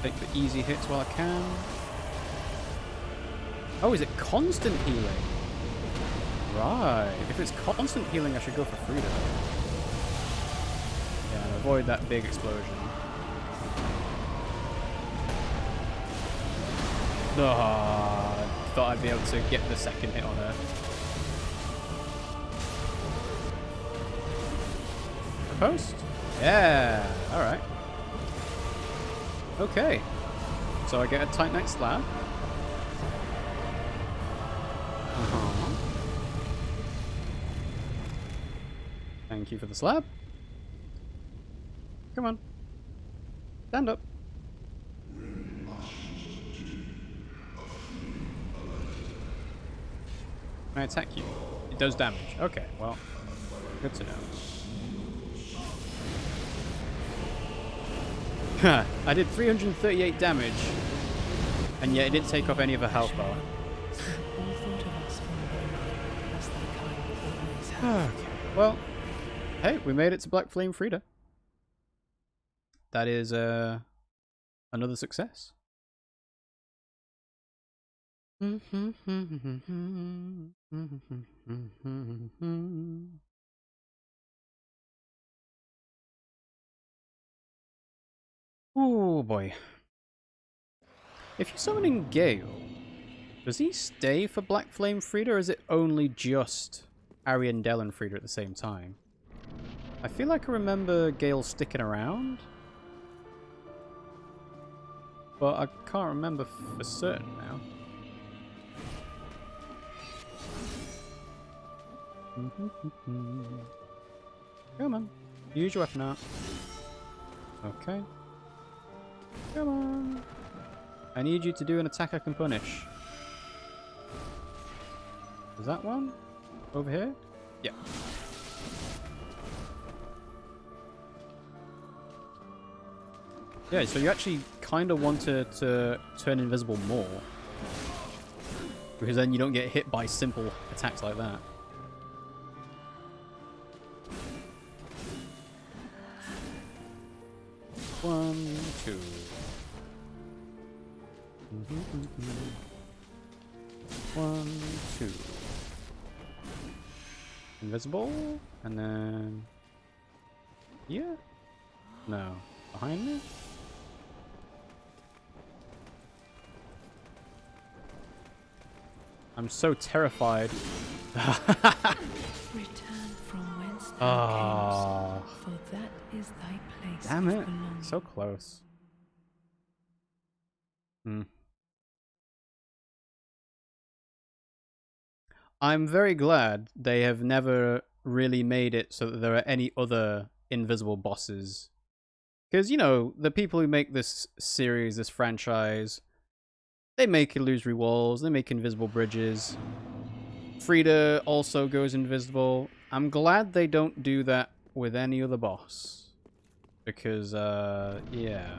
Take the easy hits while I can. Oh, is it constant healing? Right. If it's constant healing, I should go for Frida. Yeah, and avoid that big explosion. Oh, thought I'd be able to get the second hit on her. Post? Yeah. Alright. Okay. So I get a Titanite slab. Thank you for the slab. Come on. Stand up. Can I attack you? It does damage. Okay, well, good to know. I did 338 damage, and yet it didn't take off any of her health bar. Okay, well, hey, we made it to Black Flame Frida. That is another success. Oh boy. If you're summoning Gale, does he stay for Black Flame Frida, or is it only just Ariandel and Frida at the same time? I feel like I remember Gale sticking around, but I can't remember for certain now. Come on. Use your weapon out. Okay. Come on. I need you to do an attack I can punish. Is that one? Over here? Yeah. Yeah, so you actually kind of want to turn invisible more. Because then you don't get hit by simple attacks like that. One, two. One, two. Invisible, and then here? No. Behind me? I'm so terrified. Return from whence thou camest, for that is thy place. Damn it. of belonging. So close. I'm very glad they have never really made it so that there are any other invisible bosses. Because, you know, the people who make this series, this franchise, they make illusory walls, they make invisible bridges. Frida also goes invisible. I'm glad they don't do that with any other boss. Because, yeah.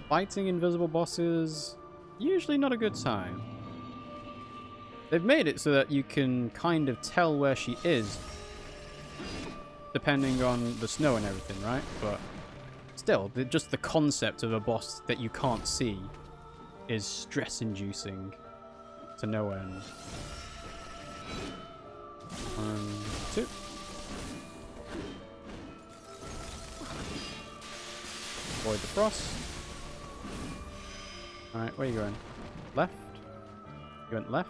Fighting invisible bosses, usually not a good time. They've made it so that you can kind of tell where she is, depending on the snow and everything, right? But still, just the concept of a boss that you can't see is stress-inducing to no end. 1, 2. Avoid the frost. Alright, where are you going? Left? You went left?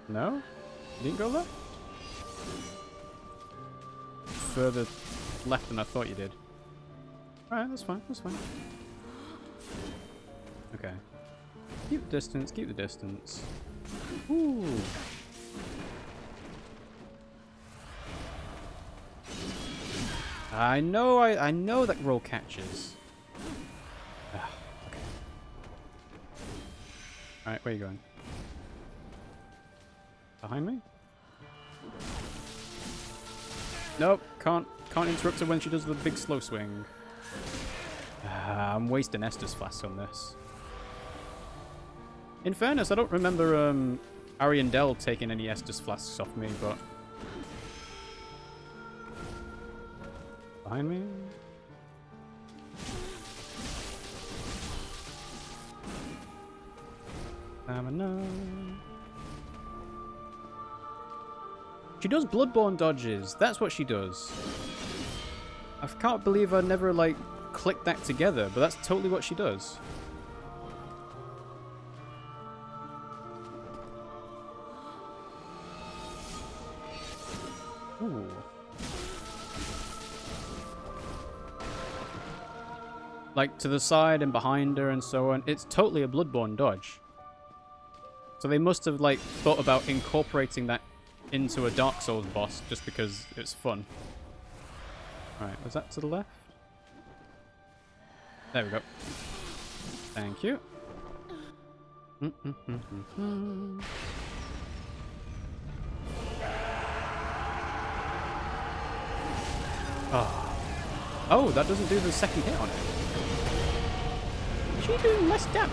No? You didn't go left? Further left than I thought you did. Alright, that's fine, that's fine. Okay. Keep the distance, keep the distance. Ooh. I know that roll catches. Okay. Alright, where are you going? Behind me? Nope, can't interrupt her when she does the big slow swing. I'm wasting Estus Flask on this. In fairness, I don't remember Ariandel taking any Estus Flasks off me, but... Behind me? She does Bloodborne dodges. That's what she does. I can't believe I never, like, clicked that together, but that's totally what she does. Ooh. Like, to the side and behind her and so on. It's totally a Bloodborne dodge. So they must have, like, thought about incorporating that into a Dark Souls boss just because it's fun. Alright, was that to the left? There we go. Thank you. Oh, that doesn't do the second hit on it. Is she doing less damage?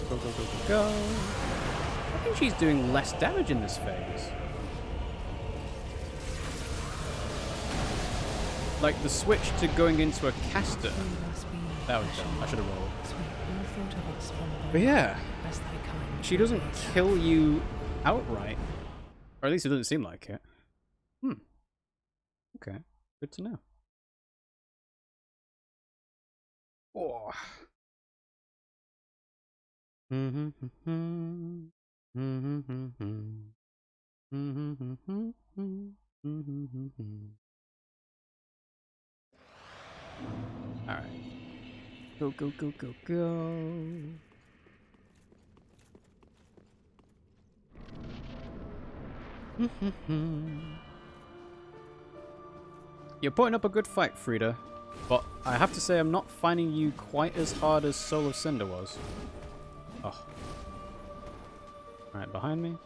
Go, go, go, go, go. I think she's doing less damage in this phase. Like the switch to going into a caster. That was dumb. I should have rolled. But yeah, she doesn't kill you outright. Or at least it doesn't seem like it. Okay, good to know. Oh. Alright. Go, go, go, go, go. You're putting up a good fight, Frida, but I have to say I'm not finding you quite as hard as Soul of Cinder was. Oh. Alright, behind me.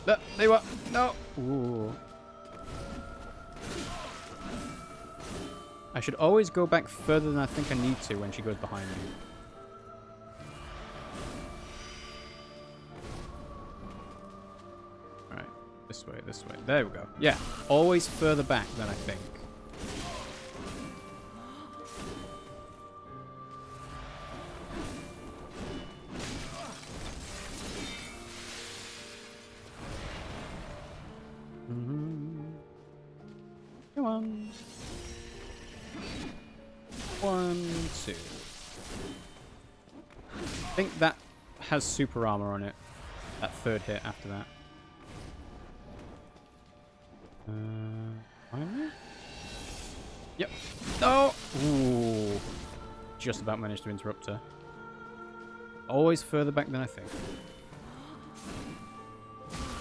There you are! No! Ooh. I should always go back further than I think I need to when she goes behind me. Alright, this way, this way. There we go. Yeah, always further back than I think. Come on. 1, 2. I think that has super armor on it. That third hit after that. Behind me? Yep. No! Ooh. Just about managed to interrupt her. Always further back than I think.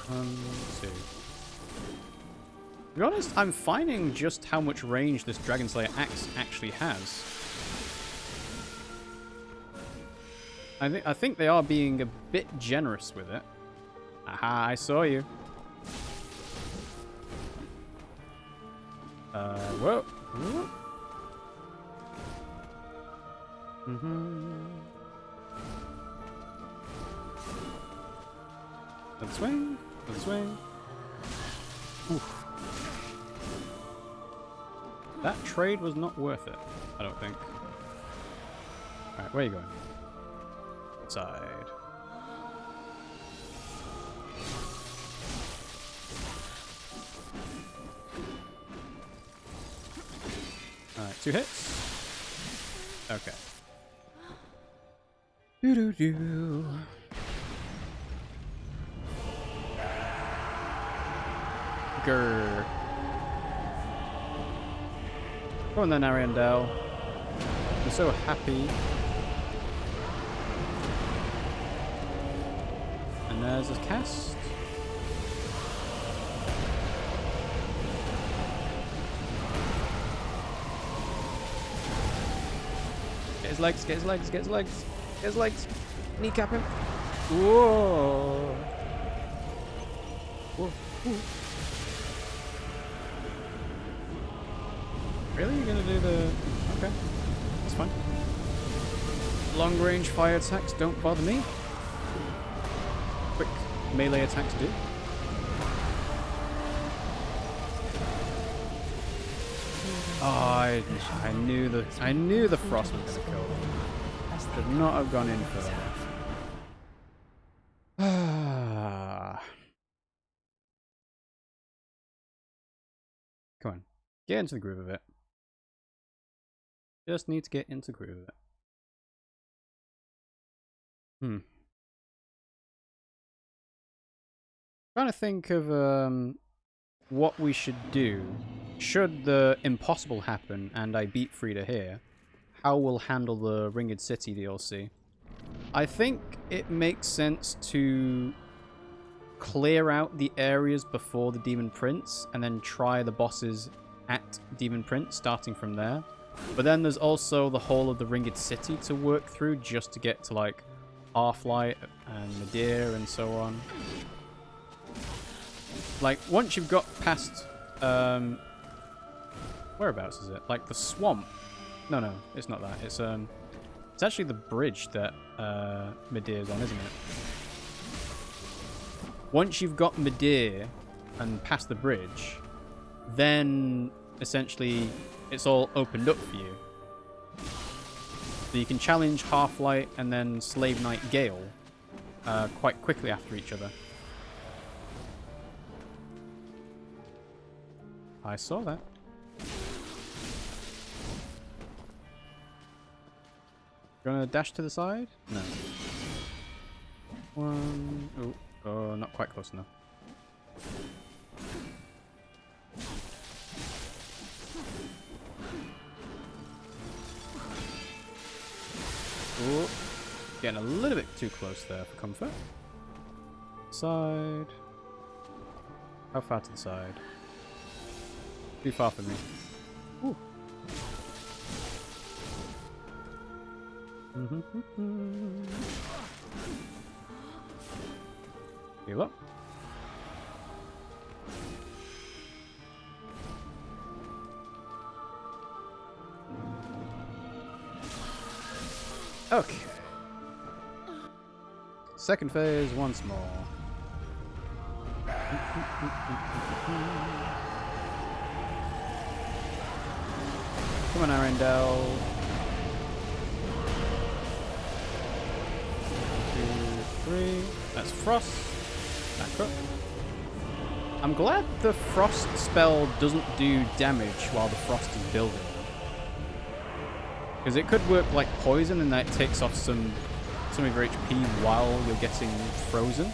1, 2. To be honest, I'm finding just how much range this Dragon Slayer axe actually has. I think they are being a bit generous with it. Aha, I saw you. Whoa. Whoa. Another swing. Another swing. Oof. That trade was not worth it, I don't think. Alright, where are you going? Side. Alright, 2 hits. Okay. Doo-doo-doo. Grr. Go on then, Ariandel. I'm so happy. And there's a cast. Get his legs, get his legs, get his legs, get his legs. Kneecap him. Whoa. Whoa. Whoa. Really? You're gonna do the... Okay. That's fine. Long range fire attacks don't bother me. Quick melee attacks do. I knew the frost was gonna kill them. Should not have gone in for that. Come on, get into the groove of it. Just need to get into the groove of it. Trying to think of what we should do should the impossible happen and I beat Frida here. How we'll handle the Ringed City DLC. I think it makes sense to clear out the areas before the Demon Prince and then try the bosses at Demon Prince, starting from there. But then there's also the whole of the Ringed City to work through just to get to like Half-Light and Nadir and so on. Like, once you've got past, whereabouts is it? Like, the swamp. No, it's not that. It's actually the bridge that, Nadir's on, isn't it? Once you've got Nadir and past the bridge, then, essentially, it's all opened up for you. So you can challenge Half-Light and then Slave Knight Gale, quite quickly after each other. I saw that. You wanna dash to the side? No. One. Oh, not quite close enough. Oh, getting a little bit too close there for comfort. Side. How far to the side? Too far for me. Ooh. Heal up. Okay. Second phase once more. Come on, Ariandel. 2, 3. That's Frost. Back up. I'm glad the Frost spell doesn't do damage while the Frost is building. Because it could work like poison and that takes off some of your HP while you're getting frozen.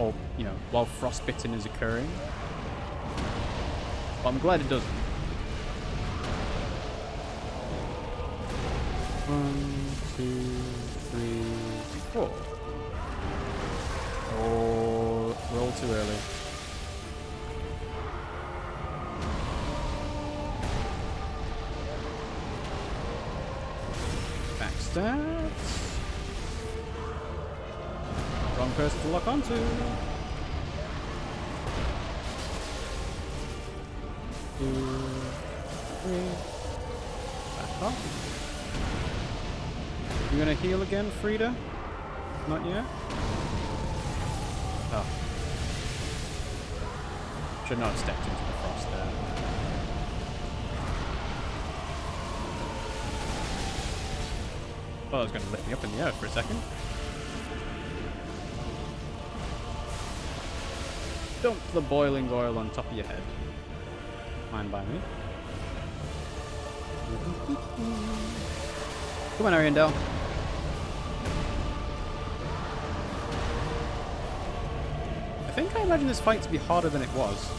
Or, you know, while frostbitten is occurring. But I'm glad it doesn't. 1, 2, 3, 4. Oh, roll too early. Backstabs. Wrong person to lock onto. 2, 3. Back off. You gonna heal again, Frida? Not yet? Oh. Should not have stepped into the frost there. Well, I was going to lift me up in the air for a second. Dump the boiling oil on top of your head. Fine by me. Come on, Ariandel. I think I imagine this fight to be harder than it was.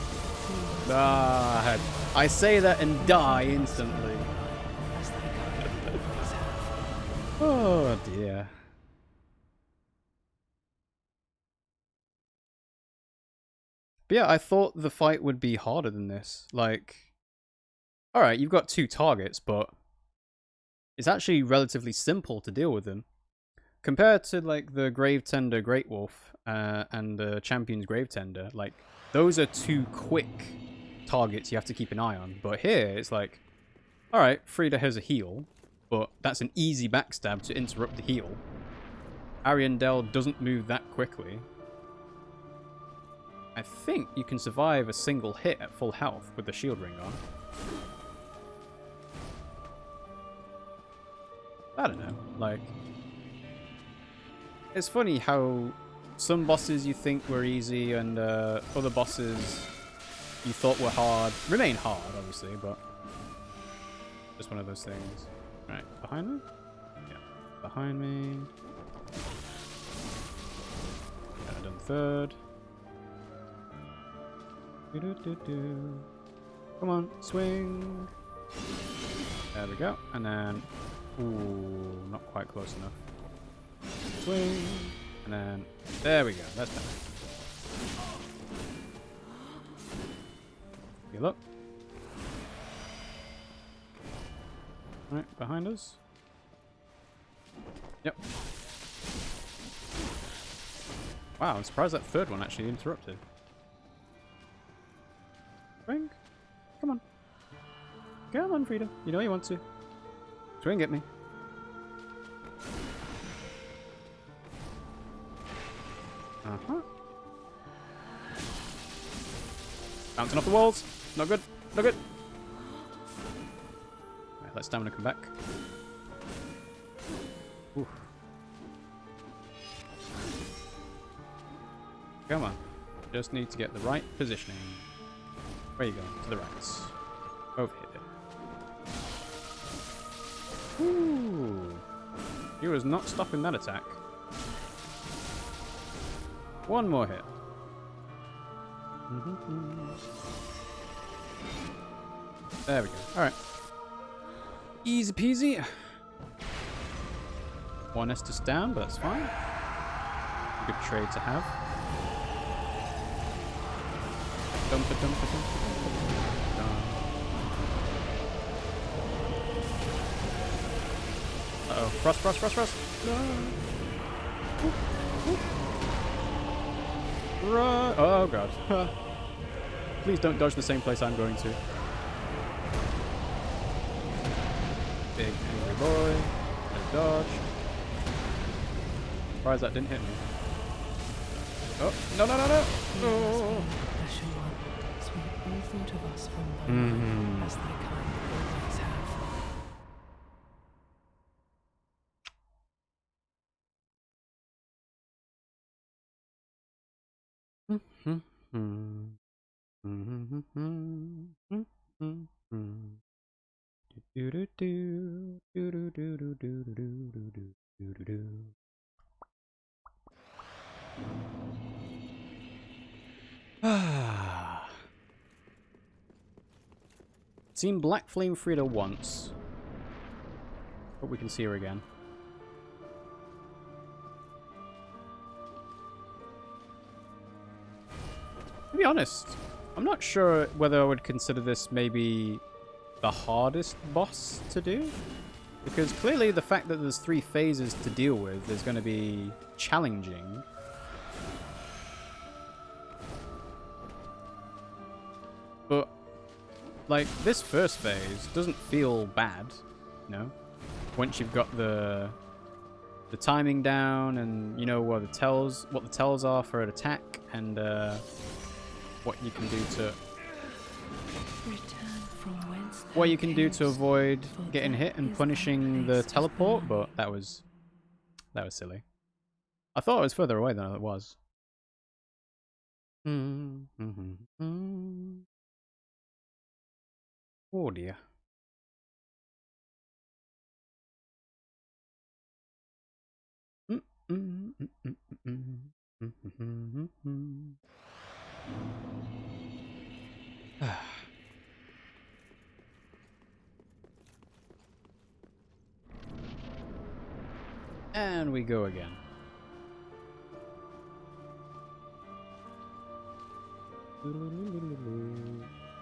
Ah, I say that and die instantly. Oh dear. But yeah, I thought the fight would be harder than this. Like, alright, you've got 2 targets, but it's actually relatively simple to deal with them. Compared to, like, the Grave Tender Great Wolf and the Champion's Grave Tender, like, those are 2 quick targets you have to keep an eye on. But here, it's like, alright, Frida has a heal, but that's an easy backstab to interrupt the heal. Ariandel doesn't move that quickly. I think you can survive a single hit at full health with the shield ring on. I don't know. Like, it's funny how some bosses you think were easy and other bosses you thought were hard remain hard, obviously, but just one of those things. Right, behind me? Yeah, behind me. And I've done third. Come on, swing. There we go. And then, ooh, not quite close enough. Swing. And then, there we go. That's better. Heal up. Right, behind us. Yep. Wow, I'm surprised that third one actually interrupted. Swing. Come on. Come on, Frida. You know you want to. Swing at me. Uh-huh. Bouncing off the walls. Not good. Not good. Right, let stamina come back. Oof. Come on. Just need to get the right positioning. Where you going? To the right. Over here. Ooh. He was not stopping that attack. One more hit. There we go. Alright. Easy peasy. One Estus down, but that's fine. A good trade to have. Dumpa, dumpa, dumpa, dumpa, dumpa. Uh-oh. Frost, frost, frost, frost. No. Ooh, ooh. Run. Oh, God. Please don't dodge the same place I'm going to. Big angry boy. No dodge. Surprised that didn't hit me. Oh, no, no, no, no. Oh. All thought of us from thy mind, as thy kind always have. Seen Black Flame Frida once. Hope we can see her again. To be honest, I'm not sure whether I would consider this maybe the hardest boss to do. Because clearly the fact that there's 3 phases to deal with is going to be challenging. But, like, this first phase doesn't feel bad, you know? Once you've got the timing down and you know what the tells are for an attack and what you can do to avoid getting hit and punishing the teleport, but that was silly. I thought it was further away than it was. Oh dear. And we go again.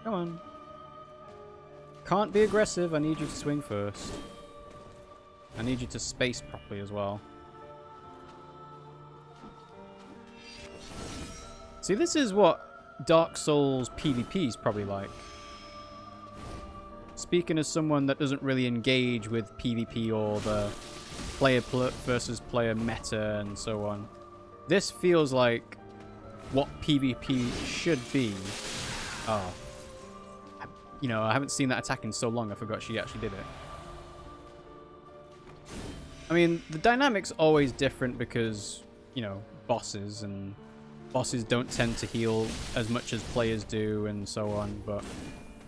Come on. Can't be aggressive. I need you to swing first. I need you to space properly as well. See, this is what Dark Souls PvP is probably like. Speaking as someone that doesn't really engage with PvP or the player versus player meta and so on, this feels like what PvP should be. Oh. You know, I haven't seen that attack in so long, I forgot she actually did it. I mean, the dynamic's always different because, you know, bosses don't tend to heal as much as players do and so on, but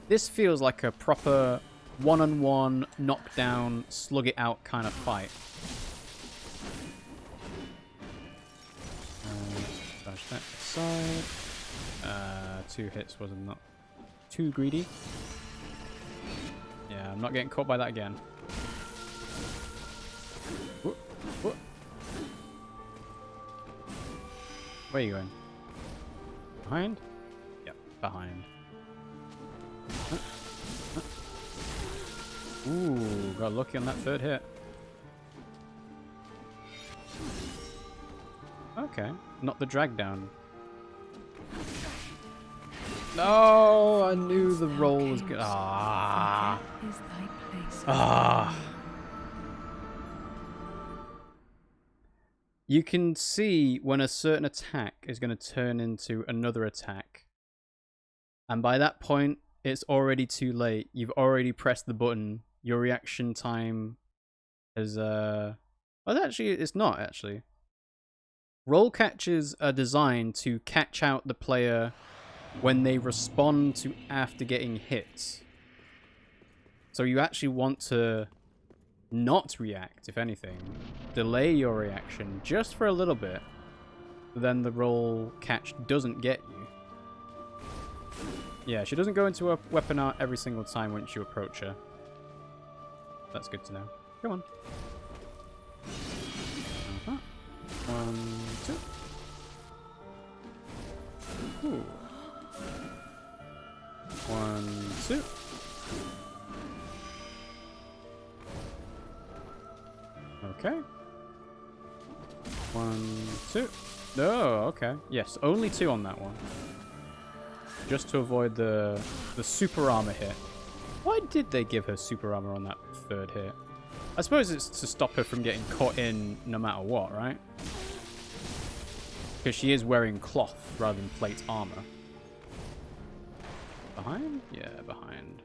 this feels like a proper one-on-one, knockdown, slug it out kind of fight. Dash that aside. 2 hits was not too greedy. Yeah, I'm not getting caught by that again. Whoop, whoop. Where are you going? Behind? Yep, behind. Ooh, got lucky on that 3rd hit. Okay, not the drag down. No, I knew the roll was good. Ah. Ah. You can see when a certain attack is going to turn into another attack. And by that point, it's already too late. You've already pressed the button. Your reaction time is... Well, actually, it's not, actually. Roll catches are designed to catch out the player when they respond to after getting hit. So you actually want to not react, if anything. Delay your reaction just for a little bit. Then the roll catch doesn't get you. Yeah, she doesn't go into a weapon art every single time once you approach her. That's good to know. Come on. 1, 2. Ooh. 1, 2. Okay. 1, 2. No, okay. Yes, only 2 on that one. Just to avoid the super armor hit. Why did they give her super armor on that 3rd hit? I suppose it's to stop her from getting caught in no matter what, right? Because she is wearing cloth rather than plate armor. Behind? Yeah, behind.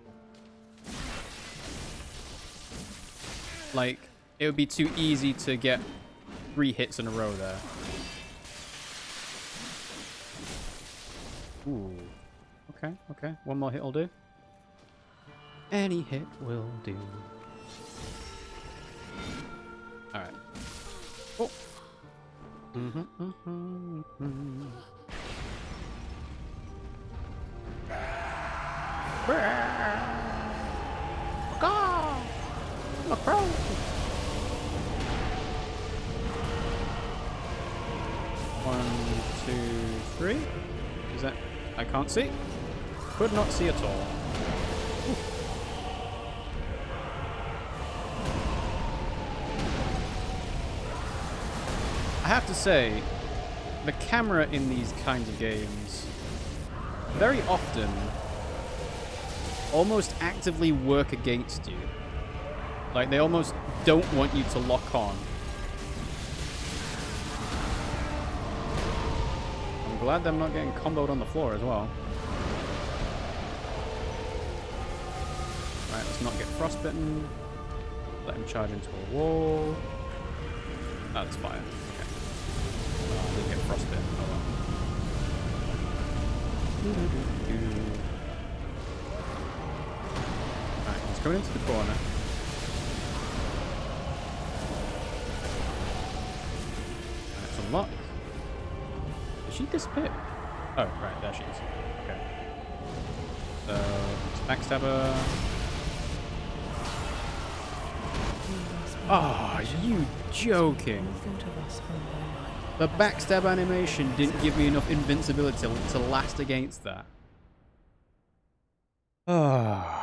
Like, it would be too easy to get 3 hits in a row there. Ooh. Okay, okay. 1 more hit will do. Any hit will do. Alright. Oh. A crow. 1, 2, 3. Is that... I can't see. Could not see at all. Ooh. I have to say, the camera in these kinds of games very often almost actively work against you. Like, they almost don't want you to lock on. I'm glad I'm not getting comboed on the floor as well. Right, let's not get frostbitten. Let him charge into a wall. Oh, that's fire. Okay. I didn't get frostbitten. Oh well. Alright, he's coming into the corner. That's a lock. Did she disappear? Oh, right, there she is. Okay. So, it's backstabber. Oh, are you joking? The backstab animation didn't give me enough invincibility to last against that. Ah.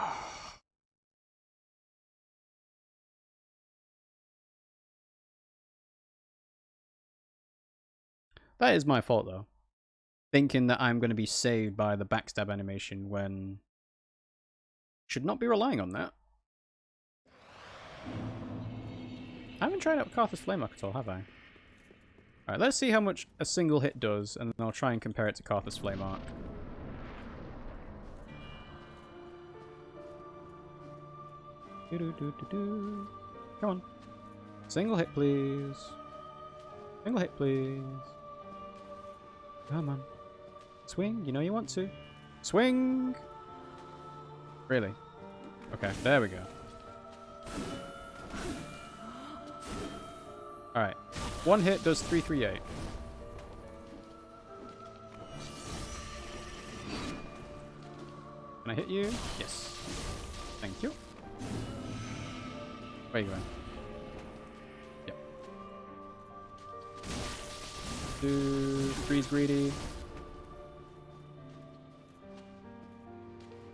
That is my fault, though. Thinking that I'm going to be saved by the backstab animation when... Should not be relying on that. I haven't tried out Carthus Flamelock at all, have I? Alright, let's see how much a single hit does, and then I'll try and compare it to Carthus Flamelock. Come on. Single hit, please. Single hit, please. Come on. Swing. You know you want to. Swing! Really? Okay, there we go. Alright. One hit does 338. Can I hit you? Yes. Thank you. Where are you going? Yep. Three's greedy.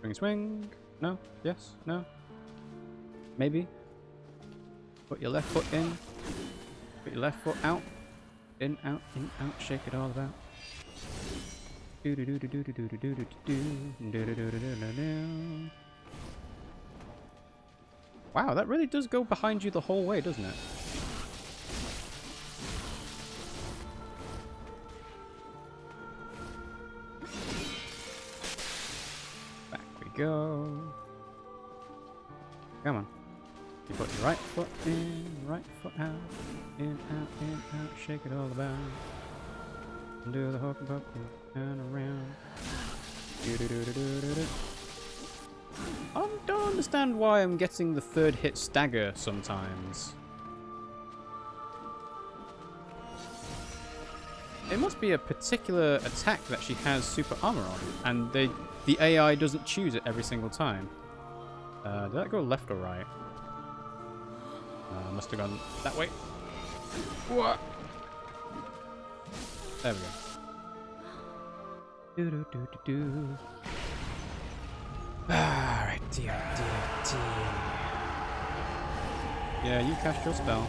Swing, swing. No? Yes? No? Maybe? Put your left foot in. Put your left foot out. In, out, shake it all about. Wow, that really does go behind you the whole way, doesn't it? Back we go. Come on. You put your right foot in, right foot out. In, out, shake it all about. And do the hook and poke and turn around. I don't understand why I'm getting the third hit stagger sometimes. It must be a particular attack that she has super armor on, and the AI doesn't choose it every single time. Did that go left or right? Must have gone that way. What? There we go. Alright, dear. Yeah, you cast your spell.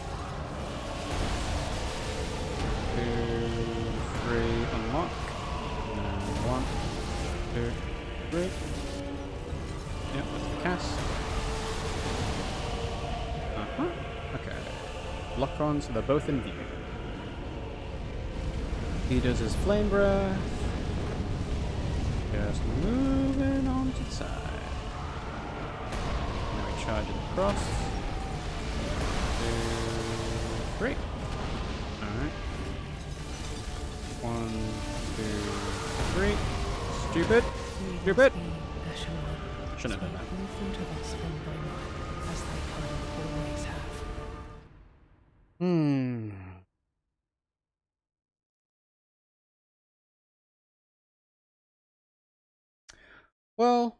2, 3, unlock. And 1, 2, 3. Yep, that's the cast. Okay. Lock on, so they're both in view. He does his flame breath. Just moving on to the side. Now we charge it across. 2, 3. Alright. 1, 2, 3. Stupid. Stupid. Shouldn't have done that. Well,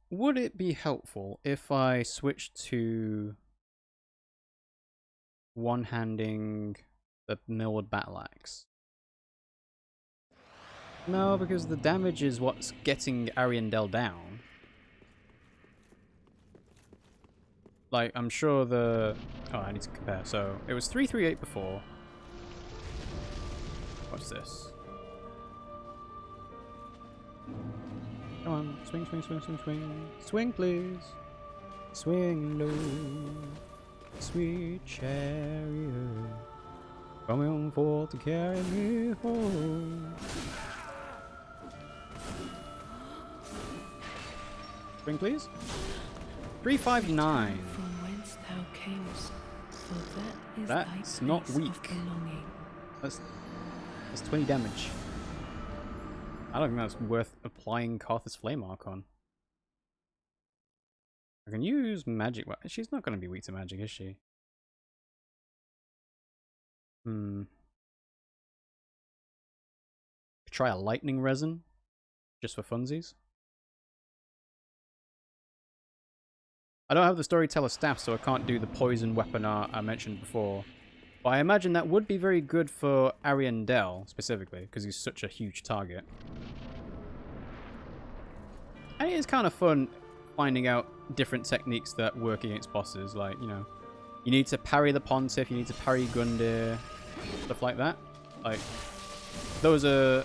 would it be helpful if I switched to one-handing the milled battle axe? No, because the damage is what's getting Ariandel down. Like, I'm sure the... Oh, I need to compare. So, it was 338 before. What's this? Come on, swing. Swing, please. Swing low, sweet chariot, coming forth to carry me home. Swing, please. 359. From whence thou camest, for that is That's thy not place weak. of belonging. That's 20 damage. I don't think that's worth applying Karthus Flame Arc on. I can use magic. She's not going to be weak to magic, is she? Try a lightning resin, just for funsies. I don't have the storyteller staff, so I can't do the poison weapon art I mentioned before. But I imagine that would be very good for Ariandel, specifically, because he's such a huge target. And it is kind of fun finding out different techniques that work against bosses. Like, you know, you need to parry the Pontiff, you need to parry Gundyr, stuff like that. Like, those are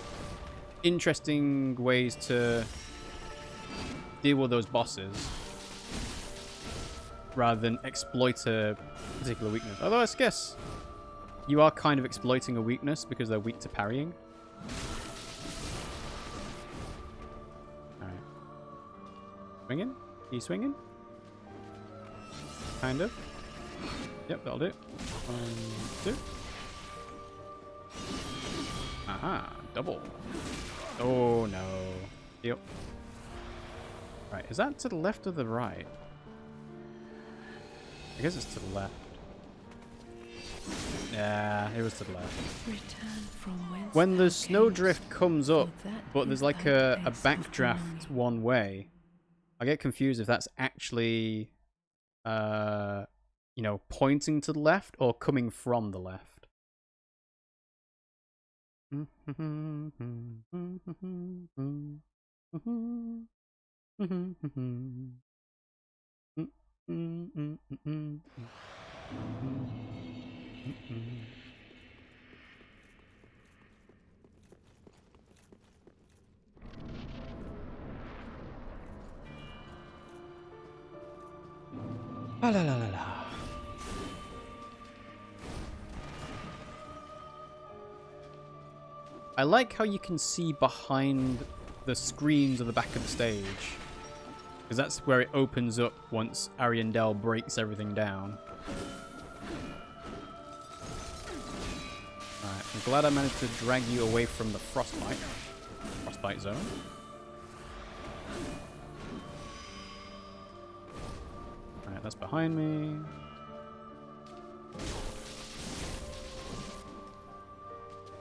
interesting ways to deal with those bosses, rather than exploit a particular weakness. Although I guess you are kind of exploiting a weakness because they're weak to parrying. Alright. Swinging? Are you swinging? Kind of. Yep, that'll do. 1, 2. Aha, double. Oh no. Yep. Right, is that to the left or the right? I guess it's to the left. Yeah, it was to the left. Return from whence When the thou snowdrift camest, comes up, for that but there's is like thy a place of backdraft belonging. one way, I get confused if that's actually, you know, pointing to the left or coming from the left. La la la la la. I like how you can see behind the screens of the back of the stage. Because that's where it opens up once Ariandel breaks everything down. Alright, I'm glad I managed to drag you away from the frostbite zone. Alright, that's behind me.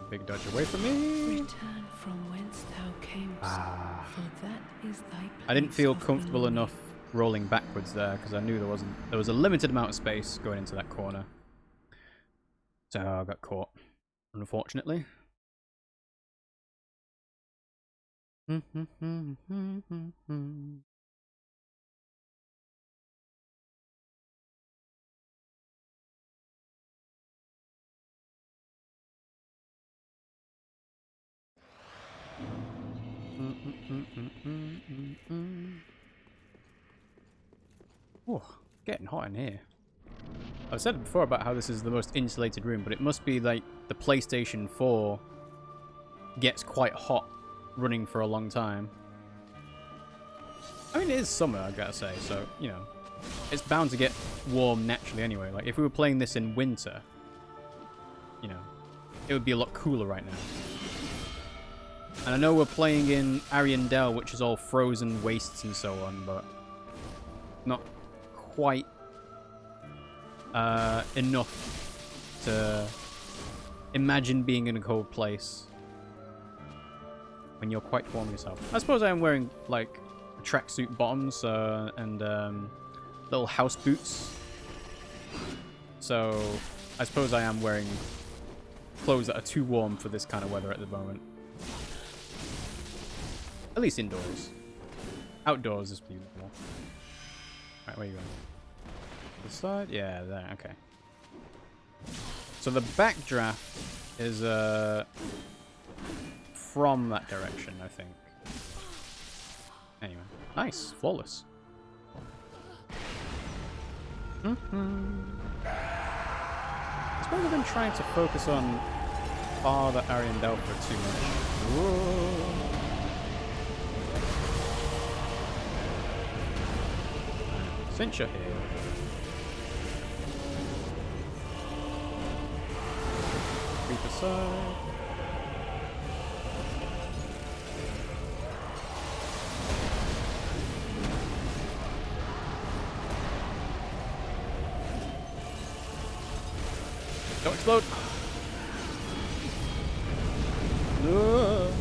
Big dodge away from me. Return from whence thou camest, for that is thy place I didn't feel of comfortable belonging. enough rolling backwards there because I knew there was a limited amount of space going into that corner. So I got caught, unfortunately. Oh, getting hot in here. I've said before about how this is the most insulated room, but it must be like the PlayStation 4 gets quite hot running for a long time. I mean, it is summer, I gotta say, so, you know, it's bound to get warm naturally anyway. Like, if we were playing this in winter, you know, it would be a lot cooler right now. And I know we're playing in Ariandel, which is all frozen wastes and so on, but not quite enough to imagine being in a cold place when you're quite warm yourself. I suppose I am wearing, like, tracksuit bottoms and little house boots. So I suppose I am wearing clothes that are too warm for this kind of weather at the moment. At least indoors. Outdoors is beautiful. Alright, where are you going? This side? Yeah, there, okay. So the backdraft is from that direction, I think. Anyway. Nice. Flawless. I suppose I've been trying to focus on Father Ariandel for too much. Whoa. Since you're here. Creep aside. Don't explode. No.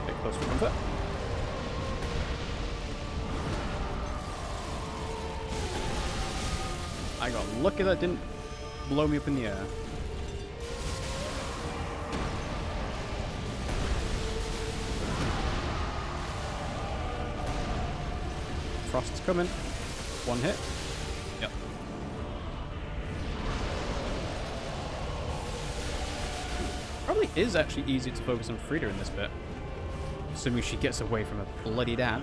Get close for comfort. I got lucky that didn't blow me up in the air. Frost's coming. One hit. Yep. Probably is actually easier to focus on Frida in this bit. Assuming she gets away from her bloody dad.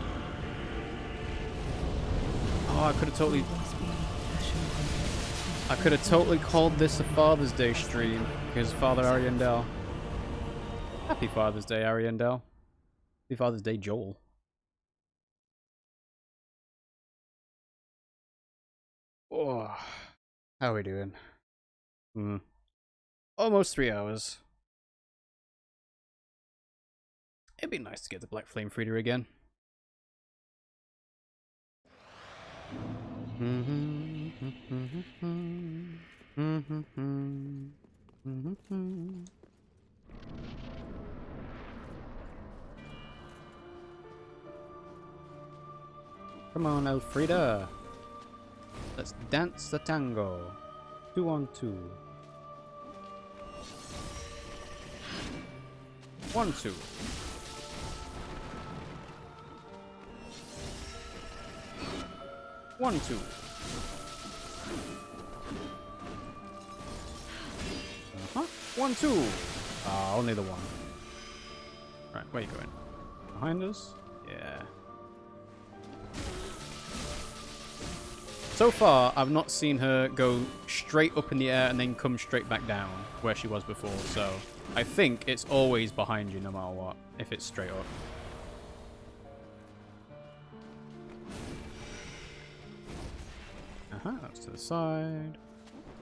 Oh, I could have totally called this a Father's Day stream because Father Ariandel. Happy Father's Day, Ariandel. Happy Father's Day, Joel. Oh, how are we doing? Almost 3 hours. It'd be nice to get the Black Flame Feeder again. Come on, Elfrida. Let's dance the tango. 2 on 2. 1 2. 1 2. Uh-huh. 1 2. Ah, only the one. Right, where are you going? Behind us? Yeah. So far, I've not seen her go straight up in the air and then come straight back down where she was before, so I think it's always behind you no matter what, if it's straight up. Uh-huh, that's to the side.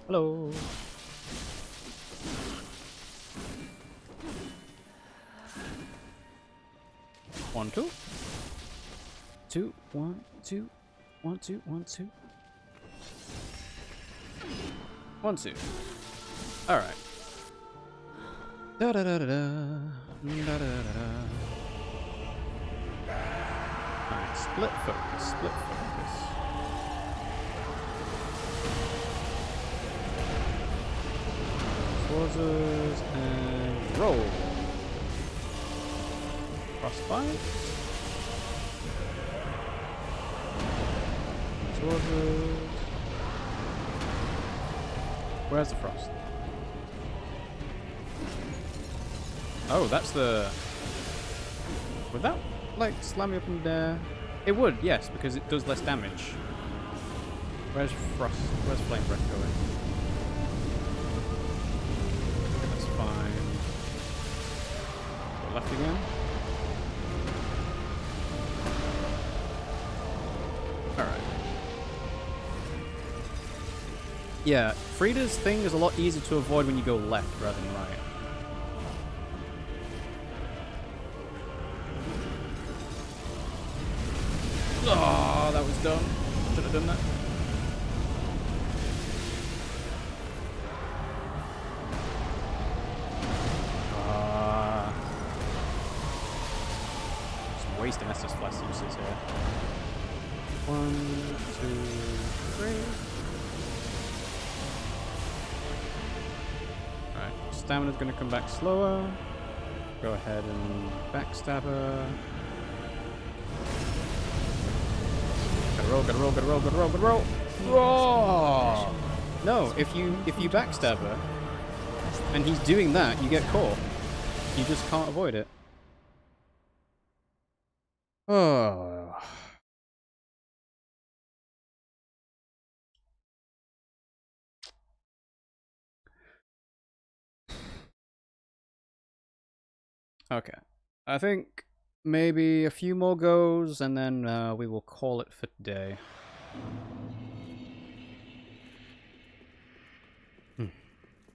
Hello. One, two. 2, 1, 2. 1 2, 1 2. 1 2. Alright. Da da da da da. Da da da da. Alright, split focus, split focus. Towards us and roll. Frostbite. Towards us. Where's the frost? Oh, that's the... Would that, like, slam me up in there? It would, yes, because it does less damage. Where's frost? Where's flame breath going? Okay, that's fine. Go left again. Alright. Yeah, Frida's thing is a lot easier to avoid when you go left rather than right. Oh, that was dumb. Should have done that. Just wasting Estus Flash uses here. 1 2 3. Alright, stamina's gonna come back slower. Go ahead and backstab her. Gotta roll, gotta roll, gotta roll, gotta roll, gotta roll. Whoa! No, if you backstab her and he's doing that, you get caught. You just can't avoid it. Oh. Okay. I think maybe a few more goes and then we will call it for today.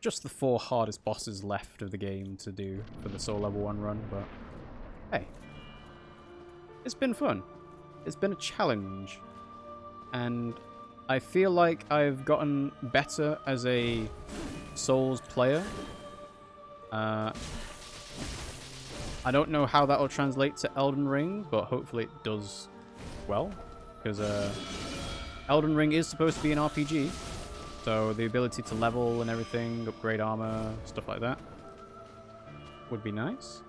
Just the 4 hardest bosses left of the game to do for the Soul Level 1 run, but hey. It's been fun. It's been a challenge. And I feel like I've gotten better as a Souls player. I don't know how that will translate to Elden Ring, but hopefully it does well. Because Elden Ring is supposed to be an RPG. So the ability to level and everything, upgrade armor, stuff like that, would be nice.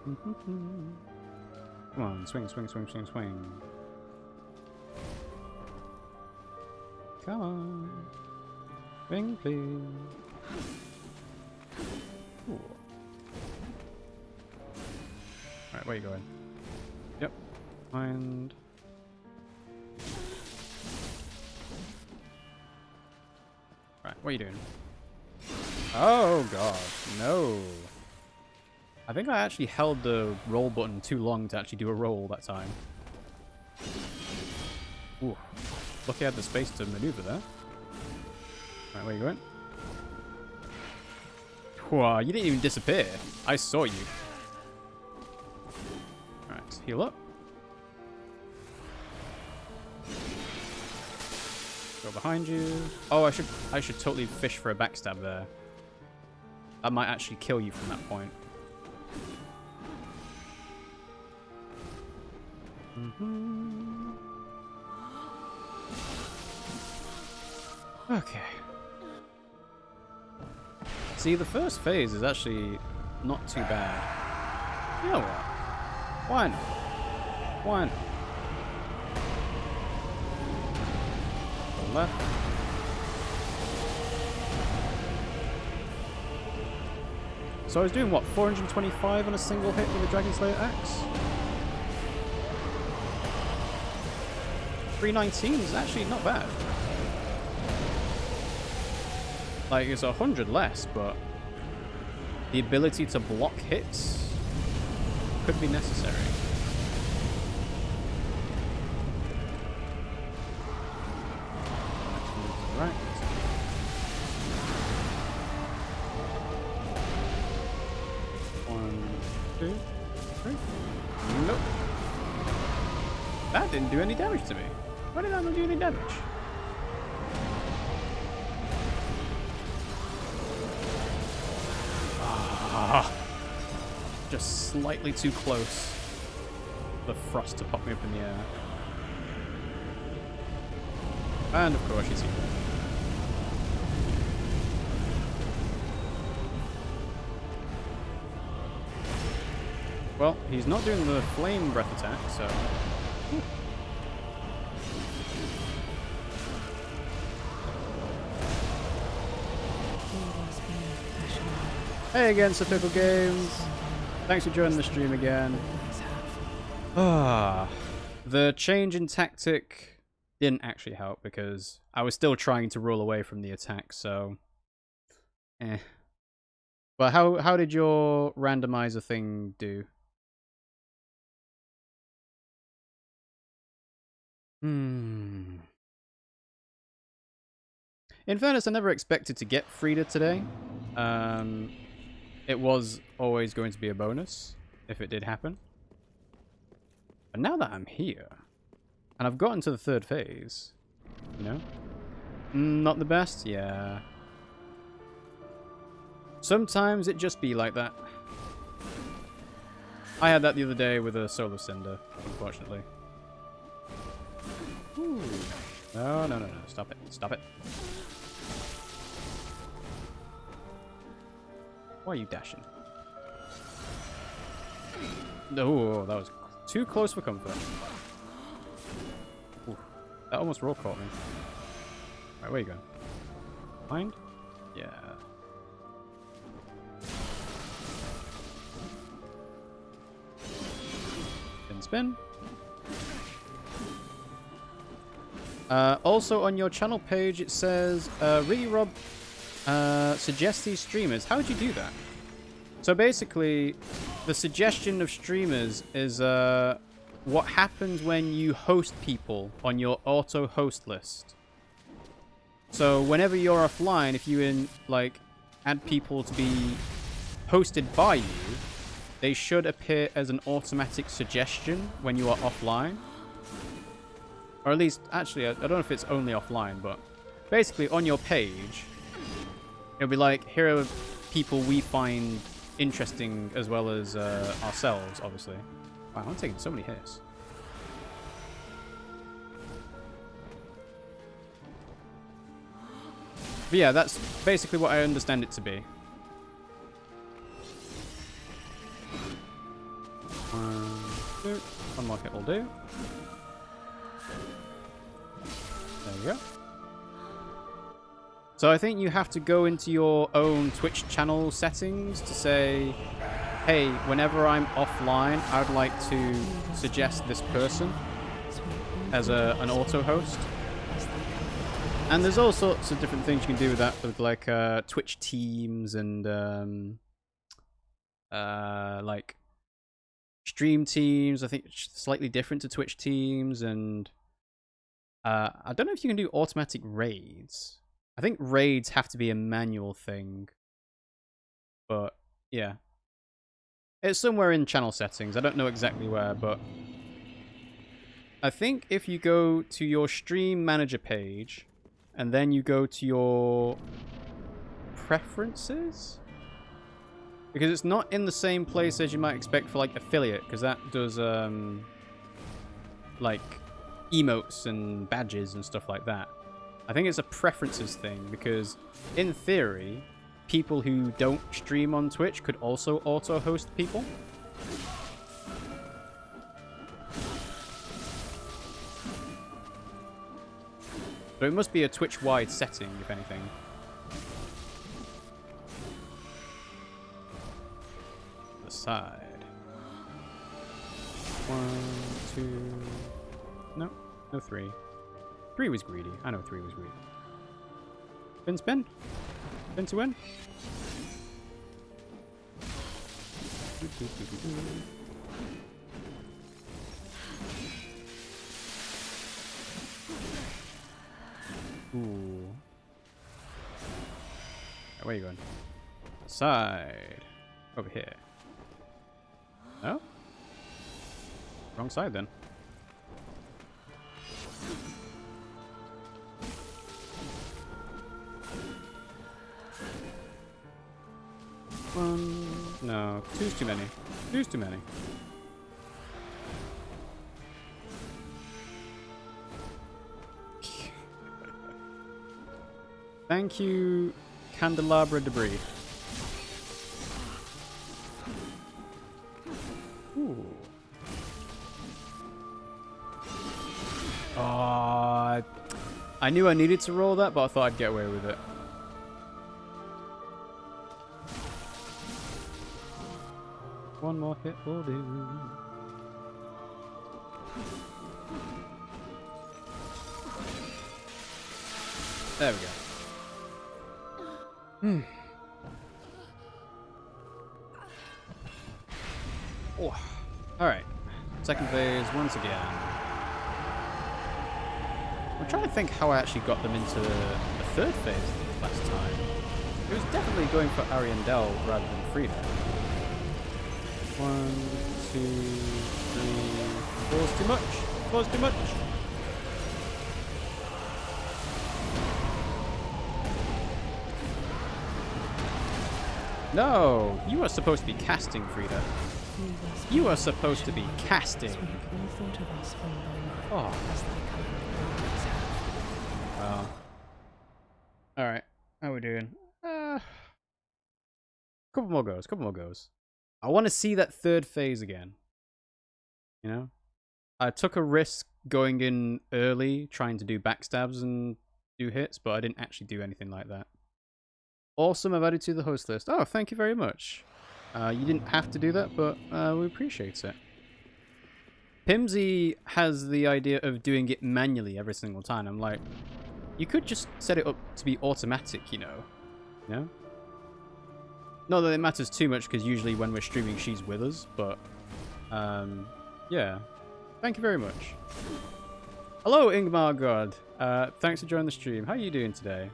Come on, swing, swing, swing, swing, swing. Come on. Swing, please. Ooh. Alright, where are you going? Yep. And... Right, what are you doing? Oh god, no. I think I actually held the roll button too long to actually do a roll that time. Ooh. Lucky I had the space to maneuver there. Right, where you going? Wow, you didn't even disappear. I saw you. Alright, heal up. Go behind you. Oh, I should totally fish for a backstab there. That might actually kill you from that point. Okay. See, the first phase is actually not too bad. You know what? Why not? Why not? Go left. So I was doing what, 425 on a single hit with a Dragon Slayer axe? 319 is actually not bad. Like, it's 100 less, but the ability to block hits could be necessary. Right. One, two, three. Nope. That didn't do any damage to me. Why did that not do any damage? Just slightly too close for the frost to pop me up in the air. And of course she's here. Well, he's not doing the flame breath attack, so... Hey again, Pickle Games. Thanks for joining the stream again. The change in tactic didn't actually help because I was still trying to roll away from the attack, so... But how did your randomizer thing do? In fairness, I never expected to get Frida today. It was always going to be a bonus if it did happen. But now that I'm here, and I've gotten to the third phase, you know? Not the best? Yeah. Sometimes it just be like that. I had that the other day with a solo Cinder, unfortunately. Ooh. No, no, no, no. Stop it. Stop it. Why are you dashing? No, that was too close for comfort. Ooh, that almost roll caught me. Right, where you going? Behind? Yeah. Spin. Also on your channel page it says RiggyRob suggest these streamers. How would you do that? So basically, the suggestion of streamers is what happens when you host people on your auto host list. So whenever you're offline, if you add people to be hosted by you, they should appear as an automatic suggestion when you are offline. Or at least, actually, I don't know if it's only offline, but basically on your page, it'll be like, here are people we find interesting as well as ourselves, obviously. Wow, I'm taking so many hits. But yeah, that's basically what I understand it to be. Unlock it will do. There we go. So I think you have to go into your own Twitch channel settings to say, hey, whenever I'm offline, I'd like to suggest this person as an auto host. And there's all sorts of different things you can do with that, with like Twitch teams and like stream teams. I think it's slightly different to Twitch teams, and I don't know if you can do automatic raids. I think raids have to be a manual thing. But, yeah. It's somewhere in channel settings. I don't know exactly where, but... I think if you go to your stream manager page, and then you go to your preferences? Because it's not in the same place as you might expect for, like, affiliate, because that does, like, emotes and badges and stuff like that. I think it's a preferences thing, because in theory, people who don't stream on Twitch could also auto-host people. So it must be a Twitch-wide setting, if anything. The side. 1, 2... No, no 3. 3 was greedy. I know 3 was greedy. Spin, spin. Spin to win. Ooh. Where are you going? Side. Over here. No? Wrong side then. No. 2's too many. 2's too many. Thank you, Candelabra Debris. Ooh. Oh, I knew I needed to roll that, but I thought I'd get away with it. One more hit will do. There we go. Oh. Alright. Second phase once again. I'm trying to think how I actually got them into the third phase last time. It was definitely going for Ariandel rather than Frida. 1, 2, 3. 4's too much. 4's too much. No! You are supposed to be casting, Frida. You are supposed to be casting. Oh. Well. Alright. How are we doing? Couple more goes. Couple more goes. I want to see that third phase again. You know? I took a risk going in early, trying to do backstabs and do hits, but I didn't actually do anything like that. Awesome, I've added to the host list. Oh, thank you very much. You didn't have to do that, but we appreciate it. Pimmsy has the idea of doing it manually every single time. I'm like, you could just set it up to be automatic, you know? You know? Not that it matters too much, because usually when we're streaming, she's with us, but... yeah. Thank you very much. Hello, Ingmar God. Thanks for joining the stream. How are you doing today?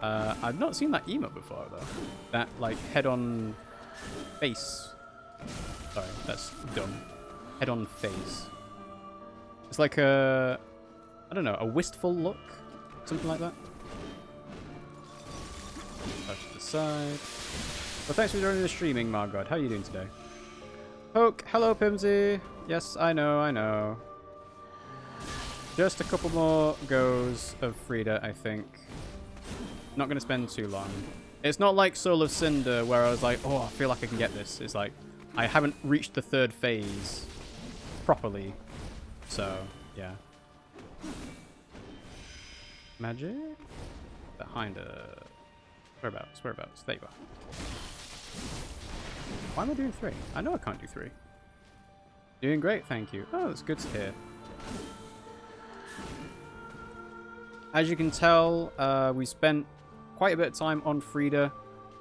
I've not seen that emote before, though. That, like, head-on face. Sorry, that's dumb. Head-on face. It's like a... I don't know, a wistful look? Something like that? Touch to the side. Well, thanks for joining the stream, Ingmar God. How are you doing today? Poke, hello, Pimmsy. Yes, I know, I know. Just a couple more goes of Frida, I think. Not going to spend too long. It's not like Soul of Cinder where I was like, oh, I feel like I can get this. It's like, I haven't reached the third phase properly. So, yeah. Magic? Behind a... Whereabouts? Whereabouts? There you are. Why am I doing 3? I know I can't do 3. Doing great, thank you. Oh, that's good to hear. As you can tell, we spent quite a bit of time on Frida.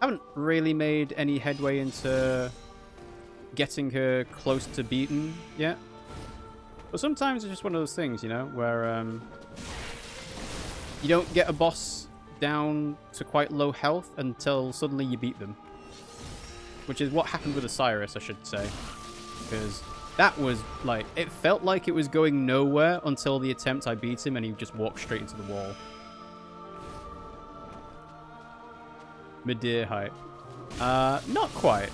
Haven't really made any headway into getting her close to beaten yet. But sometimes it's just one of those things, you know, where you don't get a boss down to quite low health until suddenly you beat them. Which is what happened with Osiris, I should say. Because that was, like, it felt like it was going nowhere until the attempt I beat him and he just walked straight into the wall. Midir height. Not quite.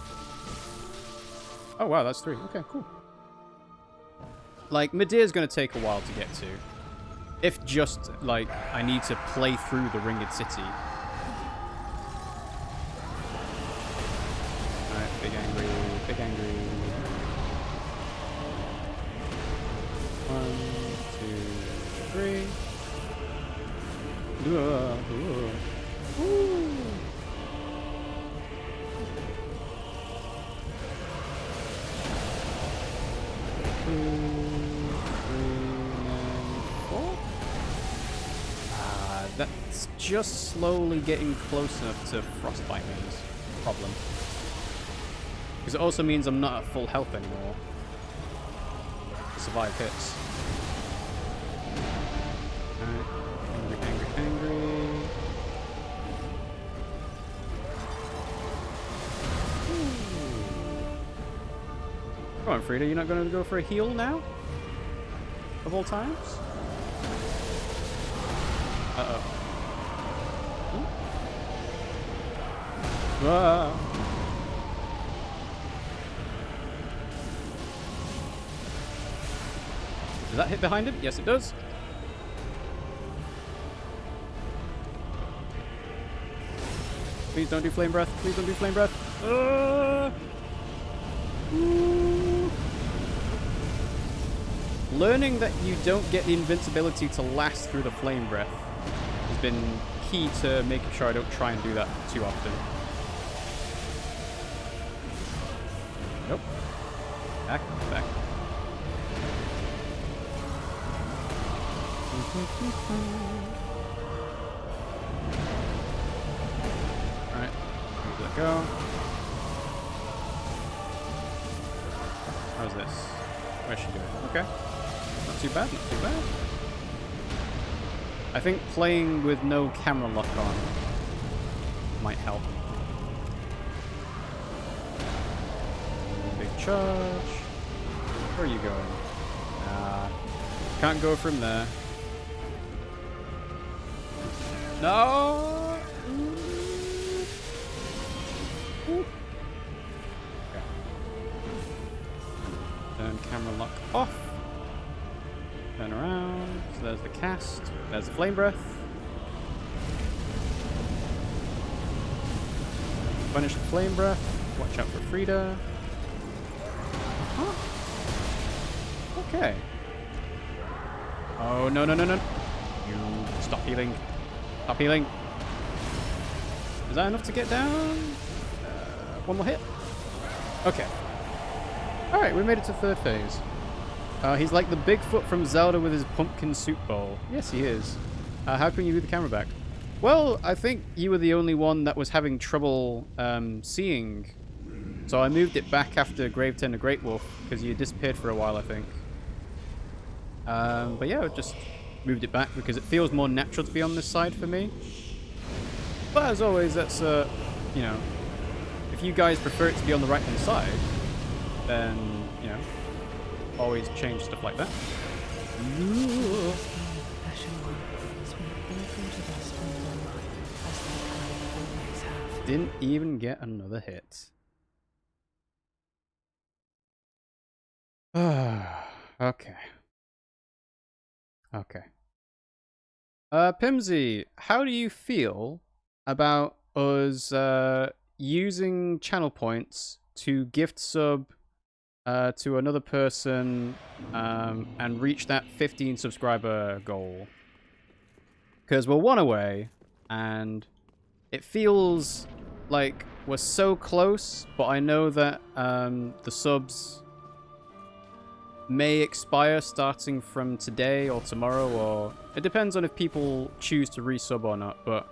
Oh, wow, that's 3. Okay, cool. Like, Midir's going to take a while to get to. If just, like, I need to play through the Ringed City. Alright, big angry, big angry. 1, 2, 3. Ooh. That's just slowly getting close enough to Frostbite Maze. Problem. Because it also means I'm not at full health anymore. To survive hits. Alright. Angry, angry, angry. Come on, Frida, you're not going to go for a heal now? Of all times? Uh-oh. Ah. Does that hit behind him? Yes, it does. Please don't do flame breath. Please don't do flame breath. Learning that you don't get the invincibility to last through the flame breath has been key to making sure I don't try and do that too often. Nope. Back, back. Alright, let go. How's this? Where's she going? Okay. Not too bad, not too bad. I think playing with no camera lock on might help. Big charge. Where are you going? Can't go from there. No! Ooh. Okay. Turn camera lock off. Turn around. So there's the cast. There's the flame breath. Punish the flame breath. Watch out for Frida. Huh? Okay. Oh, no, no, no, no. You stop healing. Stop healing. Is that enough to get down? One more hit. Okay. Alright, we made it to third phase. He's like the Bigfoot from Zelda with his pumpkin soup bowl. Yes, he is. How can you move the camera back? Well, I think you were the only one that was having trouble seeing. So I moved it back after Gravetender Great Wolf, because you disappeared for a while, I think. But yeah, I just moved it back because it feels more natural to be on this side for me. But as always, that's, you know, if you guys prefer it to be on the right-hand side, then, you know, always change stuff like that. Didn't even get another hit. Okay. Okay. Pimmsy, how do you feel about us using channel points to gift sub to another person and reach that 15 subscriber goal? Because we're one away and it feels like we're so close, but I know that the subs may expire starting from today or tomorrow, or it depends on if people choose to resub or not, but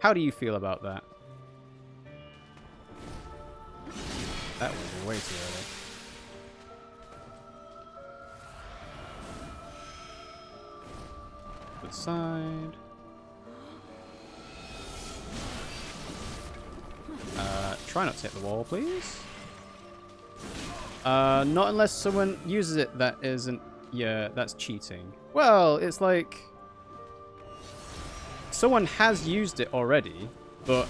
how do you feel about that? That was way too early. To the side. Try not to hit the wall, please. Not unless someone uses it that isn't... Yeah, that's cheating. Well, it's like... Someone has used it already, but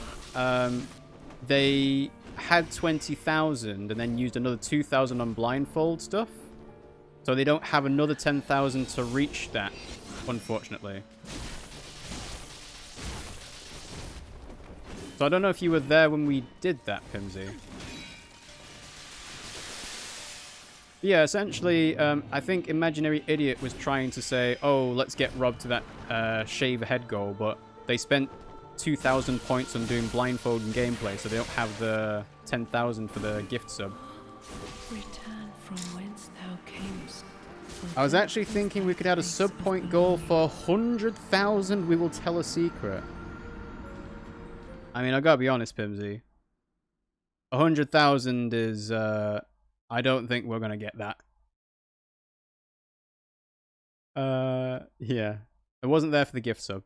they had 20,000 and then used another 2,000 on blindfold stuff. So they don't have another 10,000 to reach that, unfortunately. So I don't know if you were there when we did that, Pimmsy. Yeah, essentially, I think Imaginary Idiot was trying to say, oh, let's get Rob to that shave head goal, but they spent 2,000 points on doing blindfold and gameplay, so they don't have the 10,000 for the gift sub. Return from whence thou camest. I was actually thinking we could add a sub point goal for 100,000. We will tell a secret. I mean, I gotta be honest, Pimmsy. 100,000 is, I don't think we're gonna get that. Yeah. It wasn't there for the gift sub.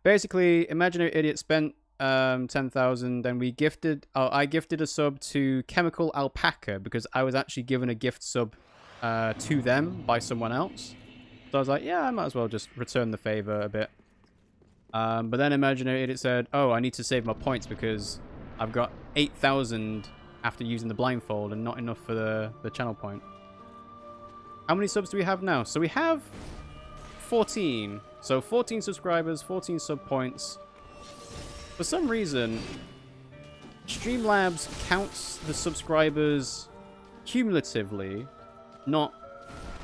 Basically, Imaginary Idiot spent 10,000 and we gifted... Oh, I gifted a sub to Chemical Alpaca because I was actually given a gift sub to them by someone else. So I was like, yeah, I might as well just return the favor a bit. But then Imaginary Idiot said, oh, I need to save my points because I've got 8,000 after using the blindfold and not enough for the channel point. How many subs do we have now? So we have 14. So 14 subscribers, 14 sub points. For some reason, Streamlabs counts the subscribers cumulatively, not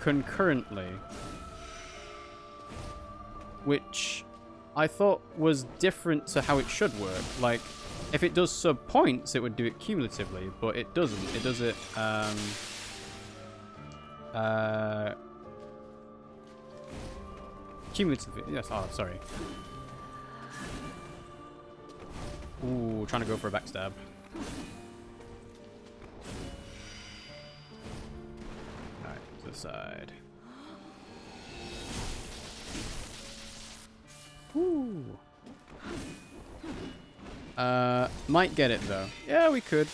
concurrently. Which I thought was different to how it should work. Like, if it does sub points, it would do it cumulatively, but it doesn't. It does it, cumulatively. Yes, oh, sorry. Ooh, trying to go for a backstab. Alright, to the side. Ooh. Might get it though. Yeah, we could.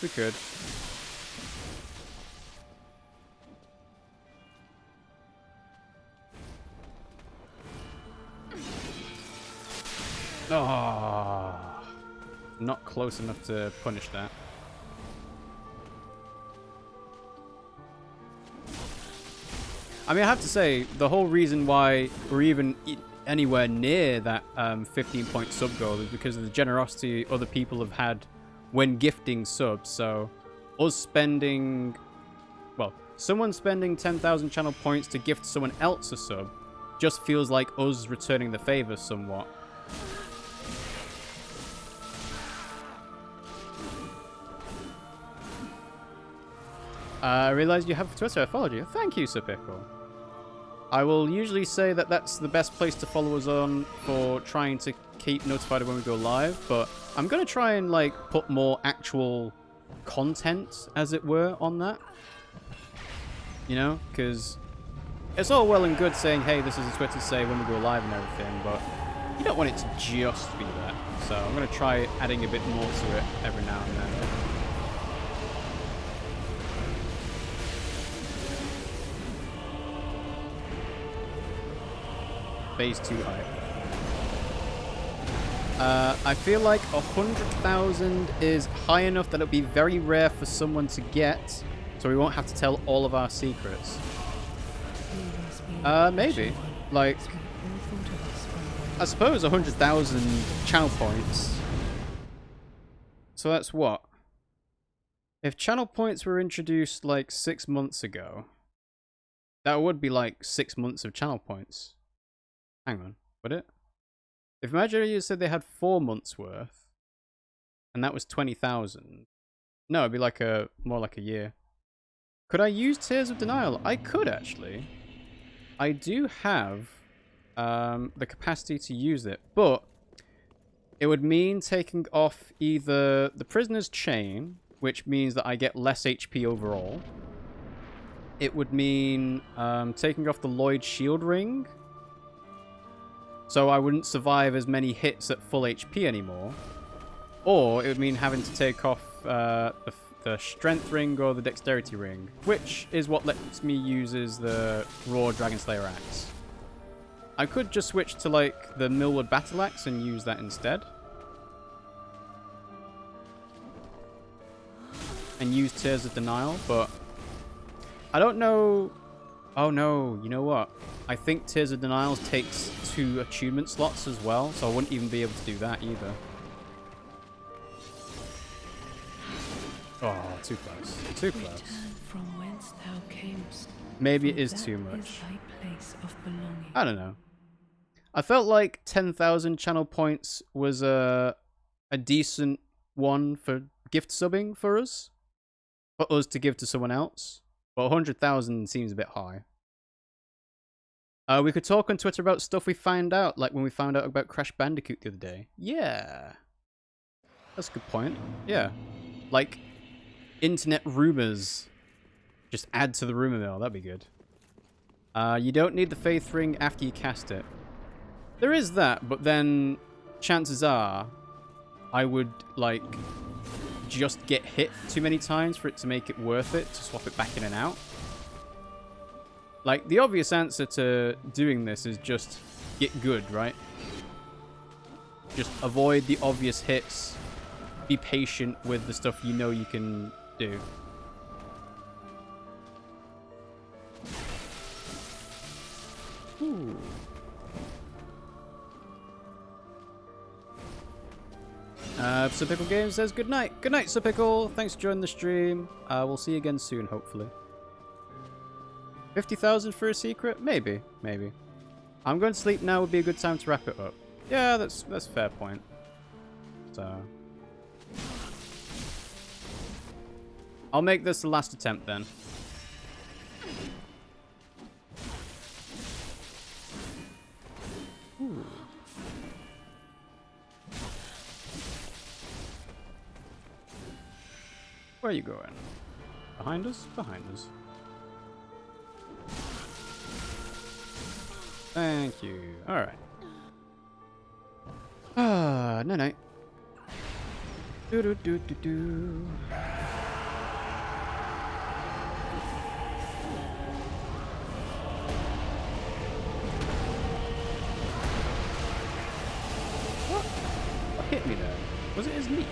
Oh, not close enough to punish that. I mean, I have to say, the whole reason why we're even anywhere near that 15-point sub goal is because of the generosity other people have had when gifting subs. So, us spending... Well, someone spending 10,000 channel points to gift someone else a sub just feels like us returning the favor somewhat. I realized you have Twitter. I followed you. Thank you, Sir Pickle. I will usually say that that's the best place to follow us on for trying to keep notified of when we go live, but I'm going to try and, like, put more actual content, as it were, on that. You know? Because it's all well and good saying, hey, this is a Twitter say when we go live and everything, but you don't want it to just be that. So I'm going to try adding a bit more to it every now and then. Phase 2 hype. I feel like 100,000 is high enough that it'll be very rare for someone to get, so we won't have to tell all of our secrets. Maybe. Like, I suppose 100,000 channel points. So that's what? If channel points were introduced like 6 months ago, that would be like 6 months of channel points. Hang on, would it? If Imaginary said they had 4 months worth, and that was 20,000, no, it'd be like more like a year. Could I use Tears of Denial? I could actually. I do have the capacity to use it, but it would mean taking off either the Prisoner's Chain, which means that I get less HP overall. It would mean taking off the Lloyd Shield Ring, so I wouldn't survive as many hits at full HP anymore. Or it would mean having to take off the strength ring or the dexterity ring, which is what lets me use as the raw Dragon Slayer axe. I could just switch to like the Millwood Battle Axe and use that instead. And use Tears of Denial, but I don't know. Oh no, you know what? I think Tears of Denial takes 2 attunement slots as well, so I wouldn't even be able to do that either. Oh, too close. Too close. Return from whence thou camest. Maybe it For is that too much. is thy place of belonging. I don't know. I felt like 10,000 channel points was a decent one for gift subbing for us to give to someone else. But 100,000 seems a bit high. We could talk on Twitter about stuff we find out, like when we found out about Crash Bandicoot the other day. Yeah. That's a good point. Yeah. Like, internet rumors. Just add to the rumor mill. That'd be good. You don't need the Faith Ring after you cast it. There is that, but then chances are I would, like, just get hit too many times for it to make it worth it to swap it back in and out. Like, the obvious answer to doing this is just get good, right? Just avoid the obvious hits. Be patient with the stuff you know you can do. Ooh. Supickle Games says good night. Good night, Supickle. Thanks for joining the stream. We'll see you again soon, hopefully. 50,000 for a secret? Maybe. Maybe. I'm going to sleep now. Would be a good time to wrap it up. Yeah, that's a fair point. So I'll make this the last attempt then. Ooh. Where are you going? Behind us? Behind us. Thank you. Alright. No, no. Do. What hit me there? Was it his knees?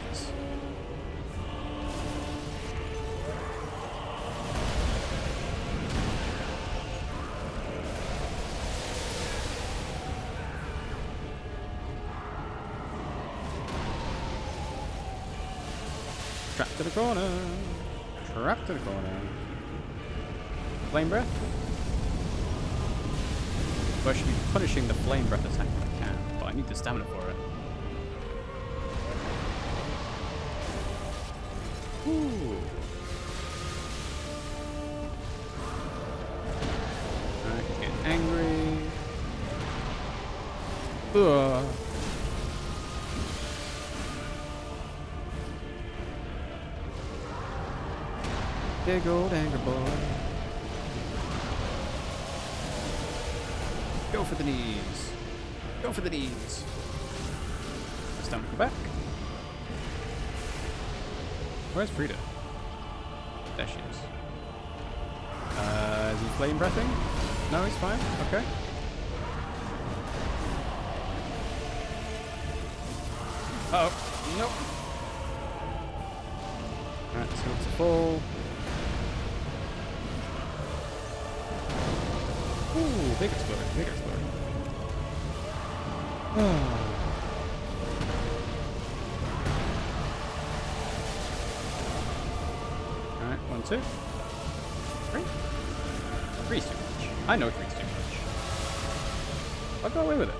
Trapped to the corner. Trapped to the corner. Flame breath? Well, I should be punishing the flame breath attack if I can, but I need the stamina for it. Ooh. Alright, he's getting angry. Ugh. Big old anger boy. Go for the knees. Go for the knees. It's time to go back. Where's Frida? There she is. Is he flame breathing? No, he's fine. Okay. Uh-oh. Nope. Alright, so it's full. Ooh, big exploder, big exploder. Alright, 1, 2. 3. 3's too much. I know 3's too much. I'll go away with it.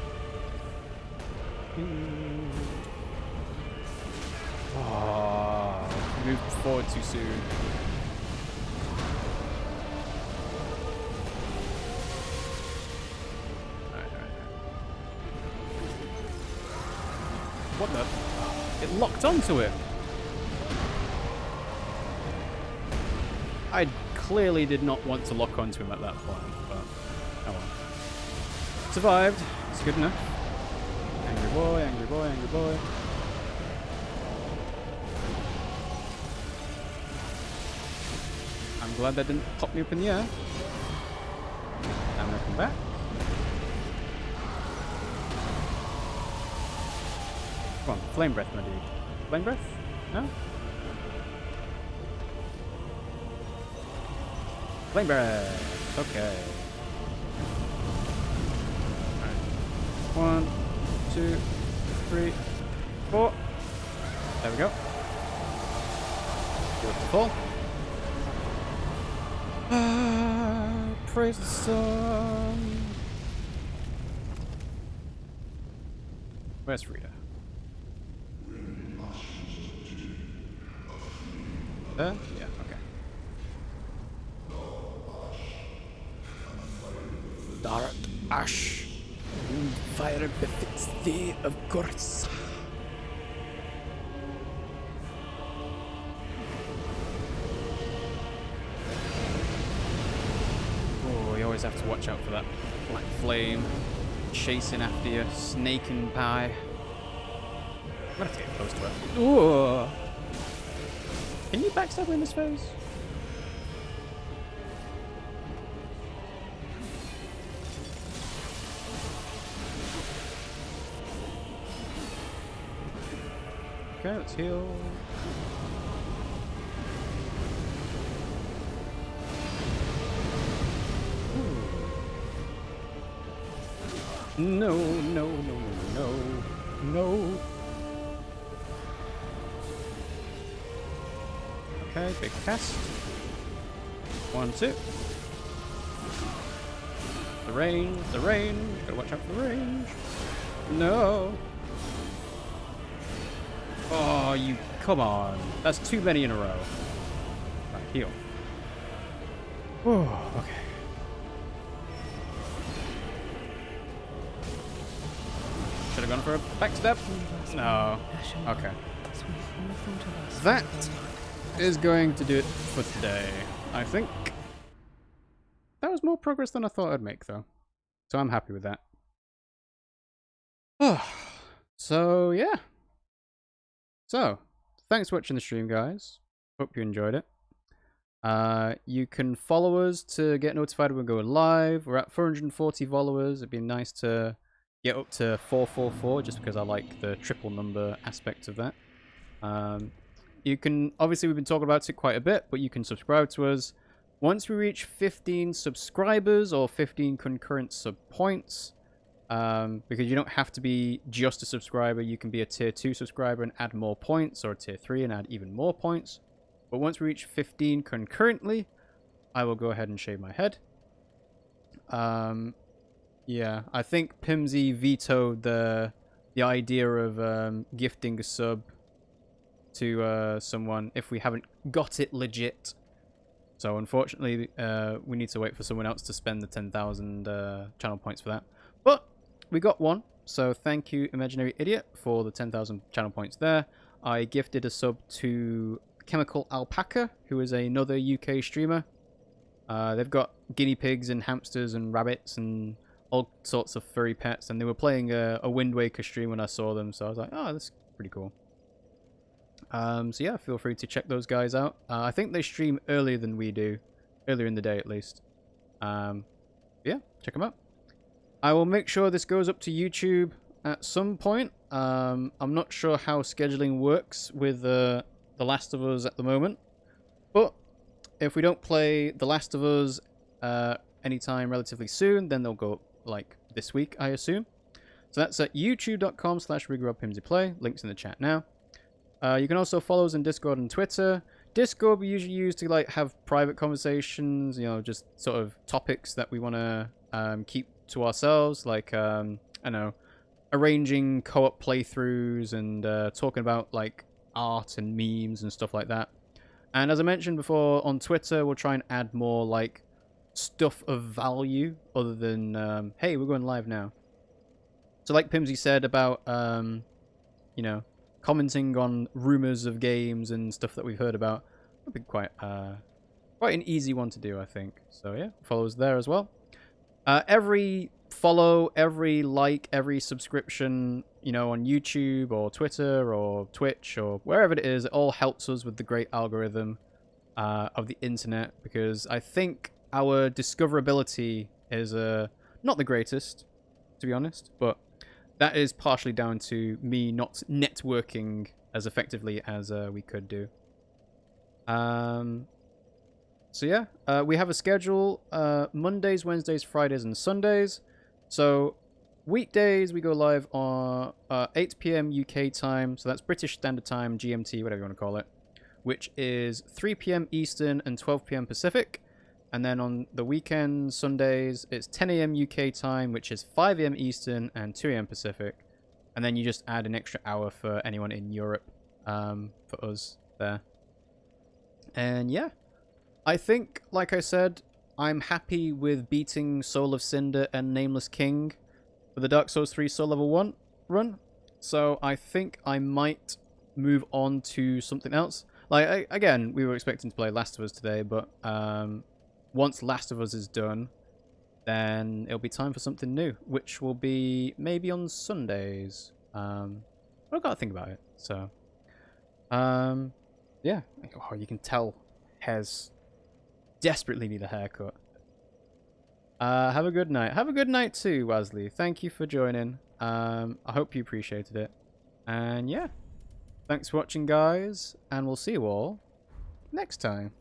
Oh, moved forward too soon. What the? It locked onto it. I clearly did not want to lock onto him at that point, but oh well. Survived. It's good enough. Angry boy, angry boy, angry boy. I'm glad that didn't pop me up in the air. I'm gonna come back. Come on, flame breath, my dude. Flame breath? No? Flame breath! Okay. Alright. 1, 2, 3, 4. There we go. Beautiful. Praise the sun. Where's Rita? Yeah, okay. Dark ash, and fire befits thee, of course. Oh, you always have to watch out for that black flame chasing after you, snake and pie. I'm gonna have to get close to her. Ooh. Can you backstab her in this phase? Okay, let's heal. No, no, no, no, no, no. Okay, big cast. 1, 2. The range, the range. Gotta watch out for the range. No. Oh, you, come on. That's too many in a row. Right, heal. Oh, okay. Should have gone for a backstep. No. Okay. That is going to do it for today, I think. That was more progress than I thought I'd make, though. So I'm happy with that. So, yeah. So, thanks for watching the stream, guys. Hope you enjoyed it. You can follow us to get notified when we go live. We're at 440 followers. It'd be nice to get up to 444, just because I like the triple number aspect of that. You can, obviously we've been talking about it quite a bit, but you can subscribe to us. Once we reach 15 subscribers or 15 concurrent sub points, because you don't have to be just a subscriber, you can be a tier 2 subscriber and add more points, or a tier 3 and add even more points. But once we reach 15 concurrently, I will go ahead and shave my head. Yeah, I think Pimmsy vetoed the idea of gifting a sub to someone if we haven't got it legit. So unfortunately, we need to wait for someone else to spend the 10,000 channel points for that. But we got one, so thank you, Imaginary Idiot, for the 10,000 channel points there. I gifted a sub to Chemical Alpaca, who is another UK streamer. They've got guinea pigs and hamsters and rabbits and all sorts of furry pets, and they were playing a Wind Waker stream when I saw them, so I was like, oh, that's pretty cool. So yeah, feel free to check those guys out. I think they stream earlier than we do, earlier in the day at least. Yeah, check them out. I will make sure this goes up to YouTube at some point. I'm not sure how scheduling works with The Last of Us at the moment, but if we don't play The Last of Us anytime relatively soon, then they'll go up like this week, I assume. So that's at youtube.com/RiggyRob+PimmsyPlay. Links in the chat now. You can also follow us on Discord and Twitter. Discord we usually use to like have private conversations, you know, just sort of topics that we want to keep to ourselves, like I don't know, arranging co-op playthroughs and talking about like art and memes and stuff like that. And as I mentioned before, on Twitter we'll try and add more like stuff of value other than hey, we're going live now. So like Pimmsy said about you know, commenting on rumors of games and stuff that we've heard about, would be quite an easy one to do, I think. So yeah, follow us there as well. Every follow, every like, every subscription, you know, on YouTube or Twitter or Twitch or wherever it is, it all helps us with the great algorithm. of the internet, because I think our discoverability is not the greatest, to be honest, but that is partially down to me not networking as effectively as we could do. So yeah, we have a schedule, Mondays, Wednesdays, Fridays, and Sundays. So weekdays we go live on 8 p.m. UK time, so that's British Standard Time, GMT, whatever you want to call it, which is 3 p.m. Eastern and 12 p.m. Pacific. And then on the weekends, Sundays, it's 10 a.m. UK time, which is 5 a.m. Eastern and 2 a.m. Pacific. And then you just add an extra hour for anyone in Europe, for us there. And yeah, I think, like I said, I'm happy with beating Soul of Cinder and Nameless King for the Dark Souls 3 Soul Level 1 run. So I think I might move on to something else. Like, again, we were expecting to play Last of Us today, but once Last of Us is done, then it'll be time for something new, which will be maybe on Sundays. I've got to think about it. So, yeah. Oh, you can tell Hez desperately need a haircut. Have a good night. Have a good night too, Wesley. Thank you for joining. I hope you appreciated it. And yeah, thanks for watching, guys, and we'll see you all next time.